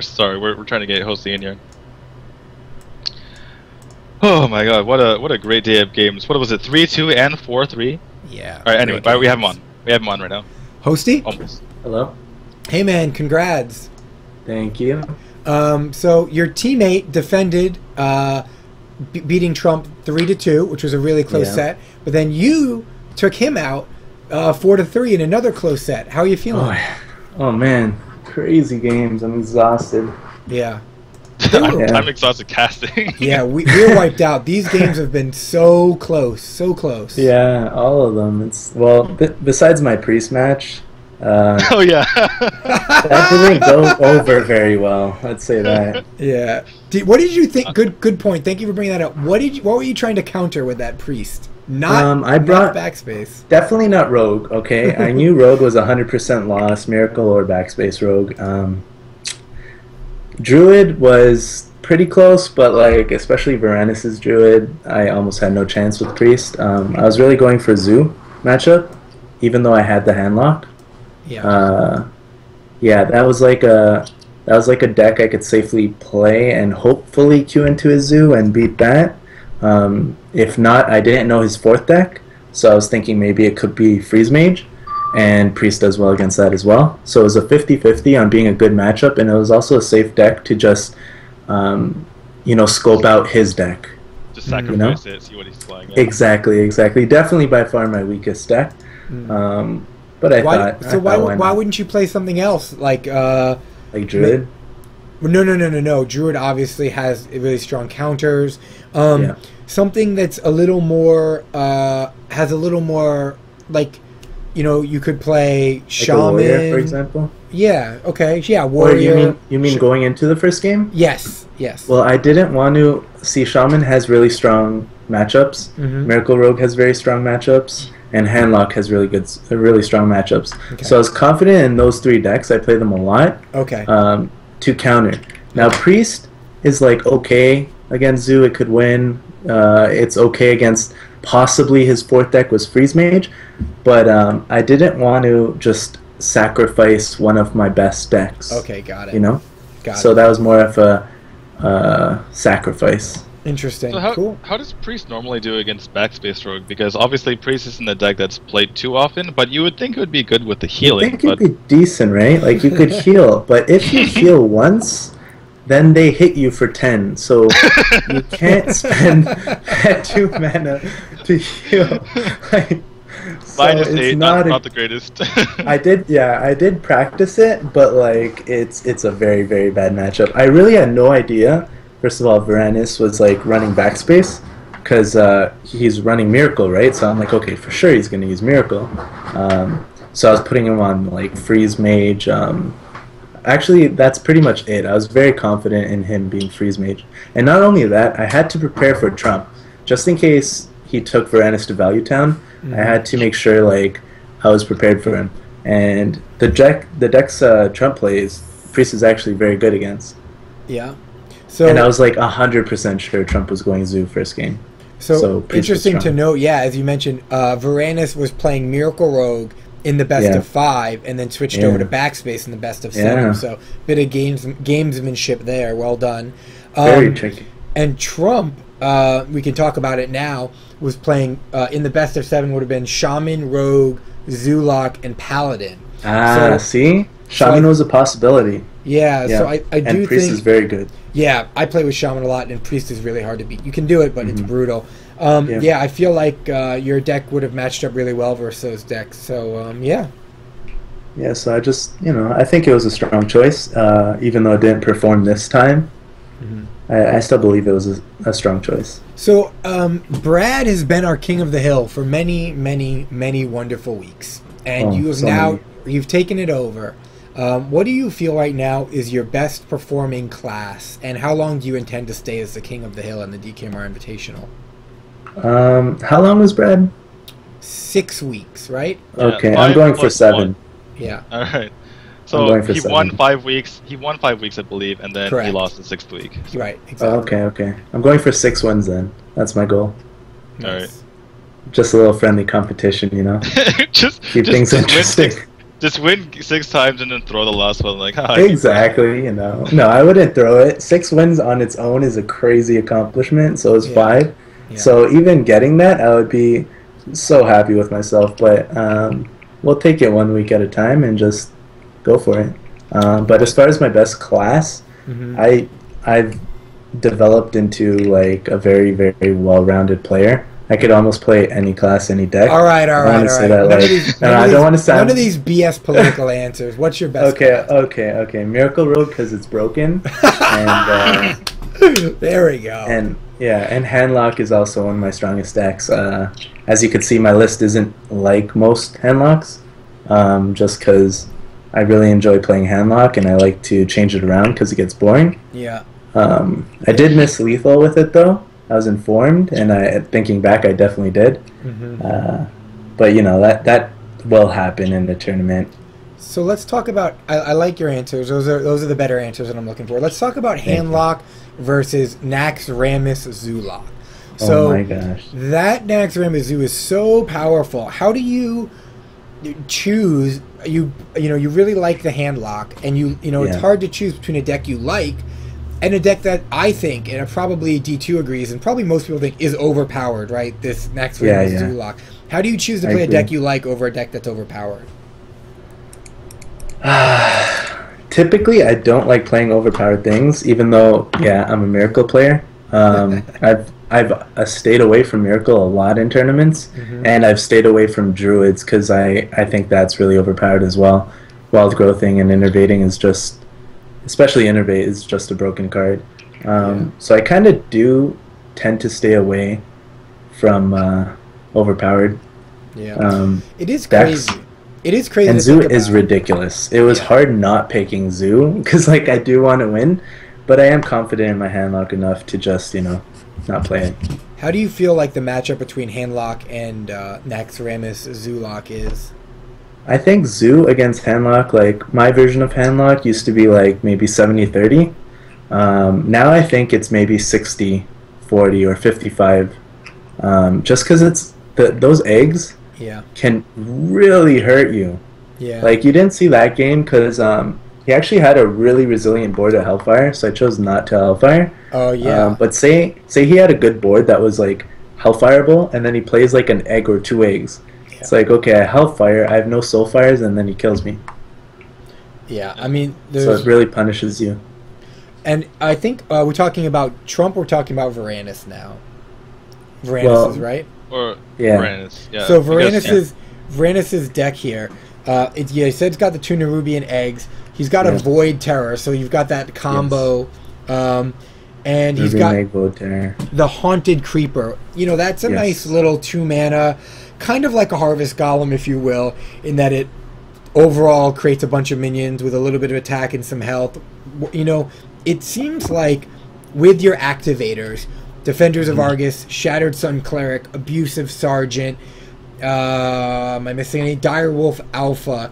sorry, we're trying to get Hosty in here. Oh my God, what a great day of games. What was it, 3-2 and 4-3? Yeah. All right, anyway, we have him on. We have him on right now. Hosty? Almost. Hello. Hey man, congrats. Thank you. So your teammate defended beating Trump 3-2, which was a really close set. But then you took him out 4-3 in another close set. How are you feeling? Oh man, crazy games. I'm exhausted. Yeah. I'm exhausted casting. Yeah, we're wiped out. These games have been so close, so close. Yeah, all of them. Besides my priest match. Oh yeah. That didn't go over very well. Let's say that. Yeah. What did you think? Good point. Thank you for bringing that up. What were you trying to counter with that priest? I brought not backspace. Definitely not rogue. Okay, I knew rogue was 100% loss. Miracle or backspace rogue. Druid was pretty close, but like especially Varranis' Druid, I almost had no chance with priest. I was really going for Zoo matchup, even though I had the handlock. Yeah. Yeah, that was like a deck I could safely play and hopefully queue into his Zoo and beat that. If not, I didn't know his 4th deck, so I was thinking maybe it could be Freeze Mage, and Priest does well against that as well. So it was a 50-50 on being a good matchup, and it was also a safe deck to just, scope out his deck. Just sacrifice it, see what he's flying at. Exactly. Definitely by far my weakest deck. But why wouldn't you play something else? Like, Like Druid? No. Druid obviously has really strong counters. Something that's a little more has a little more like, you know, you could play Shaman, like a warrior, for example. Yeah. Okay. Yeah. Warrior. Or you mean going into the first game? Yes. Well, I didn't want to see. Shaman has really strong matchups. Mm-hmm. Miracle Rogue has very strong matchups, and Handlock has really strong matchups. Okay. So I was confident in those 3 decks. I play them a lot. Okay. To counter. Now Priest is like okay against Zoo. It could win. It's okay against possibly his 4th deck was Freeze Mage, but I didn't want to just sacrifice one of my best decks. Okay, got it. You know? Got so it. that was more of a sacrifice. Interesting. So Cool. how does Priest normally do against Backspace Rogue? Because obviously Priest isn't a deck that's played too often, but you would think it would be good with the healing. I think it'd be decent, right? Like you could heal, but if you heal once, then they hit you for 10. So you can't spend that 2 mana to heal. Like, so -8, not the greatest. I did practice it, but like it's a very, very bad matchup. I really had no idea. First of all, Varranis was like running Backspace because he's running Miracle, right? So I'm like, okay, for sure he's gonna use Miracle. So I was putting him on like Freeze Mage. Actually, that's pretty much it. I was very confident in him being Freeze Mage. And not only that, I had to prepare for Trump. Just in case he took Varranis to Value Town, I had to make sure like I was prepared for him. And the deck's Trump plays, Priest is actually very good against. Yeah. So, and I was like 100% sure Trump was going Zoo first game. So interesting to note, yeah, as you mentioned, Varranis was playing Miracle Rogue in the best of 5, and then switched over to Backspace in the best of 7. So bit of gamesmanship there. Well done. Very tricky. And Trump, we can talk about it now, was playing in the best of 7 would have been Shaman, Rogue, Zoolock, and Paladin. See? Shaman was a possibility. Yeah, so I do think... And Priest is very good. Yeah, I play with Shaman a lot, and Priest is really hard to beat. You can do it, but it's brutal. Yeah, I feel like your deck would have matched up really well versus those decks. So, yeah. Yeah, so I just, I think it was a strong choice, even though it didn't perform this time. I still believe it was a strong choice. So, Brad has been our king of the hill for many, many, many wonderful weeks. And you have you've taken it over. What do you feel right now is your best performing class, and how long do you intend to stay as the king of the hill in the DKMR Invitational? How long was Brad? 6 weeks, right? Okay, I'm going for 7. Yeah. All right. So he won 5 weeks. He won 5 weeks, I believe, and then he lost the 6th week. So. Right. Exactly. Okay. I'm going for 6 wins then. That's my goal. Nice. All right. Just a little friendly competition, just keep things interesting. Just win 6 times and then throw the last one. Like exactly, No, I wouldn't throw it. 6 wins on its own is a crazy accomplishment. So it's 5. Yeah. So even getting that, I would be so happy with myself. But we'll take it 1 week at a time and just go for it. But as far as my best class, I've developed into like a very, very well-rounded player. I could almost play any class, any deck. All right. I don't want to sound... None of these BS political answers. What's your best class? Okay. Miracle Rogue because it's broken. And there we go. And Handlock is also one of my strongest decks. As you can see, my list isn't like most Handlocks, just because I really enjoy playing Handlock and I like to change it around because it gets boring. Yeah. I did miss Lethal with it though. I was informed, and thinking back, I definitely did. But that will happen in the tournament. So let's talk about. I like your answers. Those are the better answers that I'm looking for. Let's talk about Handlock versus Naxxramas Zoolock. So oh my gosh, that Naxxramas Zoo is so powerful. How do you choose? You really like the Handlock, and it's hard to choose between a deck you like and a deck that I think, and probably D2 agrees, and probably most people think is overpowered, right? This Naxxramas Zoolock. How do you choose to play a deck you like over a deck that's overpowered? Typically, I don't like playing overpowered things, even though, I'm a Miracle player. I've stayed away from Miracle a lot in tournaments, and I've stayed away from Druids because I think that's really overpowered as well. Wild Growthing and Innervating is just especially Innervate is just a broken card. So I kind of do tend to stay away from overpowered. Yeah. It is decks. crazy. It is crazy. And to Zoo think is about. ridiculous. It was hard not picking Zoo because like I do want to win, but I am confident in my handlock enough to just not play it. How do you feel like the matchup between Handlock and Naxxramas Zoolock is? I think Zoo against Handlock, like my version of Handlock used to be like maybe 70-30. Now I think it's maybe 60-40 or 55. Just because it's those eggs can really hurt you. Yeah. Like you didn't see that game because he actually had a really resilient board at Hellfire, so I chose not to Hellfire. Oh yeah. But say he had a good board that was like Hellfireable, and then he plays like an egg or two eggs. Yeah. It's like, okay, I Hellfire, I have no Soulfires, and then he kills me. Yeah, I mean, so it really punishes you. And I think we're talking about Trump. We're talking about Varranis now. Varranis is right. Or Varranis, yeah. So Varranis's deck here. He said it's got the 2 Nerubian eggs. He's got a Void Terror, so you've got that combo. And he's got the Haunted Creeper. You know, that's a nice little 2-mana, kind of like a Harvest Golem, if you will, in that it overall creates a bunch of minions with a little bit of attack and some health. You know, it seems like with your activators, Defenders of Argus, Shattered Sun Cleric, Abusive Sergeant, am I missing any? Direwolf Alpha.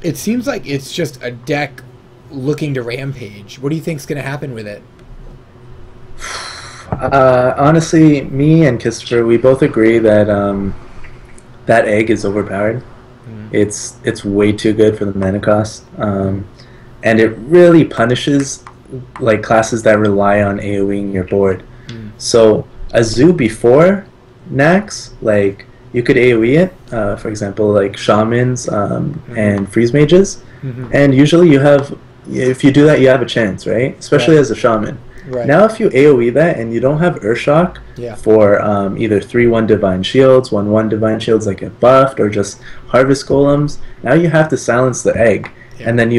It seems like it's just a deck looking to rampage. What do you think's going to happen with it? Honestly, me and Christopher, we both agree that that egg is overpowered. It's way too good for the mana cost, and it really punishes like classes that rely on AoEing your board. So a Zoo before Nax, like you could AoE it, for example, like Shamans and Freeze Mages, and usually you have, if you do that, you have a chance, right? Especially as a Shaman. Right. Now if you AoE that and you don't have Urshock for either 3/1 Divine Shields, 1/1 Divine Shields that get buffed, or just Harvest Golems, now you have to silence the egg. And then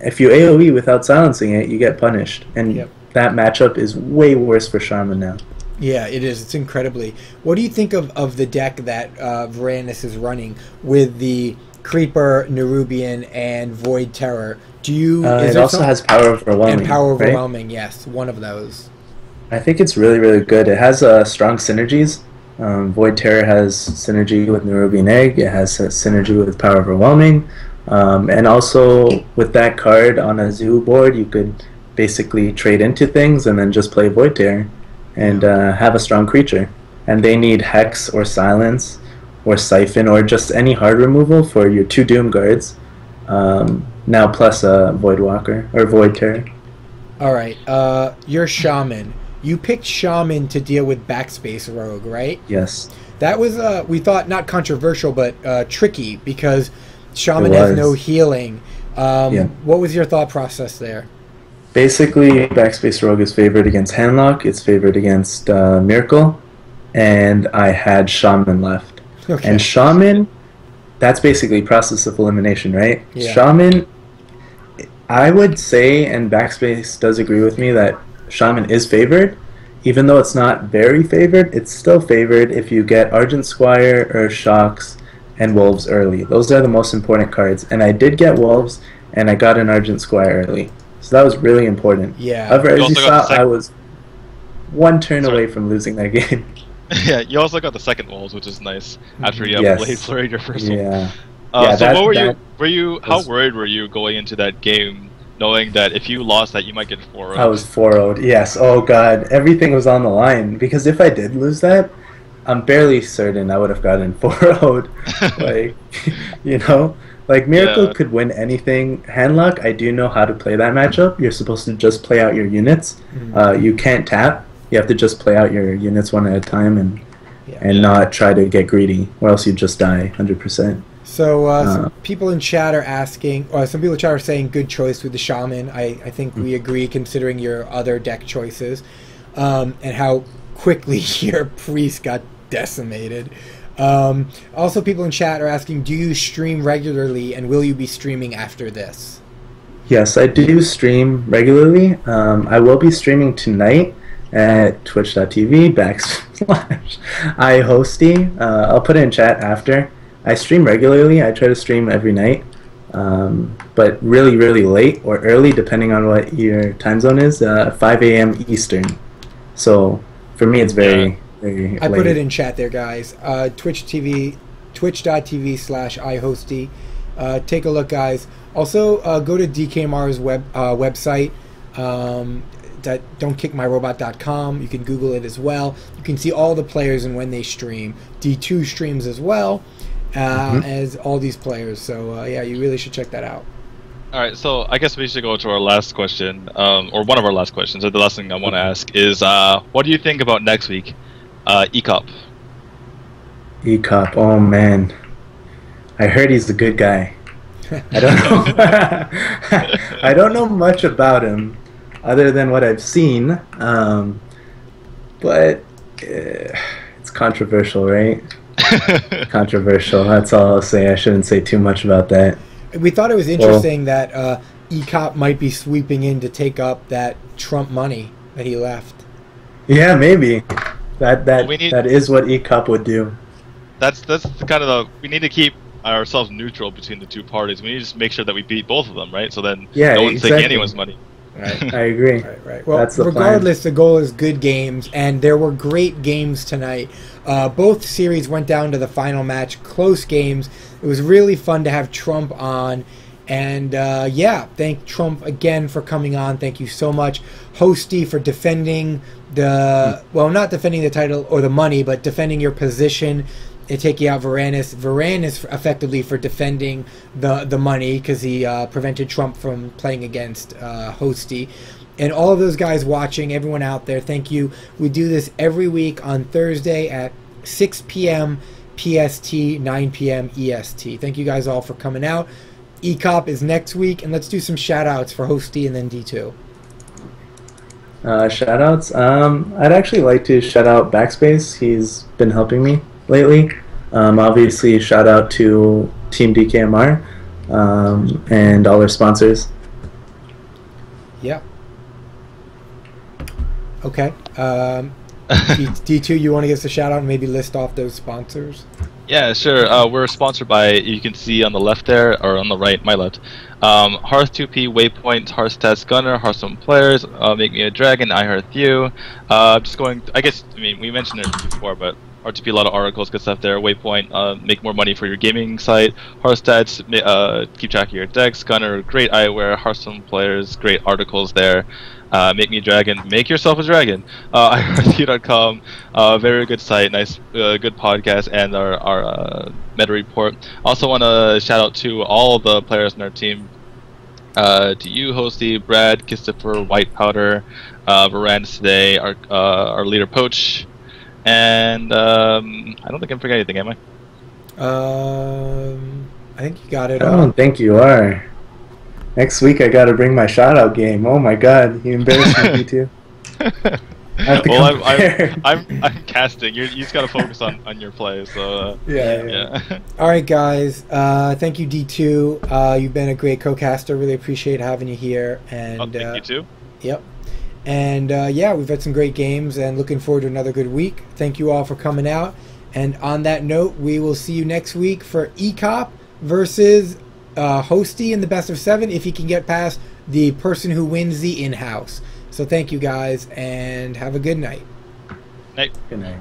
if you AoE without silencing it, you get punished. And that matchup is way worse for Shaman now. Yeah, it is. It's incredibly. What do you think of the deck that Varranis is running with the Creeper, Nerubian, and Void Terror? Do you? It also has Power Overwhelming. And Power right? Overwhelming, yes, one of those. I think it's really, really good. It has strong synergies. Void Terror has synergy with Nerubian Egg. It has synergy with Power Overwhelming. And also with that card on a Zoo board, you could basically trade into things and then just play Void Terror and have a strong creature. And they need Hex or Silence or Siphon or just any hard removal for your 2 Doom Guards. Now plus a Void Walker or Void Terror. Alright, you're Shaman. You picked Shaman to deal with Backspace Rogue, right? Yes. That was, we thought, not controversial, but tricky, because Shaman has no healing. What was your thought process there? Basically, Backspace Rogue is favored against Handlock, it's favored against Miracle, and I had Shaman left. Okay. And Shaman, that's basically process of elimination, right? Yeah. Shaman, I would say, and Backspace does agree with me, that Shaman is favored. Even though it's not very favored, it's still favored if you get Argent Squire, Urshocks, and Wolves early. Those are the most important cards. And I did get Wolves, and I got an Argent Squire early. So that was really important. Yeah. However, as you saw, I was 1 turn away from losing that game. Yeah, you also got the second Wolves, which is nice, after you have Blade Flurry your first one. Yeah. So what how worried were you going into that game, knowing that if you lost that, you might get 4-0'd? I was 4-0'd, yes. Oh god, everything was on the line, because if I did lose that, I'm barely certain I would have gotten 4-0'd. Like, you know? Like, Miracle could win anything. Handlock, I do know how to play that matchup. You're supposed to just play out your units. You can't tap. You have to just play out your units one at a time and not try to get greedy, or else you just die 100%. So some people in chat are asking, some people in chat are saying good choice with the Shaman. I think we agree, considering your other deck choices, and how quickly your Priest got decimated. Also, people in chat are asking, do you stream regularly, and will you be streaming after this? Yes, I do stream regularly. I will be streaming tonight at twitch.tv /iHosty. I'll put it in chat after. I stream regularly. I try to stream every night, but really, really late or early, depending on what your time zone is, 5 a.m. Eastern. So for me, it's very, very I late. put it in chat there, guys. Twitch.tv /iHosty. Take a look, guys. Also, go to DKMR's website. Don'tkickmyrobot.com. You can Google it as well. You can see all the players and when they stream. D2 streams as well, as all these players. So yeah, you really should check that out. All right, so I guess we should go to our last question, or one of our last questions. Or the last thing I want to ask is, what do you think about next week, ECOP? ECOP. Oh man, I heard he's a good guy. I don't know. I don't know much about him, other than what I've seen. But it's controversial, right? Controversial. That's all I'll say. I shouldn't say too much about that. We thought it was interesting that ECOP might be sweeping in to take up that Trump money that he left. Yeah, maybe. That is what ECOP would do. That's kind of we need to keep ourselves neutral between the two parties. We need to just make sure that we beat both of them, right? So then no one's taking anyone's money. Right. I agree. Right. Well, regardless, the goal is good games, and there were great games tonight. Both series went down to the final match, close games. It was really fun to have Trump on, and yeah, thank Trump again for coming on. Thank you so much, Hosty, for defending not defending the title or the money, but defending your position and taking out Varranis. Varranis effectively for defending the money because he prevented Trump from playing against Hosty. And all of those guys watching, everyone out there, thank you. We do this every week on Thursday at 6 p.m. PST, 9 p.m. EST. Thank you guys all for coming out. ECOP is next week, and let's do some shout-outs for Hosty and then D2. Shout-outs? I'd actually like to shout out Backspace. He's been helping me lately. Obviously, shout out to Team DKMR and all our sponsors. Yeah. Okay. D2, you want to give us a shout out and maybe list off those sponsors? Yeah, sure. We're sponsored by, you can see on the left there, or on the right, my left, Hearth 2P, Waypoint, Hearthstats Gunner, Hearthstone Players, Make Me a Dragon, I Hearth You. Just going, we mentioned it before, but R2P, a lot of articles, good stuff there. Waypoint, make more money for your gaming site. Hearthstats, keep track of your decks. Gunner, great eyewear. Hearthstone Players, great articles there. Make Me a Dragon, make yourself a dragon. iHearthU.com, very good site, nice, good podcast, and our meta report. Also want to shout out to all the players in our team. To you, Hosty, Brad, Christopher, White Powder, Varranis today, our leader Poach, and I don't think I'm forgetting anything, am I think you got it. I don't think you are. Next week I gotta bring my shout-out game. Oh my god, you embarrassed me, too. Well, I'm casting. You just gotta focus on your play. So yeah. All right, guys. Thank you, D2. You've been a great co-caster. Really appreciate having you here. And thank you too. Yep. And yeah, we've had some great games, and looking forward to another good week. Thank you all for coming out. And on that note, we will see you next week for ECOP versus Hosty in the best of 7 if he can get past the person who wins the in-house. So thank you guys, and have a good night. Night. Good night.